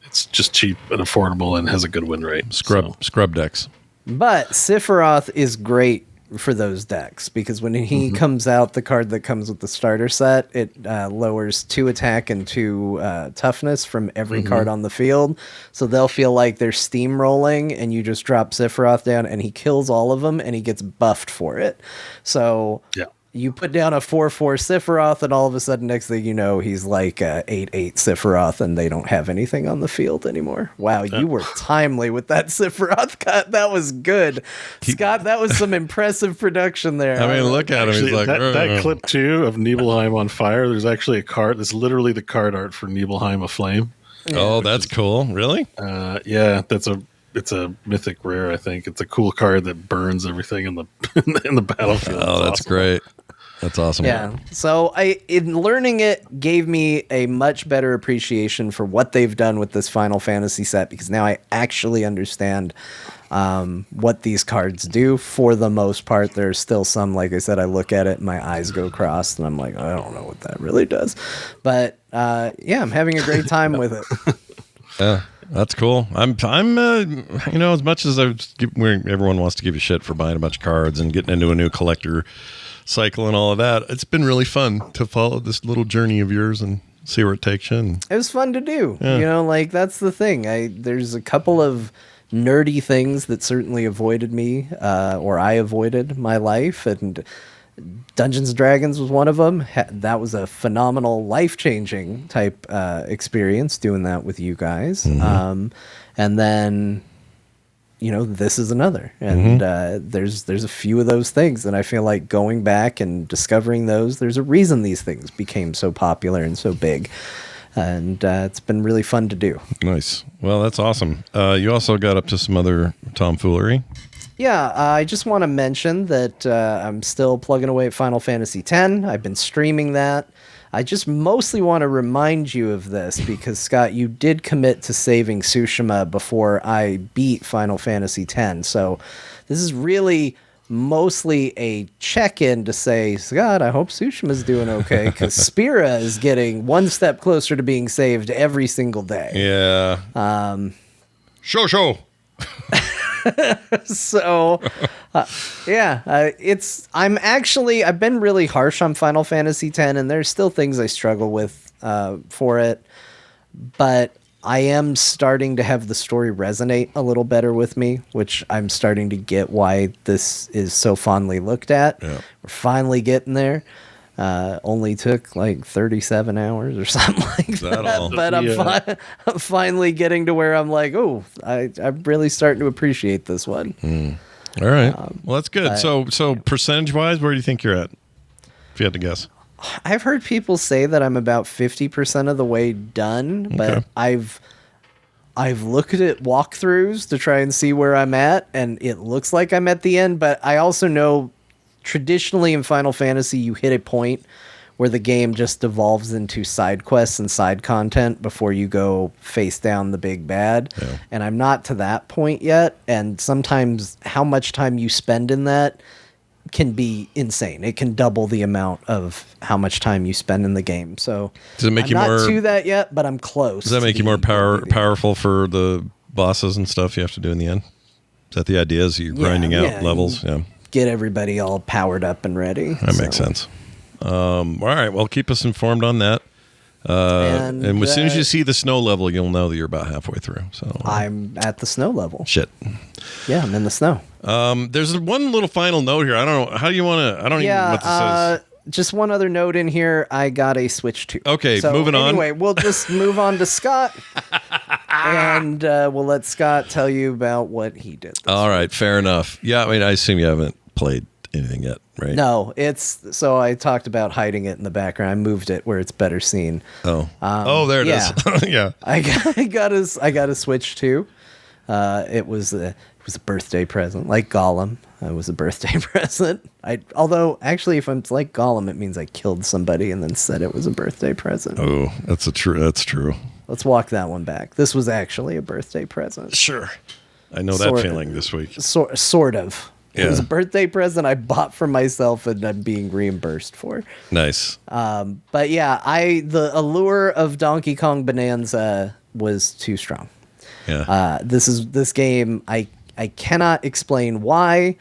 it's just cheap and affordable and has a good win rate. Scrub decks. But Sephiroth is great for those decks, because when he comes out, the card that comes with the starter set, it lowers 2 attack and 2 toughness from every card on the field. So they'll feel like they're steamrolling, and you just drop Sephiroth down, and he kills all of them, and he gets buffed for it. So you put down a 4/4 Sephiroth, and all of a sudden, next thing you know, he's like 8/8 Sephiroth, and they don't have anything on the field anymore. Wow, you were timely with that Sephiroth cut. That was good, Scott. That was some impressive production there. I mean, look at him. He's like that clip too of Nibelheim on fire. There's actually a card. That's literally the card art for Nibelheim Aflame. Oh, that's cool. Really? Yeah, it's a mythic rare. I think it's a cool card that burns everything in the in the battlefield. Oh, that's awesome. Great. That's awesome. Yeah. So in learning it gave me a much better appreciation for what they've done with this Final Fantasy set, because now I actually understand what these cards do. For the most part, there's still some, like I said, I look at it and my eyes go crossed and I'm like, I don't know what that really does. But yeah, I'm having a great time with it. Yeah. That's cool. I'm you know, as much as everyone wants to give you shit for buying a bunch of cards and getting into a new collector cycle and all of that, it's been really fun to follow this little journey of yours and see where it takes you. And it was fun to do. Yeah. You know, like that's the thing. There's a couple of nerdy things that certainly avoided me, or I avoided my life, and Dungeons & Dragons was one of them. That was a phenomenal, life-changing type experience doing that with you guys. And then, you know, this is another. And there's a few of those things, and I feel like going back and discovering those, there's a reason these things became so popular and so big. And it's been really fun to do. Nice. Well, that's awesome. You also got up to some other tomfoolery. Yeah, I just want to mention that I'm still plugging away at Final Fantasy X. I've been streaming that. I just mostly want to remind you of this because, Scott, you did commit to saving Tsushima before I beat Final Fantasy X. So this is really mostly a check-in to say, Scott, I hope Tsushima's doing okay, because Spira is getting one step closer to being saved every single day. Yeah. Show. So, yeah, I've been really harsh on Final Fantasy X, and there's still things I struggle with for it, but I am starting to have the story resonate a little better with me, which I'm starting to get why this is so fondly looked at. Yeah. We're finally getting there. Only took like 37 hours or something like that. But I'm finally getting to where I'm like, oh, I'm really starting to appreciate this one. All right. Well, that's good. So percentage-wise, where do you think you're at, if you had to guess? I've heard people say that I'm about 50% of the way done, but I've looked at walkthroughs to try and see where I'm at, and it looks like I'm at the end, but I also know traditionally in Final Fantasy, you hit a point where the game just devolves into side quests and side content before you go face down the big bad. Yeah. And I'm not to that point yet. And sometimes how much time you spend in that can be insane. It can double the amount of how much time you spend in the game. So does it make I'm you not more to that yet, but I'm close. Does that make you more powerful for the bosses and stuff you have to do in the end? Is that the idea? Is you're grinding out levels? Yeah. Get everybody all powered up and ready. That makes sense. All right. Well, keep us informed on that. And as soon as you see the snow level, you'll know that you're about halfway through. So I'm at the snow level. Shit. Yeah, I'm in the snow. There's one little final note here. I don't know. How do you want to? I don't even know what this says. Just one other note in here. I got a Switch 2. Okay, so moving on. Anyway, we'll just move on to Scott. And we'll let Scott tell you about what he did. All right, fair enough. Yeah, I mean, I assume you haven't played anything yet, right? No, so I talked about hiding it in the background. I moved it where it's better seen. Oh, there it is. Yeah. I got a Switch 2. It was a birthday present, like Gollum. It was a birthday present. Although actually, if I'm like Gollum, it means I killed somebody and then said it was a birthday present. Oh, that's true. Let's walk that one back. This was actually a birthday present. Sure. I know that feeling this week. Sort of. Yeah. It was a birthday present I bought for myself and I'm being reimbursed for. Nice. But yeah, the allure of Donkey Kong Bonanza was too strong. Yeah. This game, I cannot explain why.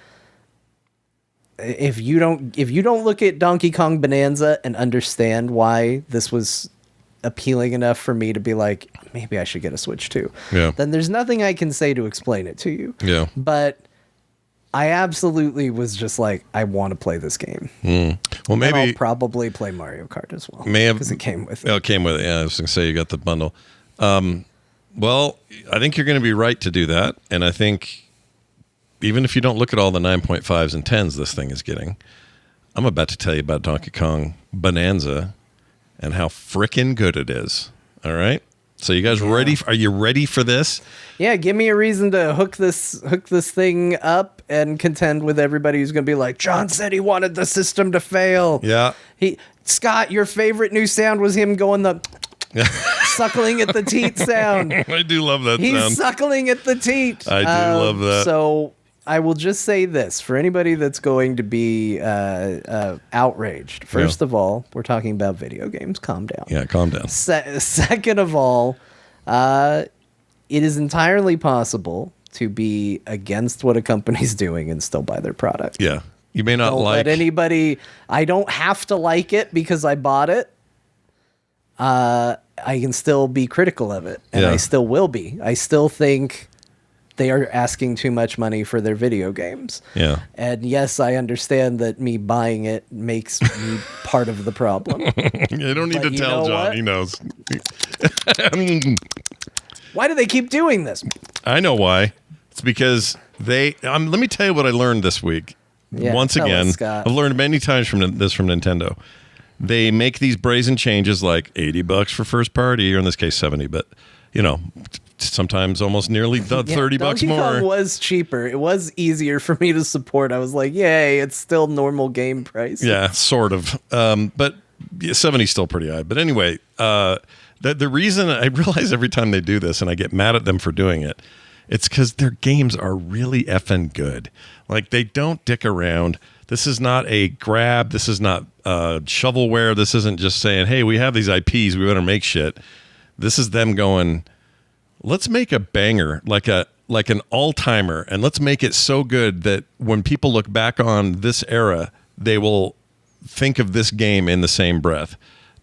if you don't look at Donkey Kong Bonanza and understand why this was appealing enough for me to be like, maybe I should get a Switch too, then there's nothing I can say to explain it to you. Yeah. But I absolutely was just like, I want to play this game. Well, maybe and I'll probably play Mario Kart as well. Because it came with it. Oh, it came with it. Yeah, I was going to say you got the bundle. Well, I think you're going to be right to do that. And I think even if you don't look at all the 9.5s and 10s this thing is getting, I'm about to tell you about Donkey Kong Bonanza and how frickin' good it is. All right? So you guys ready? Are you ready for this? Yeah, give me a reason to hook this thing up and contend with everybody who's going to be like, John said he wanted the system to fail. Yeah. Scott, your favorite new sound was him going the suckling at the teat sound. I do love that sound. He's suckling at the teat. I do love that. So I will just say this for anybody that's going to be outraged. First of all, we're talking about video games. Calm down. Yeah, calm down. Second of all, it is entirely possible to be against what a company's doing and still buy their product. Yeah. You may not like anybody. I don't have to like it because I bought it. I can still be critical of it, and I still will be. I still think they are asking too much money for their video games. Yeah. And yes, I understand that me buying it makes me part of the problem. You don't need to tell John. What? He knows. Why do they keep doing this? I know why. It's because let me tell you what I learned this week. Once again, I've learned many times from Nintendo. They make these brazen changes like $80 for first party, or in this case 70, but sometimes almost nearly $30 Donkey more. Kong was cheaper. It was easier for me to support. I was like, yay, it's still normal game price. Yeah, sort of. But 70 is still pretty high. But anyway, the reason I realize every time they do this, and I get mad at them for doing it, it's because their games are really effing good. Like, they don't dick around. This is not a grab. This is not shovelware. This isn't just saying, hey, we have these IPs. We better make shit. This is them going, let's make a banger, like an all-timer, and let's make it so good that when people look back on this era, they will think of this game in the same breath.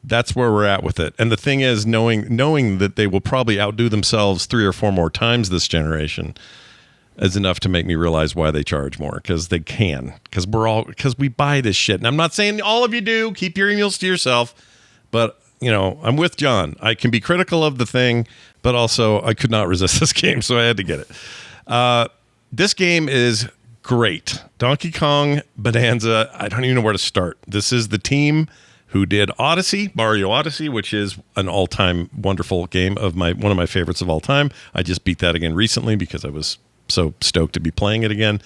That's where we're at with it. And the thing is, knowing that they will probably outdo themselves 3 or 4 more times this generation is enough to make me realize why they charge more, because they can. Because we buy this shit. And I'm not saying all of you do. Keep your emails to yourself. But, I'm with John. I can be critical of the thing, but also I could not resist this game, so I had to get it. This game is great. Donkey Kong Bonanza, I don't even know where to start. This is the team who did Mario Odyssey, which is an all-time wonderful game one of my favorites of all time. I just beat that again recently because I was so stoked to be playing it again,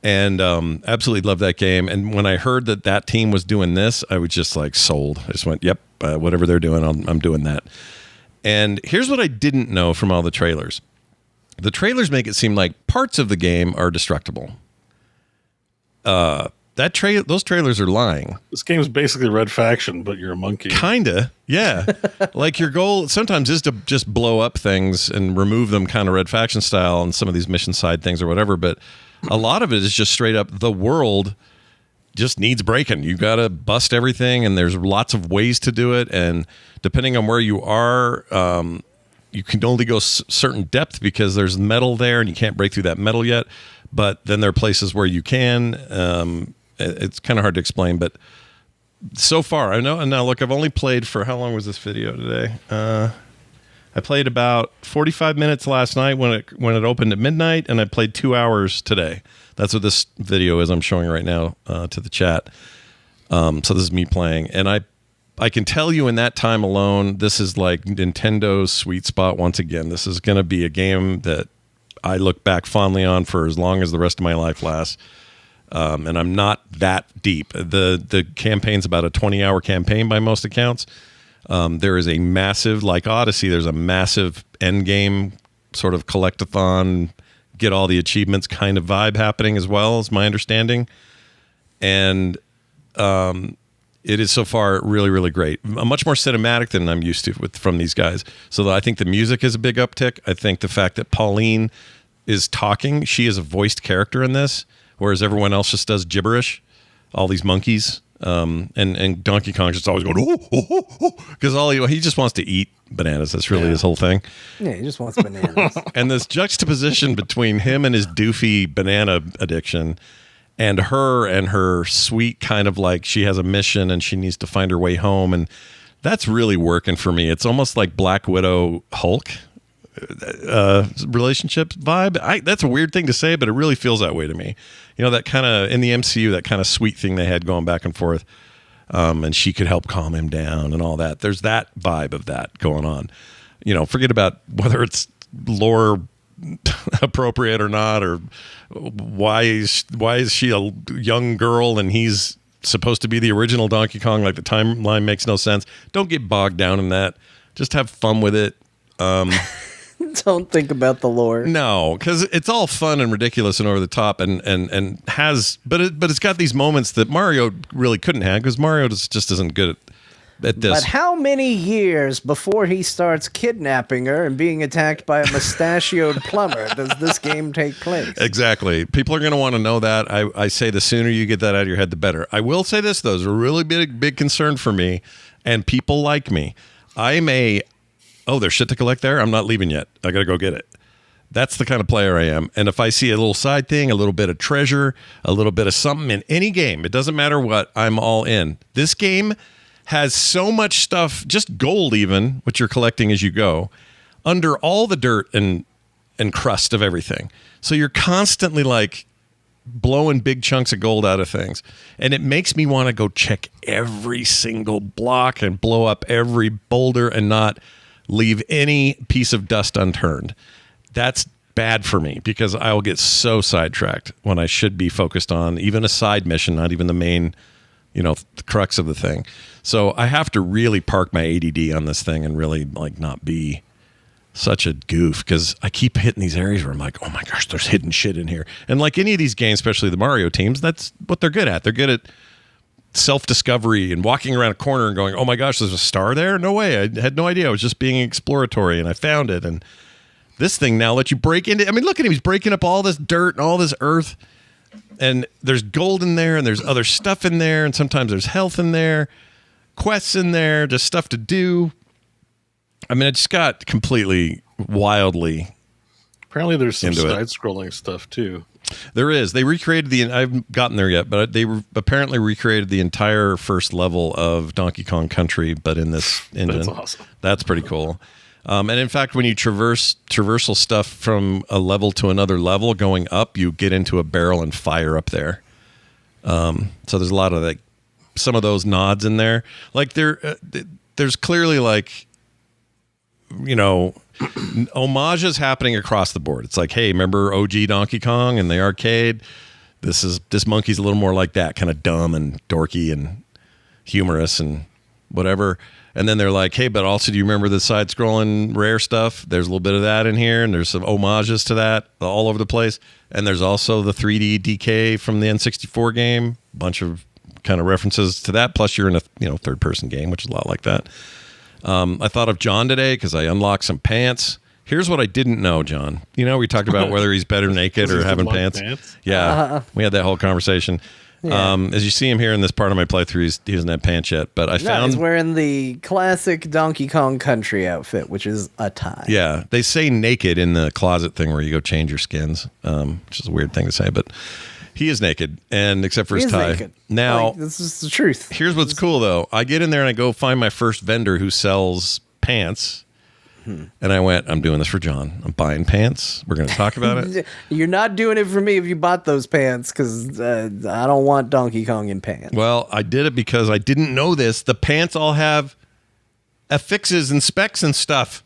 and absolutely love that game. And when I heard that team was doing this, I was just like sold. I just went, yep, whatever they're doing, I'm doing that. And here's what I didn't know from all the trailers. The trailers make it seem like parts of the game are destructible. Those trailers are lying. This game is basically Red Faction, but you're a monkey. Kinda, yeah. Like, your goal sometimes is to just blow up things and remove them, kind of Red Faction style, and some of these mission side things or whatever. But a lot of it is just straight up the world just needs breaking. You got to bust everything, and there's lots of ways to do it. And depending on where you are, you can only go certain depth because there's metal there, and you can't break through that metal yet. But then there are places where you can. It's kind of hard to explain, but so far, I know. And now, look, I've only played for, how long was this video today? I played about 45 minutes last night when it opened at midnight, and I played 2 hours today. That's what this video is I'm showing right now to the chat. So this is me playing, and I can tell you in that time alone, this is like Nintendo's sweet spot once again. This is going to be a game that I look back fondly on for as long as the rest of my life lasts. And I'm not that deep. The campaign's about a 20-hour campaign by most accounts. There is a massive, like Odyssey, there's a massive end game sort of collectathon, get all the achievements kind of vibe happening as well, is my understanding. And it is so far really, really great. Much more cinematic than I'm used to from these guys. So I think the music is a big uptick. I think the fact that Pauline is talking, she is a voiced character in this, whereas everyone else just does gibberish. all these monkeys. And Donkey Kong just always going, because he just wants to eat bananas. That's really his whole thing. Yeah, he just wants bananas. And this juxtaposition between him and his doofy banana addiction and her sweet kind of like she has a mission and she needs to find her way home. And that's really working for me. It's almost like Black Widow Hulk relationship vibe. That's a weird thing to say, but it really feels that way to me. You know, that kind of in the MCU, that kind of sweet thing they had going back and forth, and she could help calm him down and all that. There's that vibe of that going on. You know, forget about whether it's lore appropriate or not, or why is she a young girl and he's supposed to be the original Donkey Kong? Like the timeline makes no sense. Don't get bogged down in that. Just have fun with it. Don't think about the lore. No, because it's all fun and ridiculous and over the top, and has, but it's got these moments that Mario really couldn't have, because Mario just isn't good at this. But how many years before he starts kidnapping her and being attacked by a mustachioed plumber does this game take place? Exactly. People are going to want to know that. I say the sooner you get that out of your head, the better. I will say this, though, is a really big concern for me, and people like me. There's shit to collect there. I'm not leaving yet. I got to go get it. That's the kind of player I am. And if I see a little side thing, a little bit of treasure, a little bit of something in any game, it doesn't matter what, I'm all in. This game has so much stuff, just gold even, which you're collecting as you go, under all the dirt and crust of everything. So you're constantly like blowing big chunks of gold out of things. And it makes me want to go check every single block and blow up every boulder and not leave any piece of dust unturned. That's bad for me, because I will get so sidetracked when I should be focused on even a side mission, not even the main, the crux of the thing. So I have to really park my ADD on this thing and really like not be such a goof, because I keep hitting these areas where I'm like, oh my gosh, there's hidden shit in here. And like any of these games, especially the Mario teams, that's what they're good at. They're good at self-discovery and walking around a corner and going, oh my gosh, there's a star there? No way. I had no idea. I was just being exploratory and I found it. And this thing now lets you break into, I mean, look at him. He's breaking up all this dirt and all this earth, and there's gold in there and there's other stuff in there. And sometimes there's health in there, quests in there, just stuff to do. I mean, it just got completely wildly. Apparently there's some side-scrolling stuff too. There is. They recreated I haven't gotten there yet, but they apparently recreated the entire first level of Donkey Kong Country, but in this engine. That's awesome. That's pretty cool. And in fact, when you traversal stuff from a level to another level going up, you get into a barrel and fire up there. So there's a lot of like some of those nods in there. Like there's clearly like, homages happening across the board. It's like, hey, remember OG Donkey Kong and the arcade? This monkey's a little more like that, kind of dumb and dorky and humorous and whatever. And then they're like, hey, but also, do you remember the side-scrolling rare stuff? There's a little bit of that in here, and there's some homages to that all over the place. And there's also the 3D DK from the N64 game, a bunch of kind of references to that. Plus, you're in a third-person game, which is a lot like that. I thought of John today because I unlocked some pants. Here's what I didn't know, John. We talked about whether he's better naked or having pants. Yeah, we had that whole conversation. Yeah. As you see him here in this part of my playthrough, he doesn't have pants yet. But he's wearing the classic Donkey Kong Country outfit, which is a tie. Yeah, they say naked in the closet thing where you go change your skins, which is a weird thing to say, but he is naked, and except for his tie. Naked. Now, this is the truth. Here's what's cool, though. I get in there and I go find my first vendor who sells pants. And I went, I'm doing this for John. I'm buying pants. We're going to talk about it. You're not doing it for me if you bought those pants, because I don't want Donkey Kong in pants. Well, I did it because I didn't know this. The pants all have affixes and specs and stuff.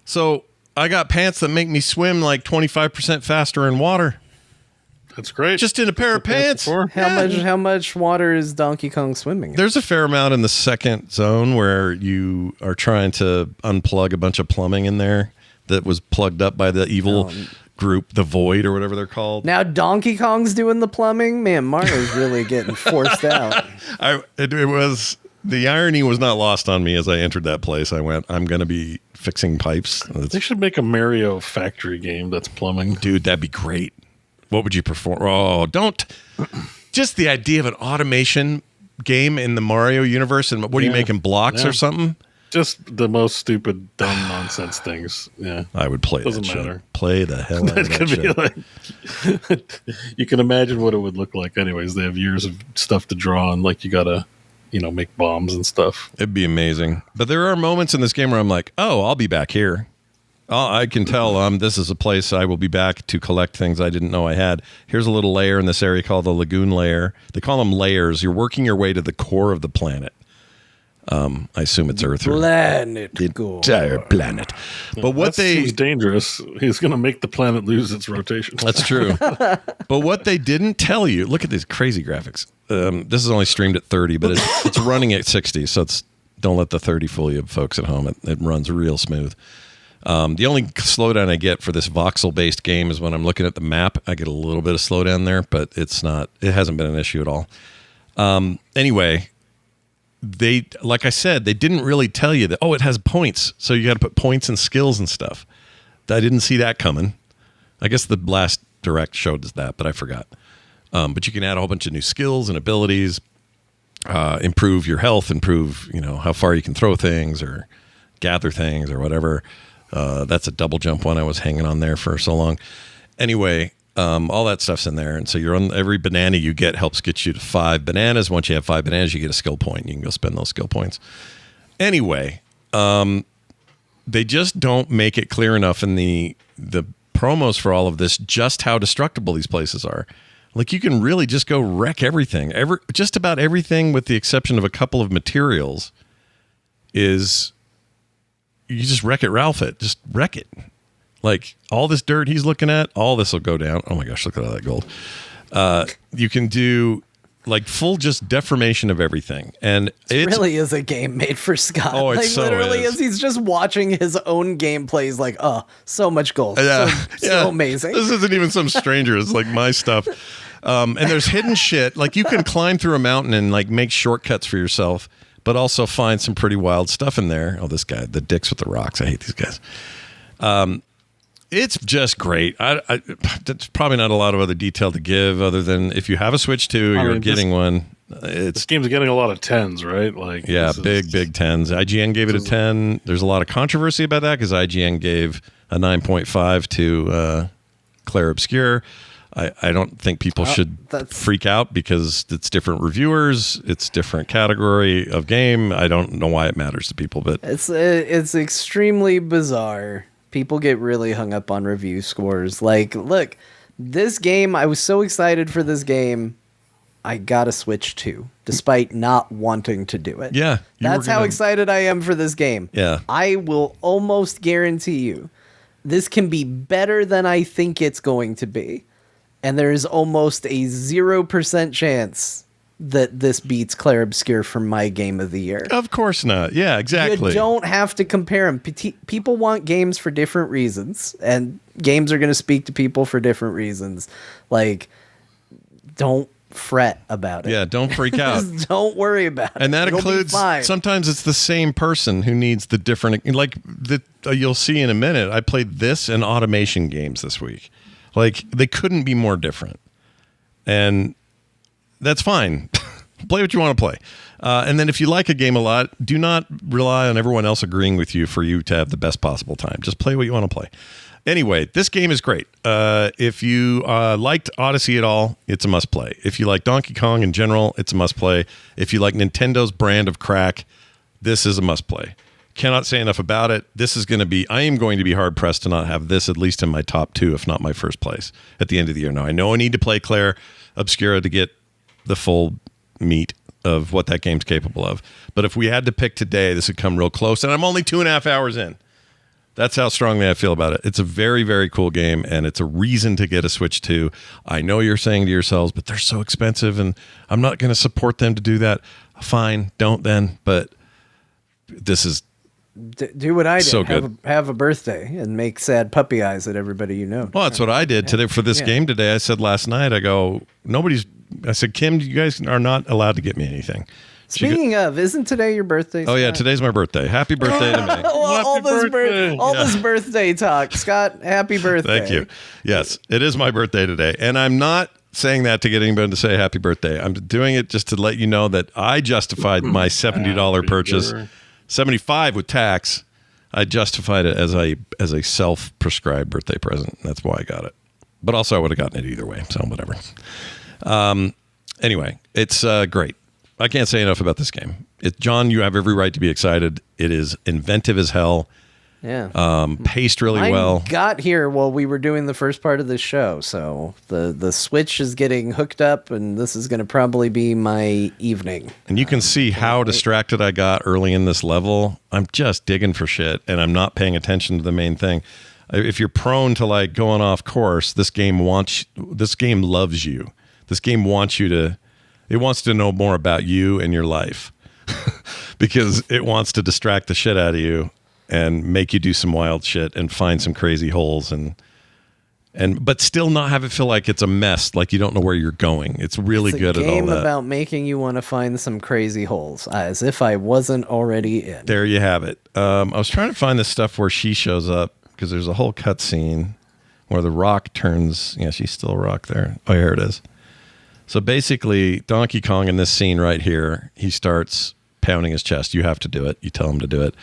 So I got pants that make me swim like 25% faster in water. That's great. Just in a pair of pants. How much water is Donkey Kong swimming in? There's a fair amount in the second zone where you are trying to unplug a bunch of plumbing in there that was plugged up by the evil group, the Void or whatever they're called. Now Donkey Kong's doing the plumbing? Man, Mario's really getting forced out. The irony was not lost on me as I entered that place. I went, I'm going to be fixing pipes. They should make a Mario factory game that's plumbing. Dude, that'd be great. What would you perform? Oh, don't just the idea of an automation game in the Mario universe. And what are you making, blocks or something? Just the most stupid, dumb nonsense things. Yeah, I would play. Doesn't that matter. Shit. Play the hell out of that shit. Like, you can imagine what it would look like. Anyways, they have years of stuff to draw on. Like you gotta, make bombs and stuff. It'd be amazing. But there are moments in this game where I'm like, oh, I'll be back here. I can tell this is a place I will be back to collect things I didn't know I had. Here's a little layer in this area called the Lagoon Layer. They call them layers. You're working your way to the core of the planet. I assume it's Earth. Planet. The entire planet. But what seems dangerous. He's going to make the planet lose its rotation. That's true. But what they didn't tell you, look at these crazy graphics. This is only streamed at 30, but it's running at 60. So don't let the 30 fool you, folks at home. It runs real smooth. The only slowdown I get for this voxel-based game is when I'm looking at the map. I get a little bit of slowdown there, but it hasn't been an issue at all. Anyway, like I said, they didn't really tell you that, it has points. So you got to put points and skills and stuff. I didn't see that coming. I guess the last direct showed us that, but I forgot. But you can add a whole bunch of new skills and abilities, improve your health, improve, how far you can throw things or gather things or whatever. That's a double jump one. I was hanging on there for so long. Anyway, all that stuff's in there. And so you're on every banana you get helps get you to 5 bananas. Once you have 5 bananas, you get a skill point. You can go spend those skill points. Anyway, they just don't make it clear enough in the promos for all of this just how destructible these places are. Like you can really just go wreck everything. Just about everything with the exception of a couple of materials is you just wreck it, Ralph it. Just wreck it. Like all this dirt he's looking at, all this will go down. Oh my gosh, look at all that gold. You can do like full just deformation of everything. And it really is a game made for Scott. Oh, it like, so literally is. He's just watching his own gameplays like, so much gold. So amazing. This isn't even some stranger. It's like my stuff. And there's hidden shit. Like you can climb through a mountain and like make shortcuts for yourself, but also find some pretty wild stuff in there. Oh, this guy, the dicks with the rocks. I hate these guys. It's just great. There's probably not a lot of other detail to give other than if you have a Switch 2, you're getting one. This game's getting a lot of 10s, right? Like big 10s. IGN gave it a 10. There's a lot of controversy about that because IGN gave a 9.5 to Claire Obscure. I don't think people should freak out because it's different reviewers. It's different category of game. I don't know why it matters to people, but it's extremely bizarre. People get really hung up on review scores. Like, look, this game, I was so excited for this game, I got a Switch 2, despite not wanting to do it. Yeah. That's how excited I am for this game. Yeah. I will almost guarantee you this can be better than I think it's going to be. And there is almost a 0% chance that this beats Claire Obscure for my game of the year. Of course not. Yeah, exactly. You don't have to compare them. People want games for different reasons, and games are going to speak to people for different reasons. Like, don't fret about it. Yeah, don't freak out. Just don't worry about it. And that includes, sometimes it's the same person who needs the different, like you'll see in a minute, I played this and automation games this week. Like, they couldn't be more different. And that's fine. Play what you want to play. And then if you like a game a lot, do not rely on everyone else agreeing with you for you to have the best possible time. Just play what you want to play. Anyway, this game is great. If you liked Odyssey at all, it's a must play. If you like Donkey Kong in general, it's a must play. If you like Nintendo's brand of crack, this is a must play. Cannot say enough about it. I am going to be hard pressed to not have this at least in my top 2, if not my first place at the end of the year. Now, I know I need to play Claire Obscura to get the full meat of what that game's capable of. But if we had to pick today, this would come real close. And I'm only 2.5 hours in. That's how strongly I feel about it. It's a very, very cool game, and it's a reason to get a Switch 2. I know you're saying to yourselves, but they're so expensive, and I'm not going to support them to do that. Fine, don't then. But this is do what I did. So good. Have a birthday and make sad puppy eyes at everybody you know. Well, that's what I did today for this game today. I said last night, I said, Kim, you guys are not allowed to get me anything. Speaking of, isn't today your birthday, Scott? Oh, yeah, today's my birthday. Happy birthday to me. all this birthday talk. Scott, happy birthday. Thank you. Yes, it is my birthday today. And I'm not saying that to get anybody to say happy birthday. I'm doing it just to let you know that I justified my $70 purchase, $75 with tax. I justified it as a self-prescribed birthday present. That's why I got it. But also I would have gotten it either way, so whatever. Anyway, it's great. I can't say enough about this game. John, you have every right to be excited. It is inventive as hell. Yeah. Paced really Mine well. Got here while we were doing the first part of this show, so the Switch is getting hooked up, and this is going to probably be my evening. And you can see how distracted I got early in this level. I'm just digging for shit, and I'm not paying attention to the main thing. If you're prone to like going off course, this game loves you. This game wants to know more about you and your life because it wants to distract the shit out of you and make you do some wild shit and find some crazy holes but still not have it feel like it's a mess, like you don't know where you're going. It's really good at all that. It's a game about making you want to find some crazy holes, as if I wasn't already in. There you have it. I was trying to find this stuff where she shows up because there's a whole cutscene where the rock turns. Yeah, she's still a rock there. Oh, here it is. So basically, Donkey Kong in this scene right here, he starts pounding his chest. You have to do it. You tell him to do it.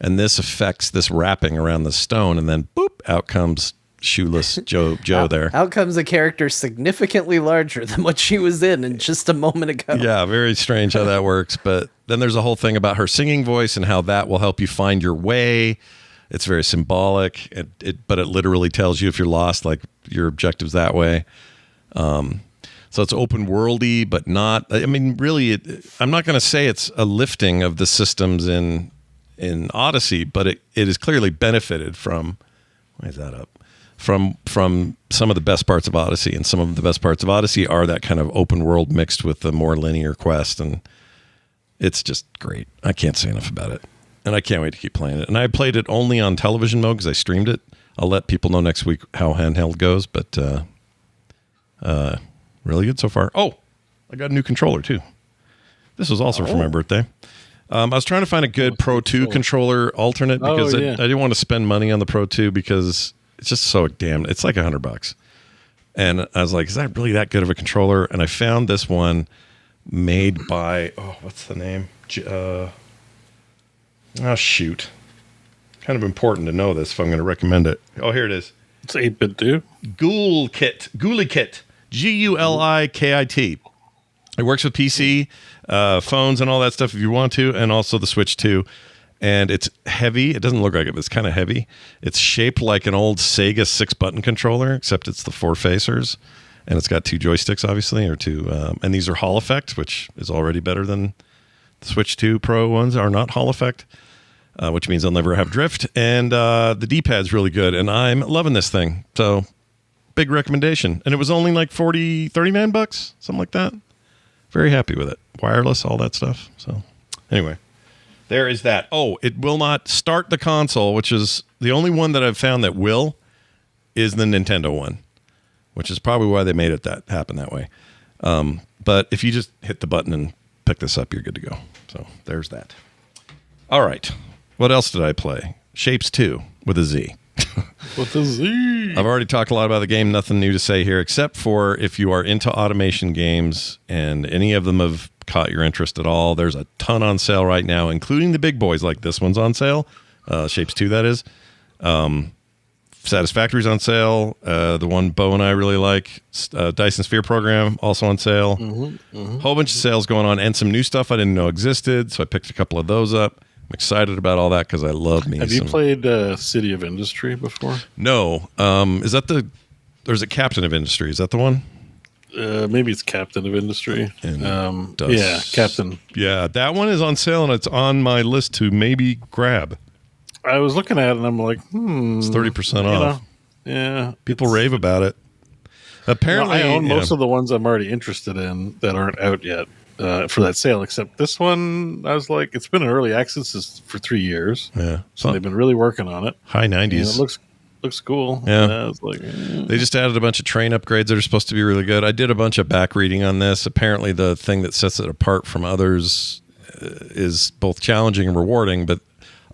And this affects this wrapping around the stone, and then boop, out comes shoeless Joe there. Out comes a character significantly larger than what she was in just a moment ago. Yeah, very strange how that works. But then there's a whole thing about her singing voice and how that will help you find your way. It's very symbolic, but it literally tells you if you're lost, like your objective's that way. So it's open worldy, but not. I mean, really, I'm not going to say it's a lifting of the systems in Odyssey, but it is clearly benefited from. Why is that up? From some of the best parts of Odyssey, and some of the best parts of Odyssey are that kind of open world mixed with the more linear quest, and it's just great. I can't say enough about it, and I can't wait to keep playing it. And I played it only on television mode because I streamed it. I'll let people know next week how handheld goes, but really good so far. Oh, I got a new controller too. This was also for my birthday. I was trying to find a good Pro 2 controller alternate because I didn't want to spend money on the Pro 2 because it's just so damn. It's like $100, and I was like, "Is that really that good of a controller?" And I found this one made by what's the name? Shoot, kind of important to know this if I'm going to recommend it. Oh, here it is. It's 8-bit too. Goulikit. Gulikit. It works with PC, phones, and all that stuff if you want to, and also the Switch too. And it's heavy. It doesn't look like it, but it's kind of heavy. It's shaped like an old Sega 6-button controller, except it's the 4 facers, and it's got 2 joysticks, obviously, or 2. And these are Hall Effect, which is already better than the Switch 2 Pro ones are not Hall Effect, which means they'll never have drift. And the D-pad's really good, and I'm loving this thing. So big recommendation. And it was only like $39, something like that. Very happy with it. Wireless, all that stuff. So anyway, there is that. Oh, it will not start the console, which is the only one that I've found that will, is the Nintendo one, which is probably why they made it happen that way. But if you just hit the button and pick this up, you're good to go. So there's that. All right. What else did I play? Shapez 2 with a Z. With a Z. I've already talked a lot about the game. Nothing new to say here, except for if you are into automation games and any of them have caught your interest at all, there's a ton on sale right now, including the big boys like this one's on sale. Shapez 2, that is. Satisfactory's on sale. The one Bo and I really like, Dyson Sphere Program, also on sale. Whole bunch of sales going on, and some new stuff I didn't know existed, so I picked a couple of those up. I'm excited about all that because I love me. Have you played City of Industry before? No. Is that or is it Captain of Industry? Is that the one? Maybe it's Captain of Industry. Yeah, Captain. Yeah, that one is on sale, and it's on my list to maybe grab. I was looking at it, and I'm like, It's 30% off. Yeah. People rave about it. Apparently, I own most of the ones I'm already interested in that aren't out yet. For that sale, except this one, I was like, it's been in early access for 3 years. Yeah, so they've been really working on it. High 90s. It looks cool. Yeah, I was like, they just added a bunch of train upgrades that are supposed to be really good. I did a bunch of back reading on this. Apparently, the thing that sets it apart from others is both challenging and rewarding, but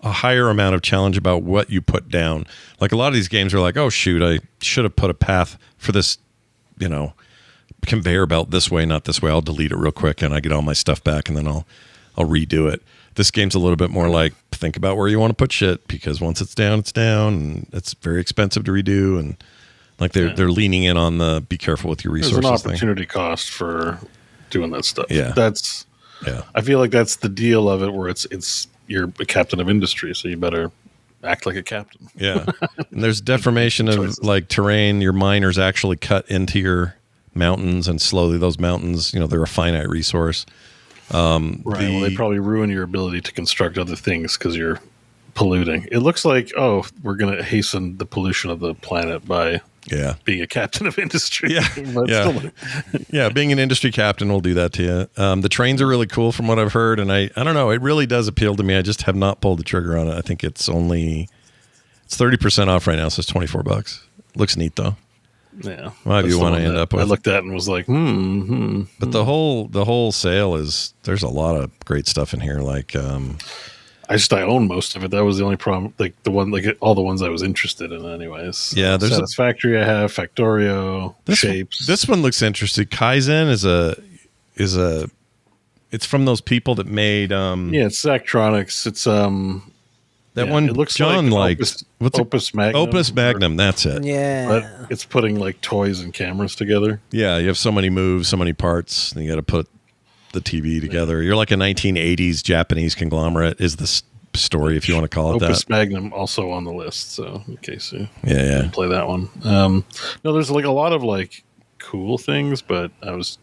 a higher amount of challenge about what you put down. Like a lot of these games are like, oh shoot, I should have put a path for this, conveyor belt this way, not this way. I'll delete it real quick and I get all my stuff back and then I'll redo it. This game's a little bit more like, think about where you want to put shit, because once it's down, and it's very expensive to redo, and like they're leaning in on the be careful with your resources. There's an opportunity cost for doing that stuff. Yeah. I feel like that's the deal of it, where it's you're a captain of industry, so you better act like a captain. Yeah. And there's deformation of like terrain. Your miners actually cut into your mountains, and slowly those mountains, they're a finite resource. Right. Well, they probably ruin your ability to construct other things because you're polluting. It looks like, we're going to hasten the pollution of the planet by being a captain of industry. Yeah. Being an industry captain will do that to you. The trains are really cool from what I've heard, and I don't know, it really does appeal to me. I just have not pulled the trigger on it. I think it's 30% off right now, so it's $24. Looks neat though. Yeah, might be one I end up with. I looked at and was like, But the whole sale is, there's a lot of great stuff in here. Like, I own most of it. That was the only problem. Like all the ones I was interested in, anyways. Yeah, there's Satisfactory. I have Factorio, Shapes. This one looks interesting. Kaizen it's from those people that made. It's Zachtronics. It's that one. It looks John like Opus Magnum. Opus Magnum. That's it. Yeah, but it's putting like toys and cameras together. Yeah, you have so many moves, so many parts, and you got to put the TV together. You're like a 1980s Japanese conglomerate. Is the story, if you want to call it that. Opus Magnum also on the list, so in case you play that one. No, there's like a lot of like cool things, but I was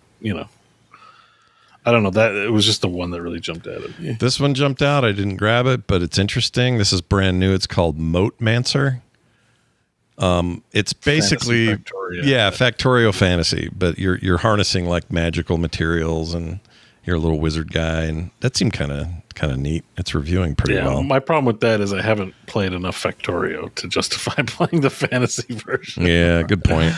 I don't know, that it was just the one that really jumped out at me. This one jumped out. I didn't grab it, but it's interesting. This is brand new. It's called Moatmancer. It's basically Factorio fantasy, but you're harnessing like magical materials, and you're a little wizard guy, and that seemed kind of neat. It's reviewing pretty well. My problem with that is I haven't played enough Factorio to justify playing the fantasy version. Yeah, good point.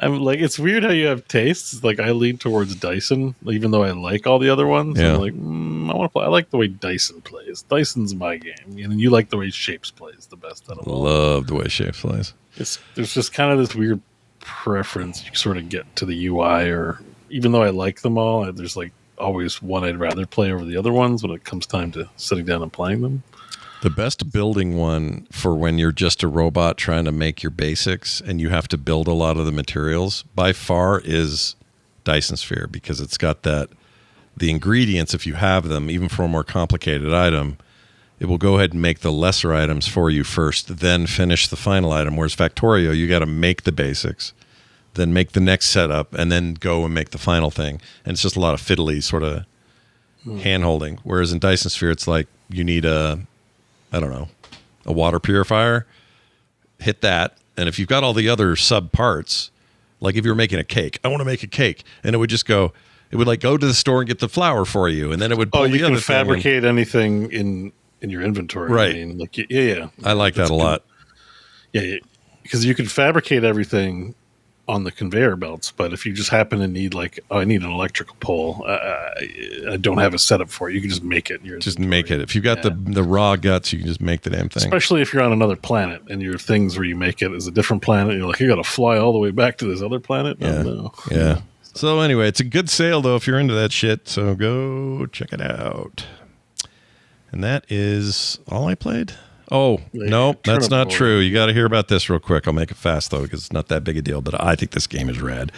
I'm like, it's weird how you have tastes. Like, I lean towards Dyson, even though I like all the other ones. Yeah. I'm like, I want to play. I like the way Dyson plays. Dyson's my game, and you like the way Shapes plays the best out of all. Love the way Shapes plays. There's just kind of this weird preference you sort of get to the UI, or even though I like them all, there's like always one I'd rather play over the other ones when it comes time to sitting down and playing them. The best building one for when you're just a robot trying to make your basics and you have to build a lot of the materials by far is Dyson Sphere, because it's got the ingredients, if you have them, even for a more complicated item, it will go ahead and make the lesser items for you first, then finish the final item. Whereas Factorio, you got to make the basics, then make the next setup, and then go and make the final thing. And it's just a lot of fiddly sort of hand-holding. Whereas in Dyson Sphere, it's like you need a water purifier, hit that, and if you've got all the other sub-parts, like if you're making a cake, I want to make a cake, and it would go to the store and get the flour for you, and then it would pull the other thing. You can fabricate anything in your inventory. Right. I mean, like, yeah. I like that a lot. Yeah, because you can fabricate everything on the conveyor belts, but if you just happen to need I need an electrical pole, I don't have a setup for it, you can just make it. Just make it. If you got the raw guts, you can just make the damn thing. Especially if you're on another planet and your things where you make it is a different planet, you're like, you got to fly all the way back to this other planet. Yeah. No. Yeah. So anyway, it's a good sale though if you're into that shit. So go check it out. And that is all I played. Oh, no, that's not true. You got to hear about this real quick. I'll make it fast, though, because it's not that big a deal, but I think this game is rad.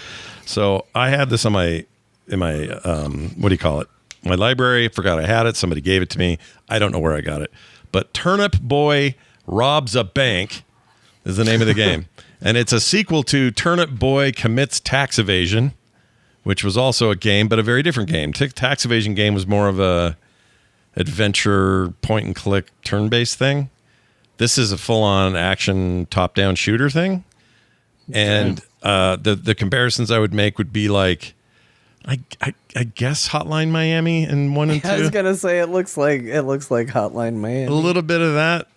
So I had this in my what do you call it? My library. I forgot I had it. Somebody gave it to me. I don't know where I got it. But Turnip Boy Robs a Bank is the name of the game. And it's a sequel to Turnip Boy Commits Tax Evasion, which was also a game, but a very different game. Tax Evasion game was more of a adventure point-and-click turn-based thing. This is a full-on action top-down shooter thing, and the comparisons I would make would be like, I guess Hotline Miami in 1 and 2. I was gonna say it looks like Hotline Miami. A little bit of that.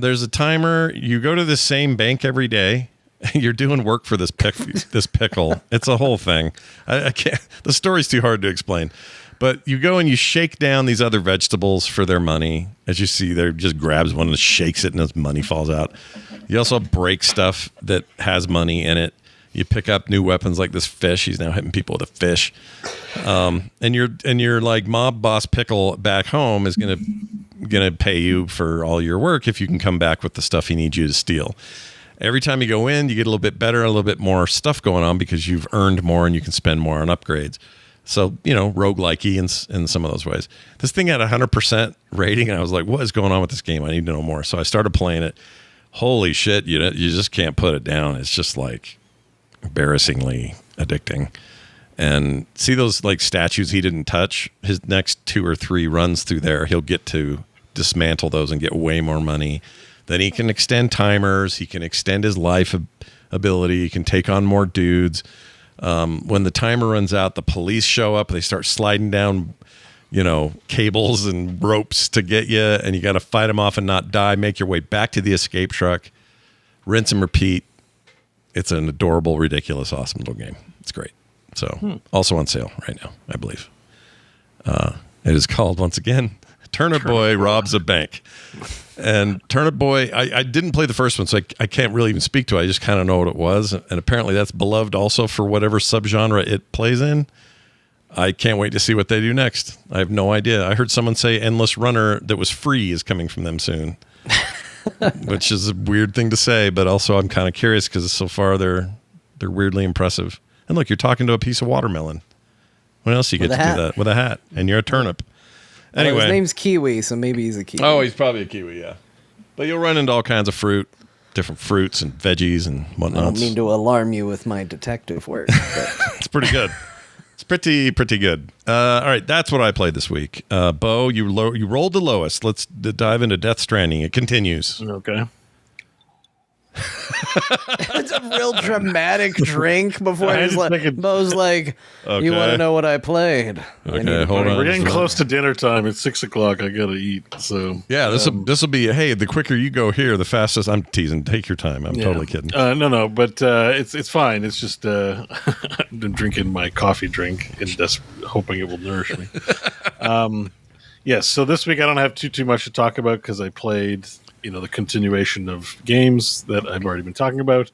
There's a timer. You go to the same bank every day. You're doing work for this pickle. It's a whole thing. I can't. The story's too hard to explain. But you go and you shake down these other vegetables for their money. As you see, there just grabs one and shakes it and his money falls out. You also break stuff that has money in it. You pick up new weapons like this fish. He's now hitting people with a fish. And your like mob boss Pickle back home is gonna pay you for all your work if you can come back with the stuff he needs you to steal. Every time you go in, you get a little bit better, a little bit more stuff going on because you've earned more and you can spend more on upgrades. So, roguelikey in some of those ways. This thing had 100% rating, and I was like, what is going on with this game? I need to know more. So I started playing it. Holy shit, you just can't put it down. It's just like embarrassingly addicting. And see those like statues he didn't touch? His next 2 or 3 runs through there, he'll get to dismantle those and get way more money. Then he can extend timers. He can extend his life ability. He can take on more dudes. When the timer runs out, the police show up. They start sliding down, cables and ropes to get you, and you got to fight them off and not die. Make your way back to the escape truck. Rinse and repeat. It's an adorable, ridiculous, awesome little game. It's great. So, also on sale right now, I believe. It is called, once again, Turnip Boy Robs a Bank. And Turnip Boy, I didn't play the first one, so I can't really even speak to it. I just kind of know what it was. And apparently that's beloved also for whatever subgenre it plays in. I can't wait to see what they do next. I have no idea. I heard someone say Endless Runner that was free is coming from them soon. Which is a weird thing to say, but also I'm kind of curious because so far they're weirdly impressive. And look, you're talking to a piece of watermelon. When else do you get to do that? With a hat. And you're a turnip. Anyway. Well, his name's Kiwi, so maybe he's a kiwi. Oh, he's probably a kiwi, yeah. But you'll run into all kinds of fruit, different fruits and veggies and whatnot. I don't mean to alarm you with my detective work. But. It's pretty good. It's pretty good. All right, that's what I played this week. Bo, you rolled the lowest. Let's dive into Death Stranding. It continues. Okay. It's a real dramatic drink before Bo's like, okay. You want to know what I played? Okay, hold on. We're getting close to dinner time. It's 6:00. I gotta eat. So yeah, this will be. Hey, the quicker you go here, the fastest. I'm teasing. Take your time. I'm totally kidding. No, but it's fine. It's just I'm drinking my coffee drink and just hoping it will nourish me. Yes. So this week I don't have too much to talk about because I played. The continuation of games that I've already been talking about,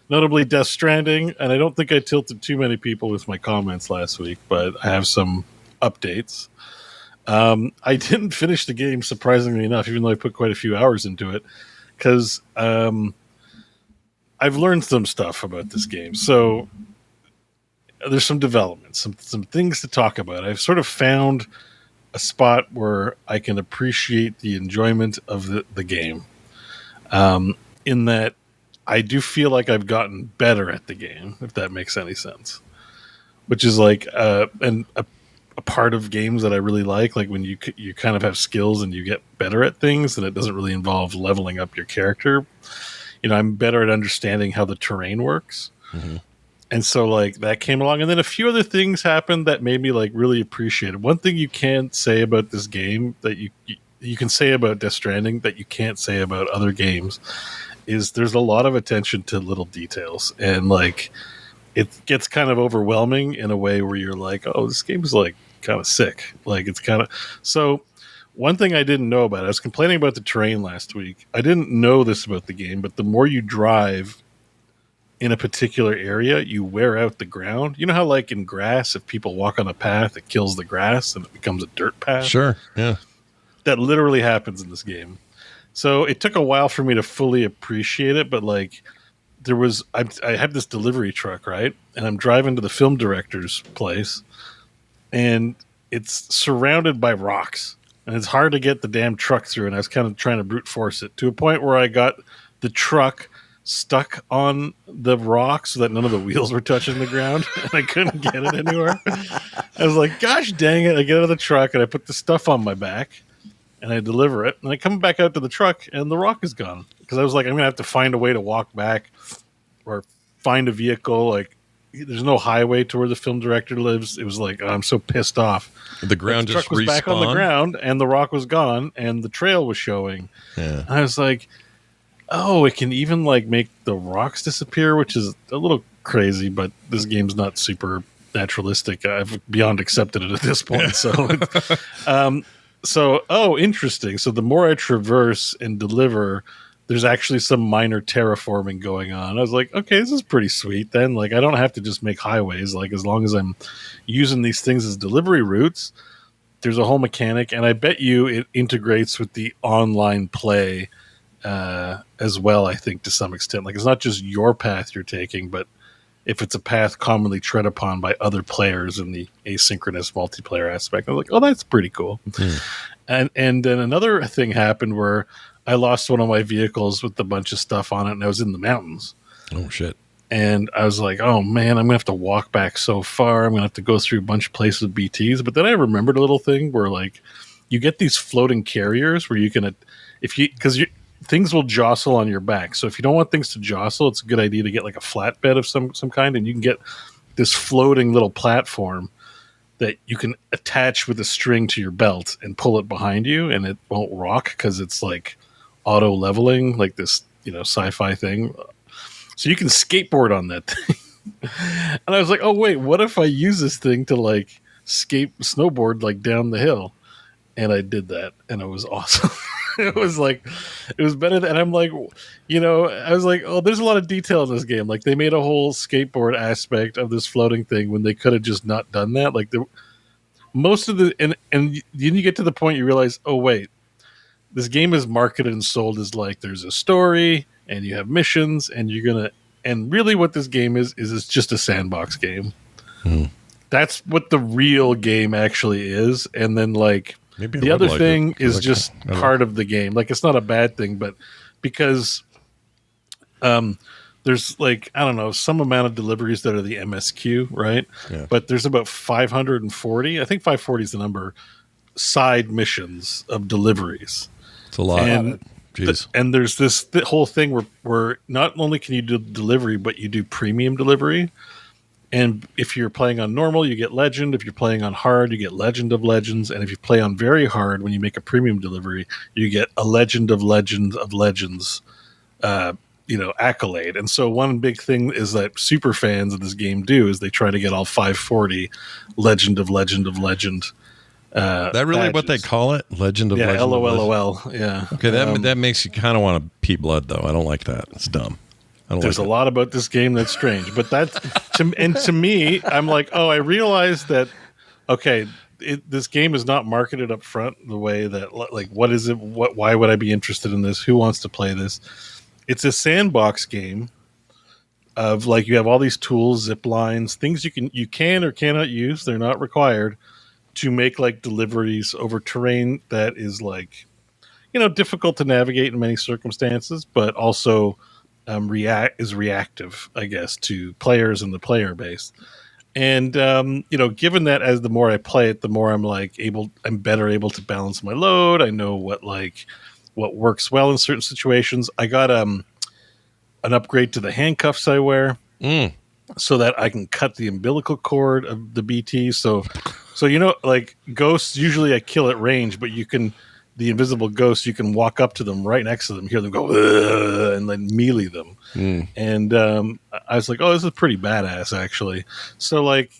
notably Death Stranding, and I don't think I tilted too many people with my comments last week, but I have some updates. I didn't finish the game, surprisingly enough, even though I put quite a few hours into it, because I've learned some stuff about this game. So there's some developments, some things to talk about. I've sort of found a spot where I can appreciate the enjoyment of the game. In that I do feel like I've gotten better at the game, if that makes any sense. Which is like a part of games that I really like when you kind of have skills and you get better at things, and it doesn't really involve leveling up your character. I'm better at understanding how the terrain works. Mm-hmm. And so that came along, and then a few other things happened that made me really appreciate it. One thing you can say about this game that you can say about Death Stranding that you can't say about other games is there's a lot of attention to little details, and it gets kind of overwhelming in a way where you're like, oh, this game is kind of sick. It's kind of so. One thing I didn't know about it, I was complaining about the terrain last week. I didn't know this about the game, but the more you drive in a particular area, you wear out the ground. You know how in grass, if people walk on a path, it kills the grass and it becomes a dirt path? Sure, yeah. That literally happens in this game. So it took a while for me to fully appreciate it, but I had this delivery truck, right? And I'm driving to the film director's place, and it's surrounded by rocks. And it's hard to get the damn truck through, and I was kind of trying to brute force it to a point where I got the truck stuck on the rock so that none of the wheels were touching the ground, and I couldn't get it anywhere. I was like, gosh dang it. I get out of the truck and I put the stuff on my back and I deliver it, and I come back out to the truck and the rock is gone, because I was like, I'm gonna have to find a way to walk back or find a vehicle. There's no highway to where the film director lives. It was I'm so pissed off. The ground just truck was back on the ground and the rock was gone and the trail was showing. Yeah. And I was like, oh, it can even like make the rocks disappear, which is a little crazy, but this game's not super naturalistic. I've beyond accepted it at this point. So, interesting. So the more I traverse and deliver, there's actually some minor terraforming going on. I was like, okay, this is pretty sweet then. Like, I don't have to just make highways. Like, as long as I'm using these things as delivery routes, there's a whole mechanic. And I bet you it integrates with the online play as well, I think, to some extent. Like, it's not just your path you're taking, but if it's a path commonly tread upon by other players in the asynchronous multiplayer aspect. I was like, oh, that's pretty cool. And then another thing happened where I lost one of my vehicles with a bunch of stuff on it, and I was in the mountains. Oh, shit. And I was like, oh, man, I'm going to have to walk back so far. I'm going to have to go through a bunch of places with BTs. But then I remembered a little thing where, like, you get these floating carriers where you can, because things will jostle on your back. So if you don't want things to jostle, it's a good idea to get like a flatbed of some kind, and you can get this floating little platform that you can attach with a string to your belt and pull it behind you, and it won't rock because it's like auto leveling, like this, sci-fi thing. So you can skateboard on that thing. And I was like, oh wait, what if I use this thing to like snowboard like down the hill? And I did that, and it was awesome. It was better than, and I'm like, I was like, oh, there's a lot of detail in this game. Like, they made a whole skateboard aspect of this floating thing when they could have just not done that. Like, most of the, and then you get to the point you realize, oh wait, this game is marketed and sold as like there's a story and you have missions and and really what this game is it's just a sandbox game. That's what the real game actually is. And then like, maybe the other thing is just part of the game. Like, it's not a bad thing, but because there's like, I don't know, some amount of deliveries that are the MSQ, right? Yeah. But there's about 540, I think 540 is the number, side missions of deliveries. It's a lot. And, and there's this whole thing where not only can you do delivery, but you do premium delivery. And if you're playing on normal, you get Legend. If you're playing on hard, you get Legend of Legends. And if you play on very hard, when you make a premium delivery, you get a Legend of Legends of Legends, accolade. And so one big thing is that super fans of this game do is they try to get all 540 Legend of Legend of Legend. That really badges. What they call it? Legend of Legend? LOL. Yeah. Okay, that makes you kind of want to pee blood, though. I don't like that. It's dumb. There's a lot about this game that's strange, but to me, I'm like, oh, I realized that. Okay, this game is not marketed up front the way that, like, what is it? Why would I be interested in this? Who wants to play this? It's a sandbox game of like you have all these tools, zip lines, things you can or cannot use. They're not required to make like deliveries over terrain that is like, difficult to navigate in many circumstances, but also reactive, I guess, to players and the player base. And given that as the more I play it, the more I'm better able to balance my load. I know what works well in certain situations. I got an upgrade to the handcuffs I wear so that I can cut the umbilical cord of the BT. So like ghosts, usually I kill at range, but the invisible ghosts, you can walk up to them right next to them, hear them go, and then melee them. And I was like, oh, this is pretty badass, actually. So, like,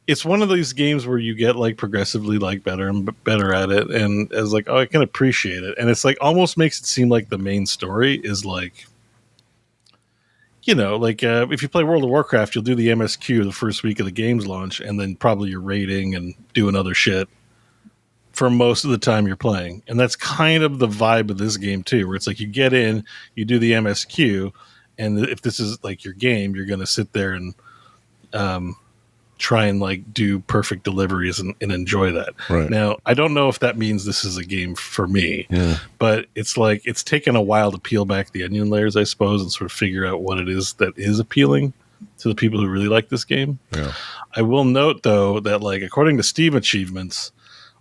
it's one of these games where you get, like, progressively, like, better and better at it. And I was like, oh, I can appreciate it. And it's, like, almost makes it seem like the main story is, like, if you play World of Warcraft, you'll do the MSQ the first week of the game's launch, and then probably you're raiding and doing other shit for most of the time you're playing. And that's kind of the vibe of this game too, where it's like you get in, you do the MSQ, and if this is like your game, you're going to sit there and try and like do perfect deliveries and enjoy that. Right. Now, I don't know if that means this is a game for me, but it's like it's taken a while to peel back the onion layers, I suppose, and sort of figure out what it is that is appealing to the people who really like this game. Yeah. I will note though that like according to Steam achievements,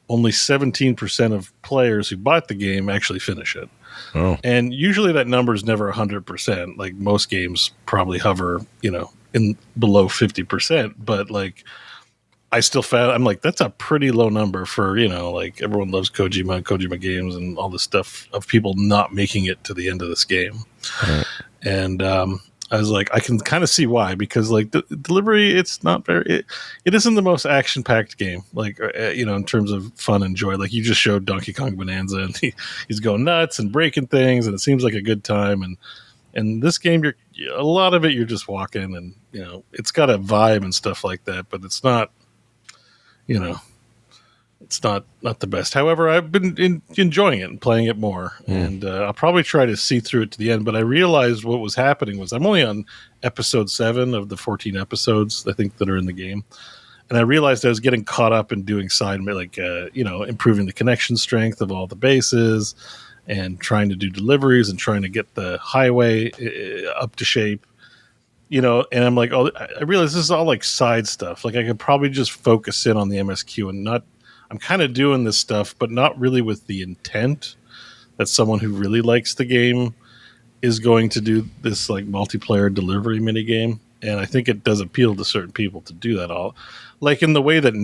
only 17% of players who bought the game actually finish it. Oh. And usually that number is never 100%. Like most games probably hover, in below 50%. But like, I still found, I'm like, that's a pretty low number for, like everyone loves Kojima and Kojima games and all this stuff of people not making it to the end of this game. Right. And I was like, I can kind of see why, because like the delivery, it's not very, it isn't the most action packed game, like, in terms of fun and joy. Like you just showed Donkey Kong Bonanza and he's going nuts and breaking things and it seems like a good time. And this game, a lot of it, you're just walking and, it's got a vibe and stuff like that, but it's not, it's not the best. However, I've been enjoying it and playing it more, and I'll probably try to see through it to the end. But I realized what was happening was I'm only on episode 7 of the 14 episodes I think that are in the game, and I realized I was getting caught up in doing side, like improving the connection strength of all the bases, and trying to do deliveries and trying to get the highway up to shape. And I'm like, oh, I realize this is all like side stuff. Like I could probably just focus in on the MSQ and not. I'm kind of doing this stuff, but not really with the intent that someone who really likes the game is going to do this like multiplayer delivery mini game. And I think it does appeal to certain people to do that all. Like in the way that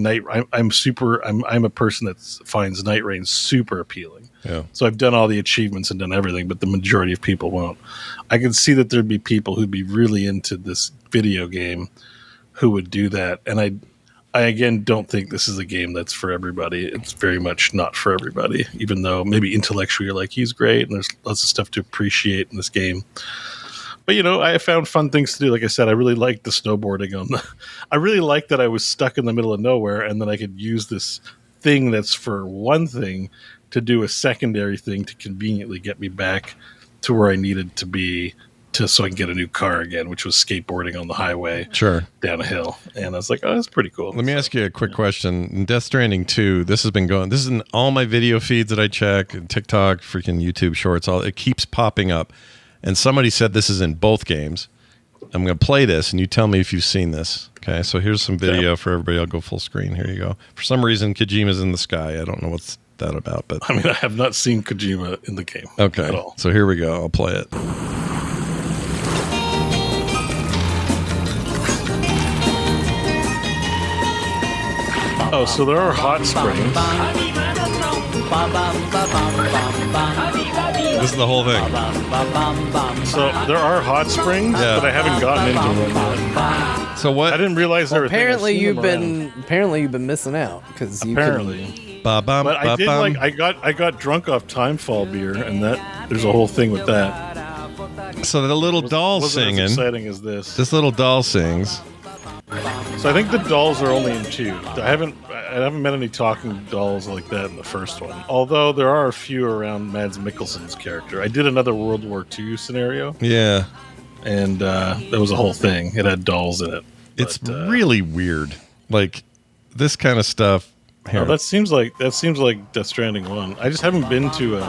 I'm a person that finds Night Rain super appealing. Yeah. So I've done all the achievements and done everything, but the majority of people won't. I can see that there'd be people who'd be really into this video game who would do that. And I again don't think this is a game that's for everybody. It's very much not for everybody, even though maybe intellectually you're like, he's great and there's lots of stuff to appreciate in this game. But I found fun things to do. Like I said, I really liked the snowboarding I really liked that I was stuck in the middle of nowhere and then I could use this thing that's for one thing to do a secondary thing to conveniently get me back to where I needed to be so I can get a new car again, which was skateboarding on the highway down a hill. And I was like, oh, that's pretty cool. Let me ask you a quick question. In Death Stranding 2, this is in all my video feeds that I check, TikTok, freaking YouTube shorts, it keeps popping up. And somebody said this is in both games. I'm going to play this, and you tell me if you've seen this. Okay, so here's some video for everybody. I'll go full screen. Here you go. For some reason, Kojima's in the sky. I don't know what's that about. But I have not seen Kojima in the game at all. So here we go. I'll play it. Oh, so there are hot springs. This is the whole thing. So there are hot springs, but I haven't gotten into one yet. So what? I didn't realize there were. Apparently you've been missing out because apparently. But I did I got drunk off Timefall beer, and there's a whole thing with that. So the little doll singing. As exciting as this. This little doll sings. So I think the dolls are only in 2. I haven't met any talking dolls like that in the first one. Although there are a few around Mads Mikkelsen's character. I did another World War II scenario. Yeah. And that was a whole thing. It had dolls in it. It's really weird. Like this kind of stuff. Here. Oh, that seems like Death Stranding 1. I just haven't been to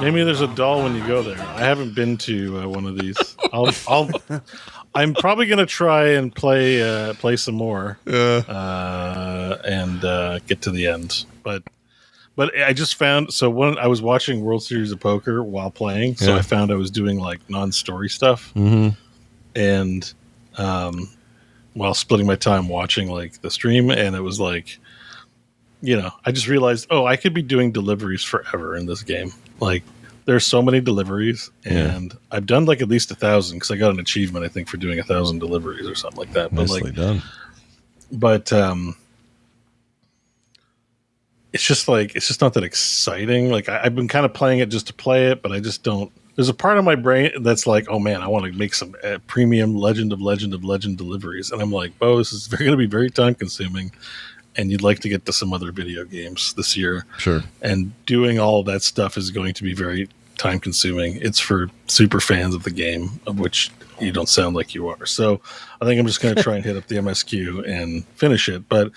maybe there's a doll when you go there. I haven't been to one of these. I'm probably gonna try and play some more, and get to the end. But I just found I was watching World Series of Poker while playing, so I found I was doing like non-story stuff, and while splitting my time watching like the stream, and it was like, I just realized, I could be doing deliveries forever in this game, like. There's so many deliveries, and I've done like at least 1,000 because I got an achievement, I think, for doing 1,000 deliveries or something like that. Nicely done. But it's just not that exciting. Like I've been kind of playing it just to play it, but I just don't. There's a part of my brain that's like, oh man, I want to make some premium Legend deliveries, and I'm like, this is going to be very time consuming. And you'd like to get to some other video games this year. Sure. And doing all of that stuff is going to be very time consuming. It's for super fans of the game, of which you don't sound like you are. So I think I'm just going to try and hit up the MSQ and finish it. But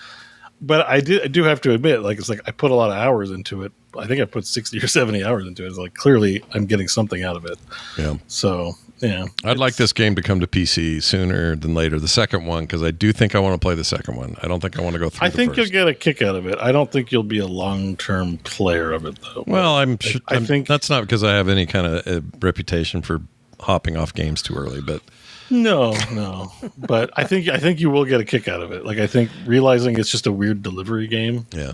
I do have to admit, like, it's like I put a lot of hours into it. I think I put 60 or 70 hours into it. It's like, clearly I'm getting something out of it. Yeah. So, yeah. I'd like this game to come to PC sooner than later. The second one, because I do think I want to play the second one. I don't think I want to go through I think you'll get a kick out of it. I don't think you'll be a long-term player of it, though. Well, I think that's not because I have any kind of reputation for hopping off games too early, but... No. But I think you will get a kick out of it. Like, I think realizing it's just a weird delivery game. Yeah.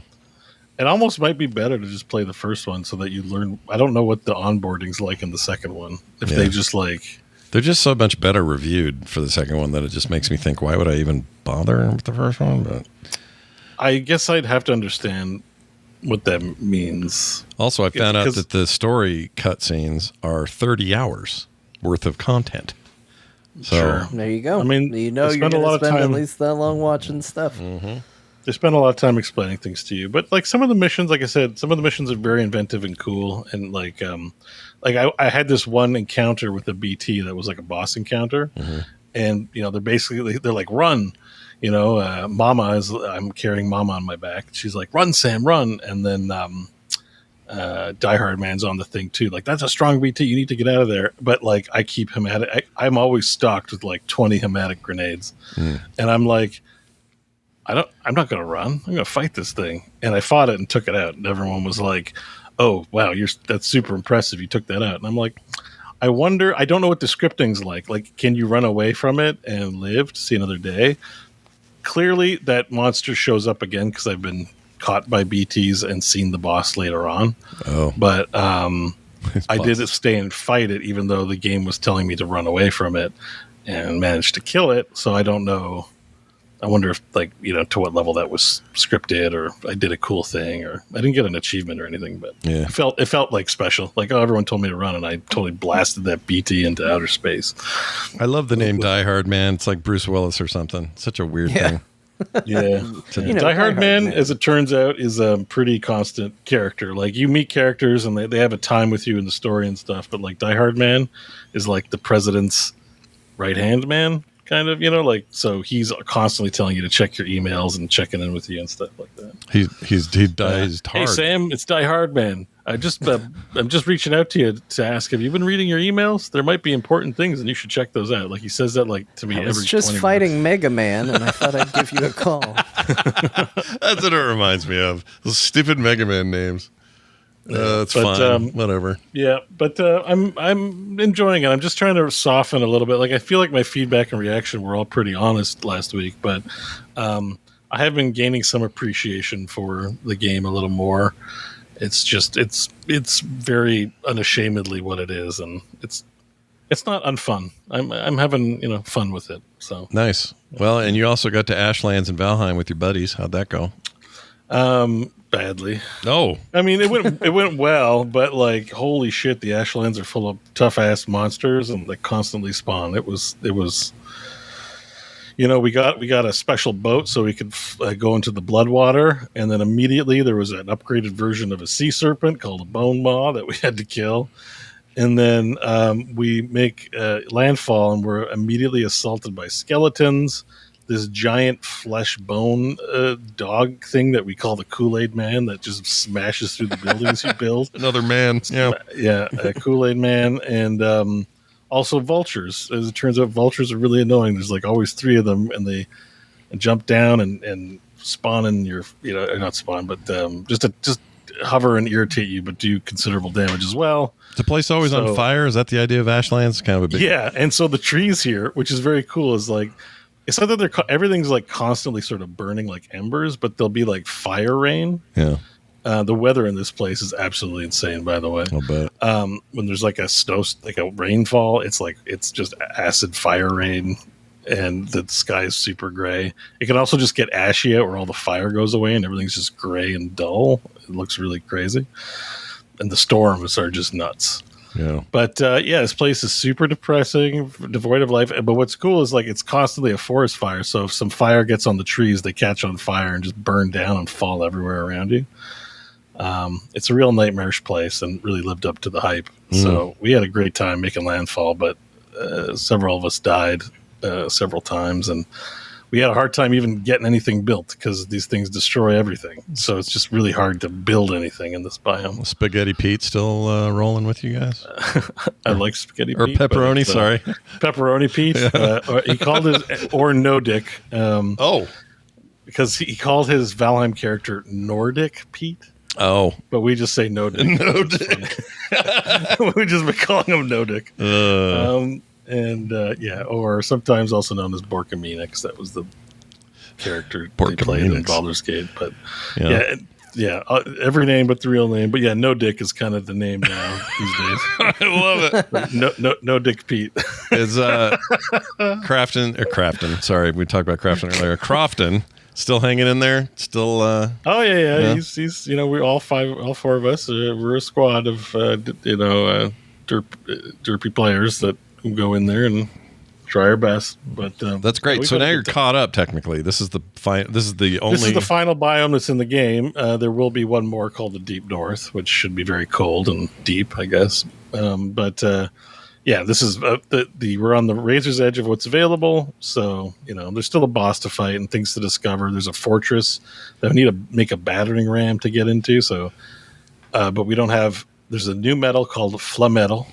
it almost might be better to just play the first one so that you learn. I don't know what the onboarding's like in the second one. If they just like... They're just so much better reviewed for the second one that it just makes me think, why would I even bother with the first one? But I guess I'd have to understand what that means. Also, I found out that the story cutscenes are 30 hours worth of content. So sure. There you go. I mean, you're going to spend at least that long watching stuff. Mm-hmm. They spend a lot of time explaining things to you, but like some of the missions, like I said, some of the missions are very inventive and cool. And like I had this one encounter with a BT that was like a boss encounter, and they're basically like run, I'm carrying Mama on my back. She's like, run, Sam, run, and then Die Hard Man's on the thing too. Like, that's a strong BT. You need to get out of there. But like, I keep I'm always stocked with like 20 hematic grenades, and I'm like, I'm not going to run. I'm going to fight this thing. And I fought it and took it out. And everyone was like, oh, wow, that's super impressive. You took that out. And I'm like, I wonder, I don't know what the scripting's like. Like, can you run away from it and live to see another day? Clearly, that monster shows up again because I've been caught by BTs and seen the boss later on. Oh. But I did stay and fight it, even though the game was telling me to run away from it, and managed to kill it. So I don't know. I wonder if, to what level that was scripted, or I did a cool thing, or I didn't get an achievement or anything, but it felt like special. Like, oh, everyone told me to run, and I totally blasted that BT into outer space. I love the name Die Hard Man. It's like Bruce Willis or something. Such a weird thing. Yeah. Die Hard Man, as it turns out, is a pretty constant character. Like, you meet characters, and they have a time with you in the story and stuff, but like Die Hard Man is like the president's right-hand man. Kind of, so he's constantly telling you to check your emails and checking in with you and stuff like that. He dies hard. Hey Sam, it's Die Hard Man. I'm just reaching out to you to ask, have you been reading your emails? There might be important things, and you should check those out. Like, he says that to me every 20 minutes. I was just fighting Mega Man, and I thought I'd give you a call. That's what it reminds me of. Those stupid Mega Man names. It's fine. Whatever. Yeah, but I'm enjoying it. I'm just trying to soften a little bit. Like, I feel like my feedback and reaction were all pretty honest last week, but I have been gaining some appreciation for the game a little more. It's just it's very unashamedly what it is, and it's not unfun. I'm having fun with it. So nice. Well, and you also got to Ashlands and Valheim with your buddies. How'd that go? Badly. No. I mean, it went well, but like, holy shit, the Ashlands are full of tough ass monsters, and they constantly spawn. It was we got a special boat so we could go into the Bloodwater, and then immediately there was an upgraded version of a sea serpent called a bone maw that we had to kill. And then we make landfall, and we're immediately assaulted by skeletons. This giant flesh bone dog thing that we call the Kool-Aid Man that just smashes through the buildings you build. Another man. Yeah, a Kool-Aid Man. And also vultures. As it turns out, vultures are really annoying. There's like always 3 of them, and they jump down and spawn in your, not spawn, but just hover and irritate you, but do considerable damage as well. Is the place always on fire? Is that the idea of Ashlands? Kind of a big... Yeah, and so the trees here, which is very cool, is like, it's not that everything's like constantly sort of burning like embers, but there'll be like fire rain. Yeah. The weather in this place is absolutely insane, by the way. I'll bet. When there's like a rainfall, it's just acid fire rain, and the sky is super gray. It can also just get ashy out where all the fire goes away and everything's just gray and dull. It looks really crazy. And the storms are just nuts. Yeah. But this place is super depressing, devoid of life. But what's cool is like it's constantly a forest fire. So if some fire gets on the trees, they catch on fire and just burn down and fall everywhere around you. It's a real nightmarish place and really lived up to the hype. So we had a great time making landfall, but several of us died several times, and we had a hard time even getting anything built because these things destroy everything. So it's just really hard to build anything in this biome. Spaghetti Pete still rolling with you guys? I like Spaghetti or Pete. Or Pepperoni, sorry. Pepperoni Pete. Yeah. He called it, or No Dick. Because he called his Valheim character Nordic Pete. Oh. But we just say No Dick. No Dick. We've just been calling him No Dick. Or sometimes also known as Borkamina, because that was the character they played in Baldur's Gate. But Yeah, every name but the real name. But yeah, No Dick is kind of the name now these days. I love it. No Dick Pete. Is Krafton? Sorry, we talked about Krafton earlier. Krafton still hanging in there? Still? Oh yeah. He's we all four of us. We're a squad of derpy players that go in there and try our best. But that's great. So now you're caught up. Technically, this is the This is the final biome that's in the game. There will be one more called the Deep North, which should be very cold and deep, I guess. This is we're on the razor's edge of what's available. So there's still a boss to fight and things to discover. There's a fortress that we need to make a battering ram to get into. So, but we don't have. There's a new metal called flametal.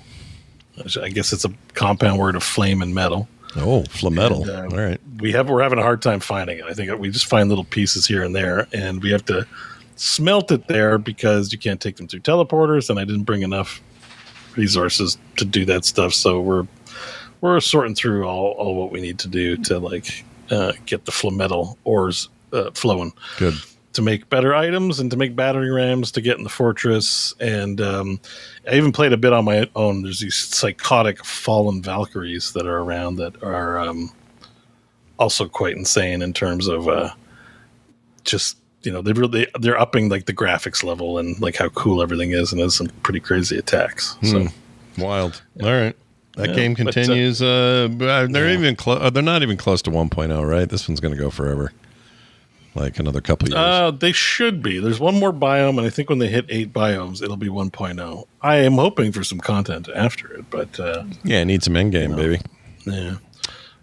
I guess it's a compound word of flame and metal. Oh, flametal. All right. We're having a hard time finding it. I think we just find little pieces here and there, and we have to smelt it there because you can't take them through teleporters, and I didn't bring enough resources to do that stuff. So we're sorting through all what we need to do to get the flametal ores flowing. Good. To make better items and to make battering rams to get in the fortress. And I even played a bit on my own. There's these psychotic fallen Valkyries that are around that are also quite insane in terms of they're upping the graphics level and how cool everything is, and has some pretty crazy attacks. So wild. All right. That game continues. They're not even close to 1.0, right? This one's going to go forever. Another couple years. They should be. There's one more biome, and I think when they hit 8 biomes, it'll be 1.0. I am hoping for some content after it, but need some end game, baby. Yeah,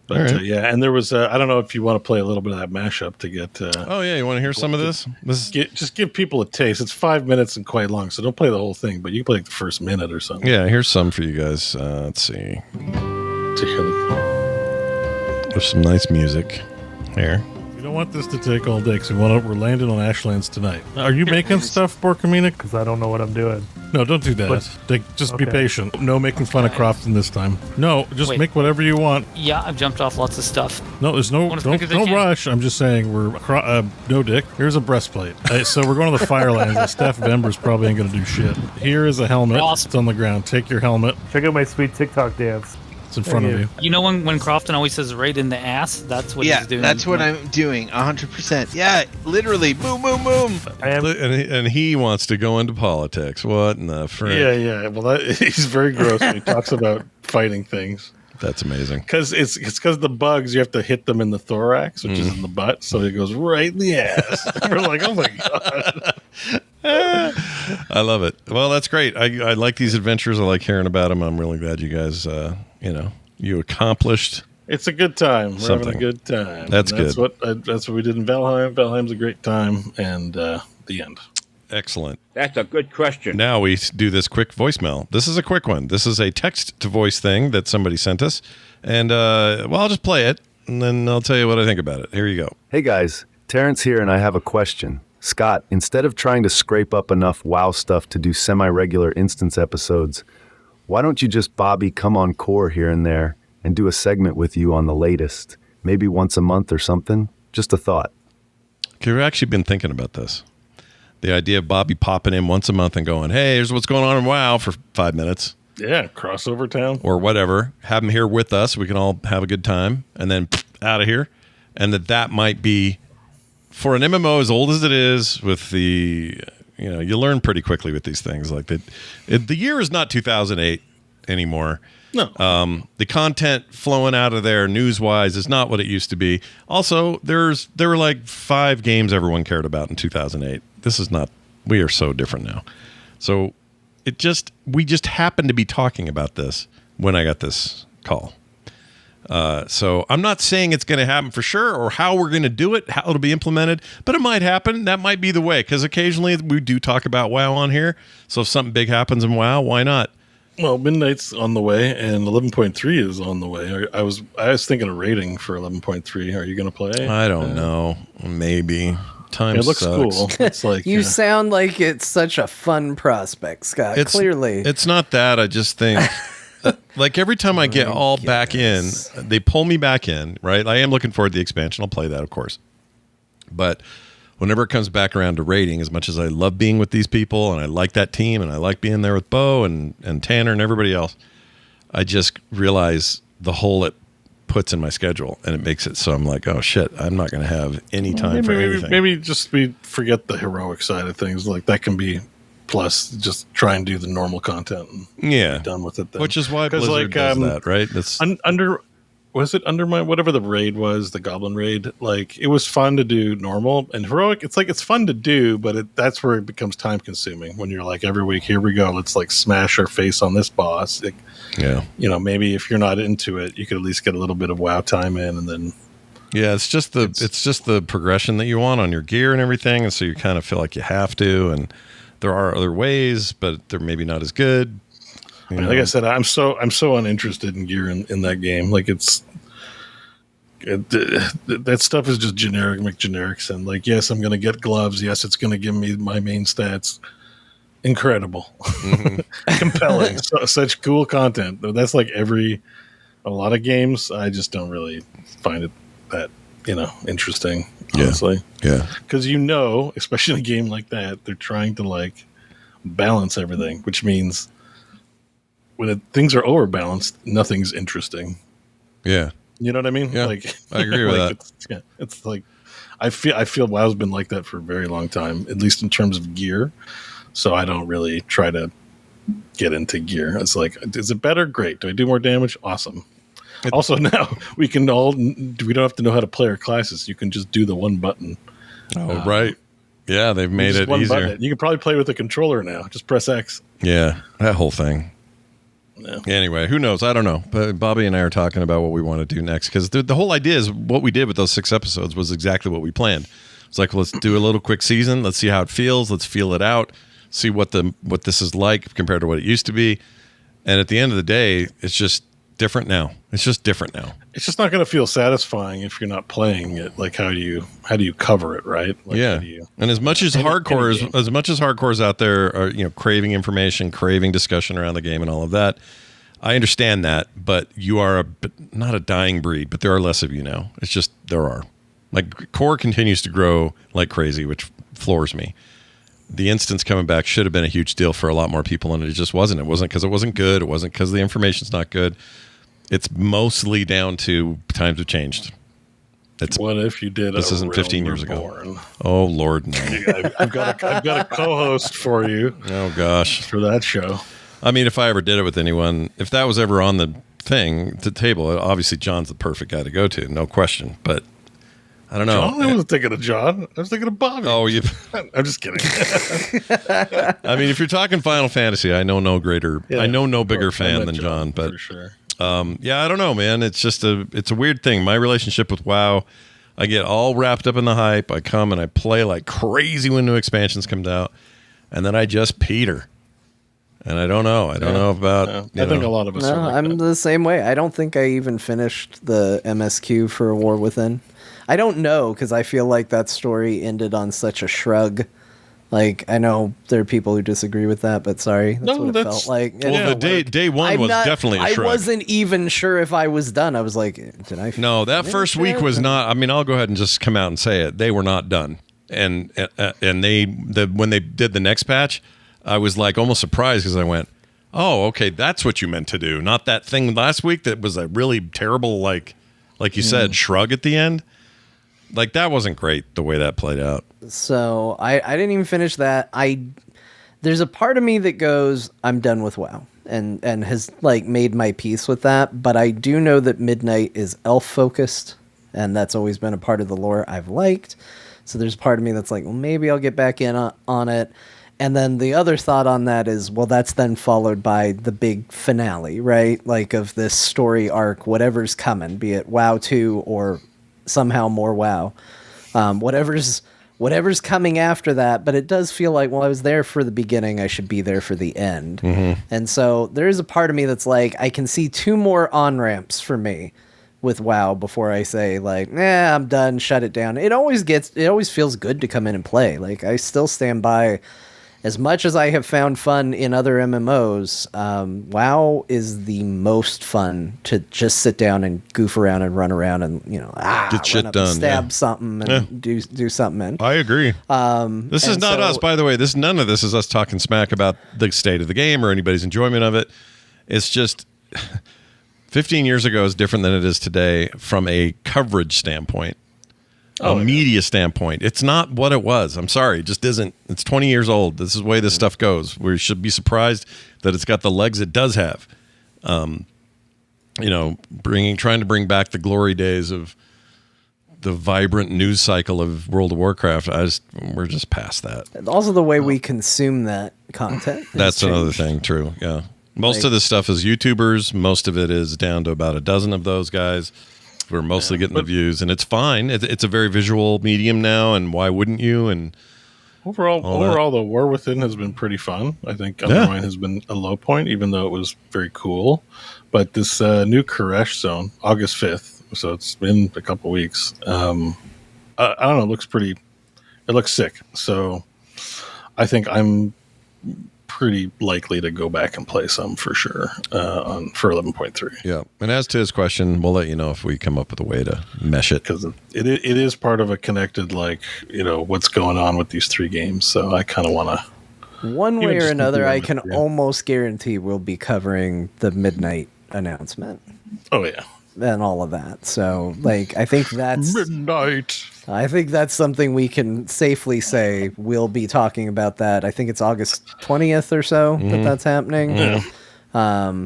but right. And there was. I don't know if you want to play a little bit of that mashup to get. You want to hear some of this? Just give people a taste. It's 5 minutes and quite long, so don't play the whole thing, but you can play the first minute or something. Yeah, here's some for you guys. Let's see. There's some nice music here. We don't want this to take all day because we're landing on Ashlands tonight. Are you making stuff, Borkamina? Because I don't know what I'm doing. No, don't do that. Just be patient. No making fun of Krafton this time. No, just make whatever you want. Yeah, I've jumped off lots of stuff. No, there's no don't rush. I'm just saying no dick. Here's a breastplate. So we're going to the Firelands. And Steph Vembers probably ain't going to do shit. Here is a helmet. Awesome. It's on the ground. Take your helmet. Check out my sweet TikTok dance. It's in front of you. You know when Krafton always says right in the ass? That's what he's doing. Yeah, that's what I'm doing, 100%. Yeah, literally, boom, boom, boom. And he wants to go into politics. What in the frick? Yeah. Well, he's very gross when he talks about fighting things. That's amazing. Because it's because the bugs, you have to hit them in the thorax, which is in the butt, so it goes right in the ass. We're like, oh my god. I love it. Well, that's great. I like these adventures. I like hearing about them. I'm really glad you guys, you accomplished. It's a good time. We're having a good time. That's good. That's what we did in Valheim. Valheim's a great time, and the end. Excellent. That's a good question. Now we do this quick voicemail. This is a quick one. This is a text-to-voice thing that somebody sent us, and I'll just play it, and then I'll tell you what I think about it. Here you go. Hey guys, Terrence here, and I have a question. Scott, instead of trying to scrape up enough WoW stuff to do semi-regular instance episodes, why don't you just Bobby come on core here and there and do a segment with you on the latest, maybe once a month or something? Just a thought. I've actually been thinking about this. The idea of Bobby popping in once a month and going, hey, here's what's going on in WoW for 5 minutes. Yeah, crossover town. Or whatever. Have him here with us. We can all have a good time. And then out of here. And that might be, for an MMO as old as it is, with the, you learn pretty quickly with these things. Like the year is not 2008 anymore. No. The content flowing out of there news-wise is not what it used to be. Also, there were like 5 games everyone cared about in 2008. This is not. We are so different now. So we just happened to be talking about this when I got this call. So I'm not saying it's going to happen for sure or how we're going to do it, how it'll be implemented, but it might happen. That might be the way, because occasionally we do talk about WoW on here. So if something big happens in WoW, why not? Well, Midnight's on the way, and 11.3 is on the way. I was thinking of rating for 11.3. Are you going to play? I don't know. Maybe. Time it looks sucks. Cool. It's like you sound like it's such a fun prospect, Scott. Clearly, it's not that. I just think, like every time I get all back in, they pull me back in. Right? I am looking forward to the expansion. I'll play that, of course. But whenever it comes back around to raiding, as much as I love being with these people and I like that team and I like being there with Bo and Tanner and everybody else, I just realize the hole it puts in my schedule, and it makes it so I'm like, oh shit, I'm not going to have any time for anything. Maybe just we forget the heroic side of things. Like that can be plus. Just try and do the normal content. And be done with it. Then. Which is why Blizzard does that, right? That's was it under my whatever the raid was, the Goblin raid? Like it was fun to do normal and heroic. It's like it's fun to do, but that's where it becomes time consuming when you're like every week, here we go, let's like smash our face on this boss. Maybe if you're not into it, you could at least get a little bit of WoW time in, and then it's just the progression that you want on your gear and everything, and so you kind of feel like you have to, and there are other ways, but they're maybe not as good. Like I said, I'm so uninterested in gear in that game. Like that stuff is just generic McGenerics, and like, yes, I'm going to get gloves. Yes, it's going to give me my main stats. Incredible, compelling, such cool content. That's like a lot of games. I just don't really find it that interesting, honestly. Yeah, because especially in a game like that, they're trying to like balance everything, which means when things are overbalanced, nothing's interesting. Yeah. You know what I mean? Yeah, like, I agree with that. It's like I feel WoW's been like that for a very long time, at least in terms of gear. So I don't really try to get into gear. It's like, is it better? Great. Do I do more damage? Awesome. Also, now we don't have to know how to play our classes. You can just do the one button. Oh, right. Yeah, they've made it easier. Button. You can probably play with a controller now. Just press X. Yeah, that whole thing. Yeah. Anyway, who knows? I don't know. But Bobby and I are talking about what we want to do next, because the whole idea is what we did with those 6 episodes was exactly what we planned. It's like, let's do a little quick season. Let's see how it feels. Let's feel it out. See what this is like compared to what it used to be. And at the end of the day, it's just different now. It's just different now. It's just not going to feel satisfying if you're not playing it. Like, how do you cover it, right? Like, yeah. And as much as hardcores out there are, craving information, craving discussion around the game and all of that, I understand that, but you are not a dying breed, but there are less of you now. It's just, there are. Like, core continues to grow like crazy, which floors me. The instance coming back should have been a huge deal for a lot more people, and it just wasn't. It wasn't because it wasn't good. It wasn't because the information's not good. It's mostly down to times have changed. What if you did? This isn't 15 years ago. Oh Lord, no. I've got a co-host for you. Oh gosh, for that show. I mean, if I ever did it with anyone, if that was ever on the table, obviously John's the perfect guy to go to, no question. But I don't know. I wasn't thinking of John. I was thinking of Bobby. Oh, I'm just kidding. I mean, if you're talking Final Fantasy, I know no bigger fan than John. But for sure. I don't know, man. It's just it's a weird thing. My relationship with WoW, I get all wrapped up in the hype. I come and I play like crazy when new expansions come out, and then I just peter. And I don't know. I don't know about. I think a lot of us. No, are like I'm that. the same way. I don't think I even finished the MSQ for A War Within. I don't know, because I feel like that story ended on such a shrug. Like, I know there are people who disagree with that, but sorry, that's what it felt like. Well, day one was definitely a shrug. I wasn't even sure if I was done. I was like, did I? No, that first week was not. I mean, I'll go ahead and just come out and say it. They were not done, and when they did the next patch, I was like almost surprised, because I went, oh, okay, that's what you meant to do, not that thing last week that was a really terrible, like you said, shrug at the end. Like, that wasn't great the way that played out. So I didn't even finish that. There's a part of me that goes, I'm done with WoW, and has like made my peace with that. But I do know that Midnight is elf focused, and that's always been a part of the lore I've liked. So there's part of me that's like, well, maybe I'll get back in on it. And then the other thought on that is, well, that's then followed by the big finale, right? Like, of this story arc, whatever's coming, be it WoW 2 or somehow more WoW, whatever's coming after that. But it does feel like, well, I was there for the beginning, I should be there for the end. Mm-hmm. And so there is a part of me that's like, I can see 2 more on-ramps for me with WoW before I say, like, I'm done, shut it down. It always feels good to come in and play. Like, I still stand by as much as I have found fun in other MMOs, WoW is the most fun to just sit down and goof around and run around and get shit run up done, and stab something and do something. In. I agree. This is not us, by the way. None of this is us talking smack about the state of the game or anybody's enjoyment of it. It's just 15 years ago is different than it is today from a coverage standpoint. Media standpoint. It's not what it was. I'm sorry. It just isn't. It's 20 years old. This is the way this stuff goes. We should be surprised that it's got the legs it does have. Trying to bring back the glory days of the vibrant news cycle of World of Warcraft. We're just past that. And also the way we consume that content. That's another thing. True. Yeah. Most of this stuff is YouTubers. Most of it is down to about a dozen of those guys. We're mostly getting the views, and it's fine. It's a very visual medium now, and why wouldn't you? And overall, the War Within has been pretty fun. I think Undermine has been a low point, even though it was very cool. But this new Koresh zone, August 5th, so it's been a couple weeks. I don't know. It looks sick. So I think I'm pretty likely to go back and play some for sure for 11.3. Yeah, and as to his question, we'll let you know if we come up with a way to mesh it, because it is part of a connected, what's going on with these 3 games. So I kind of want to, one way or another, I can almost guarantee we'll be covering the midnight announcement. Oh yeah, and all of that. So I think that's midnight. I think that's something we can safely say we'll be talking about that. I think it's August 20th or so that's happening. Yeah.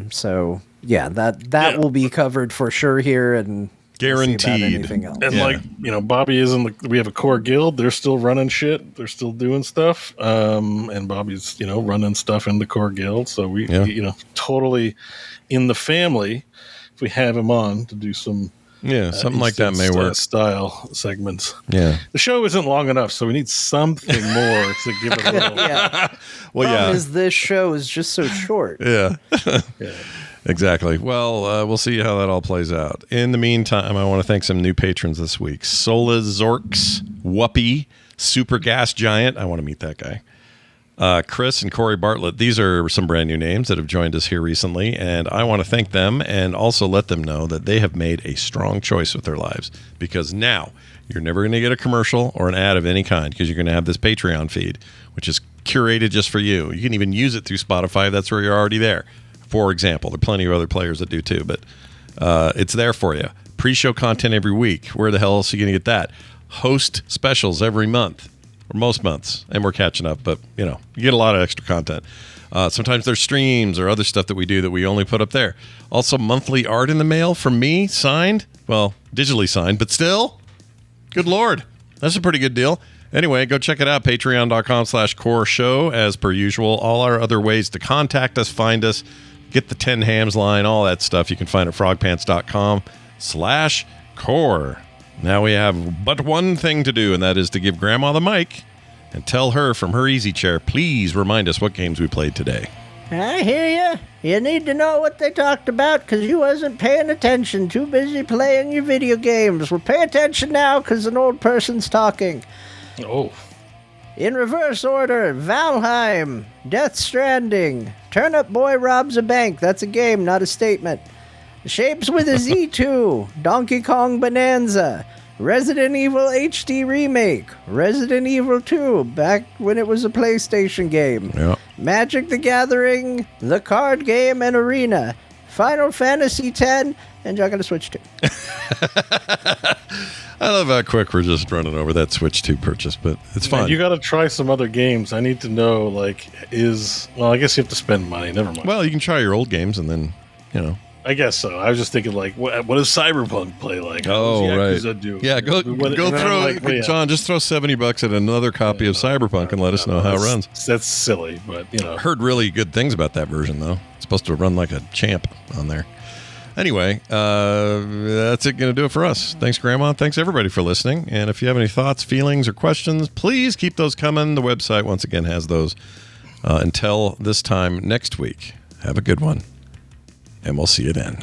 So yeah, that will be covered for sure here, and guaranteed. Anything else. And Bobby is we have a core guild. They're still running shit. They're still doing stuff. And Bobby's, running stuff in the core guild. So we totally in the family, if we have him on to do some, something like that may work. Style segments. Yeah. The show isn't long enough, so we need something more to give it a little. Problem is this show is just so short. Yeah. Exactly. Well, we'll see how that all plays out. In the meantime, I want to thank some new patrons this week. Sola Zorks, Whuppy, Super Gas Giant. I want to meet that guy. Chris and Corey Bartlett. These are some brand new names that have joined us here recently, and I want to thank them and also let them know that they have made a strong choice with their lives, because now you're never going to get a commercial or an ad of any kind, because you're going to have this Patreon feed, which is curated just for you. You can even use it through Spotify. That's where you're already there. For example, there are plenty of other players that do too, but it's there for you. Pre-show content every week. Where the hell else are you going to get that? Host specials every month, or most months, and we're catching up, but you get a lot of extra content. Sometimes there's streams or other stuff that we do that we only put up there. Also, monthly art in the mail from me, signed. Well, digitally signed, but still, good Lord. That's a pretty good deal. Anyway, go check it out, patreon.com/core show, as per usual. All our other ways to contact us, find us, get the 10 hams line, all that stuff you can find at frogpants.com/core. Now we have but one thing to do, and that is to give Grandma the mic and tell her from her easy chair, please remind us what games we played today. I hear you. You need to know what they talked about because you wasn't paying attention. Too busy playing your video games. Well, pay attention now because an old person's talking. Oh. In reverse order, Valheim, Death Stranding, Turnip Boy Robs a Bank. That's a game, not a statement. Shapes with a Z2, Donkey Kong Bananza, Resident Evil HD Remake, Resident Evil 2, back when it was a PlayStation game, Magic the Gathering, the card game and arena, Final Fantasy X, and you're going to Switch 2. I love how quick we're just running over that Switch 2 purchase, but it's fun. You got to try some other games. I need to know, I guess you have to spend money. Never mind. Well, you can try your old games and then, I guess so. I was just thinking, what does Cyberpunk play like? Oh, right. Do? Yeah, go throw, John, just throw $70 at another copy of Cyberpunk and let us know how it runs. That's silly, but, Heard really good things about that version, though. It's supposed to run like a champ on there. Anyway, that's going to do it for us. Thanks, Grandma. Thanks, everybody, for listening. And if you have any thoughts, feelings, or questions, please keep those coming. The website, once again, has those. Until this time next week, have a good one. And we'll see you then.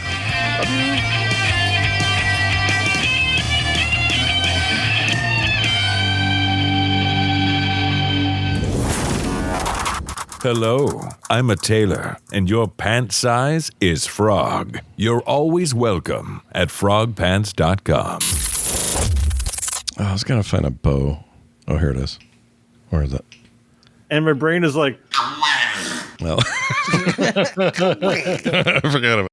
Hello, I'm a tailor, and your pant size is frog. You're always welcome at frogpants.com. Oh, I was going to find a bow. Oh, here it is. Where is it? And my brain is like, well, I forgot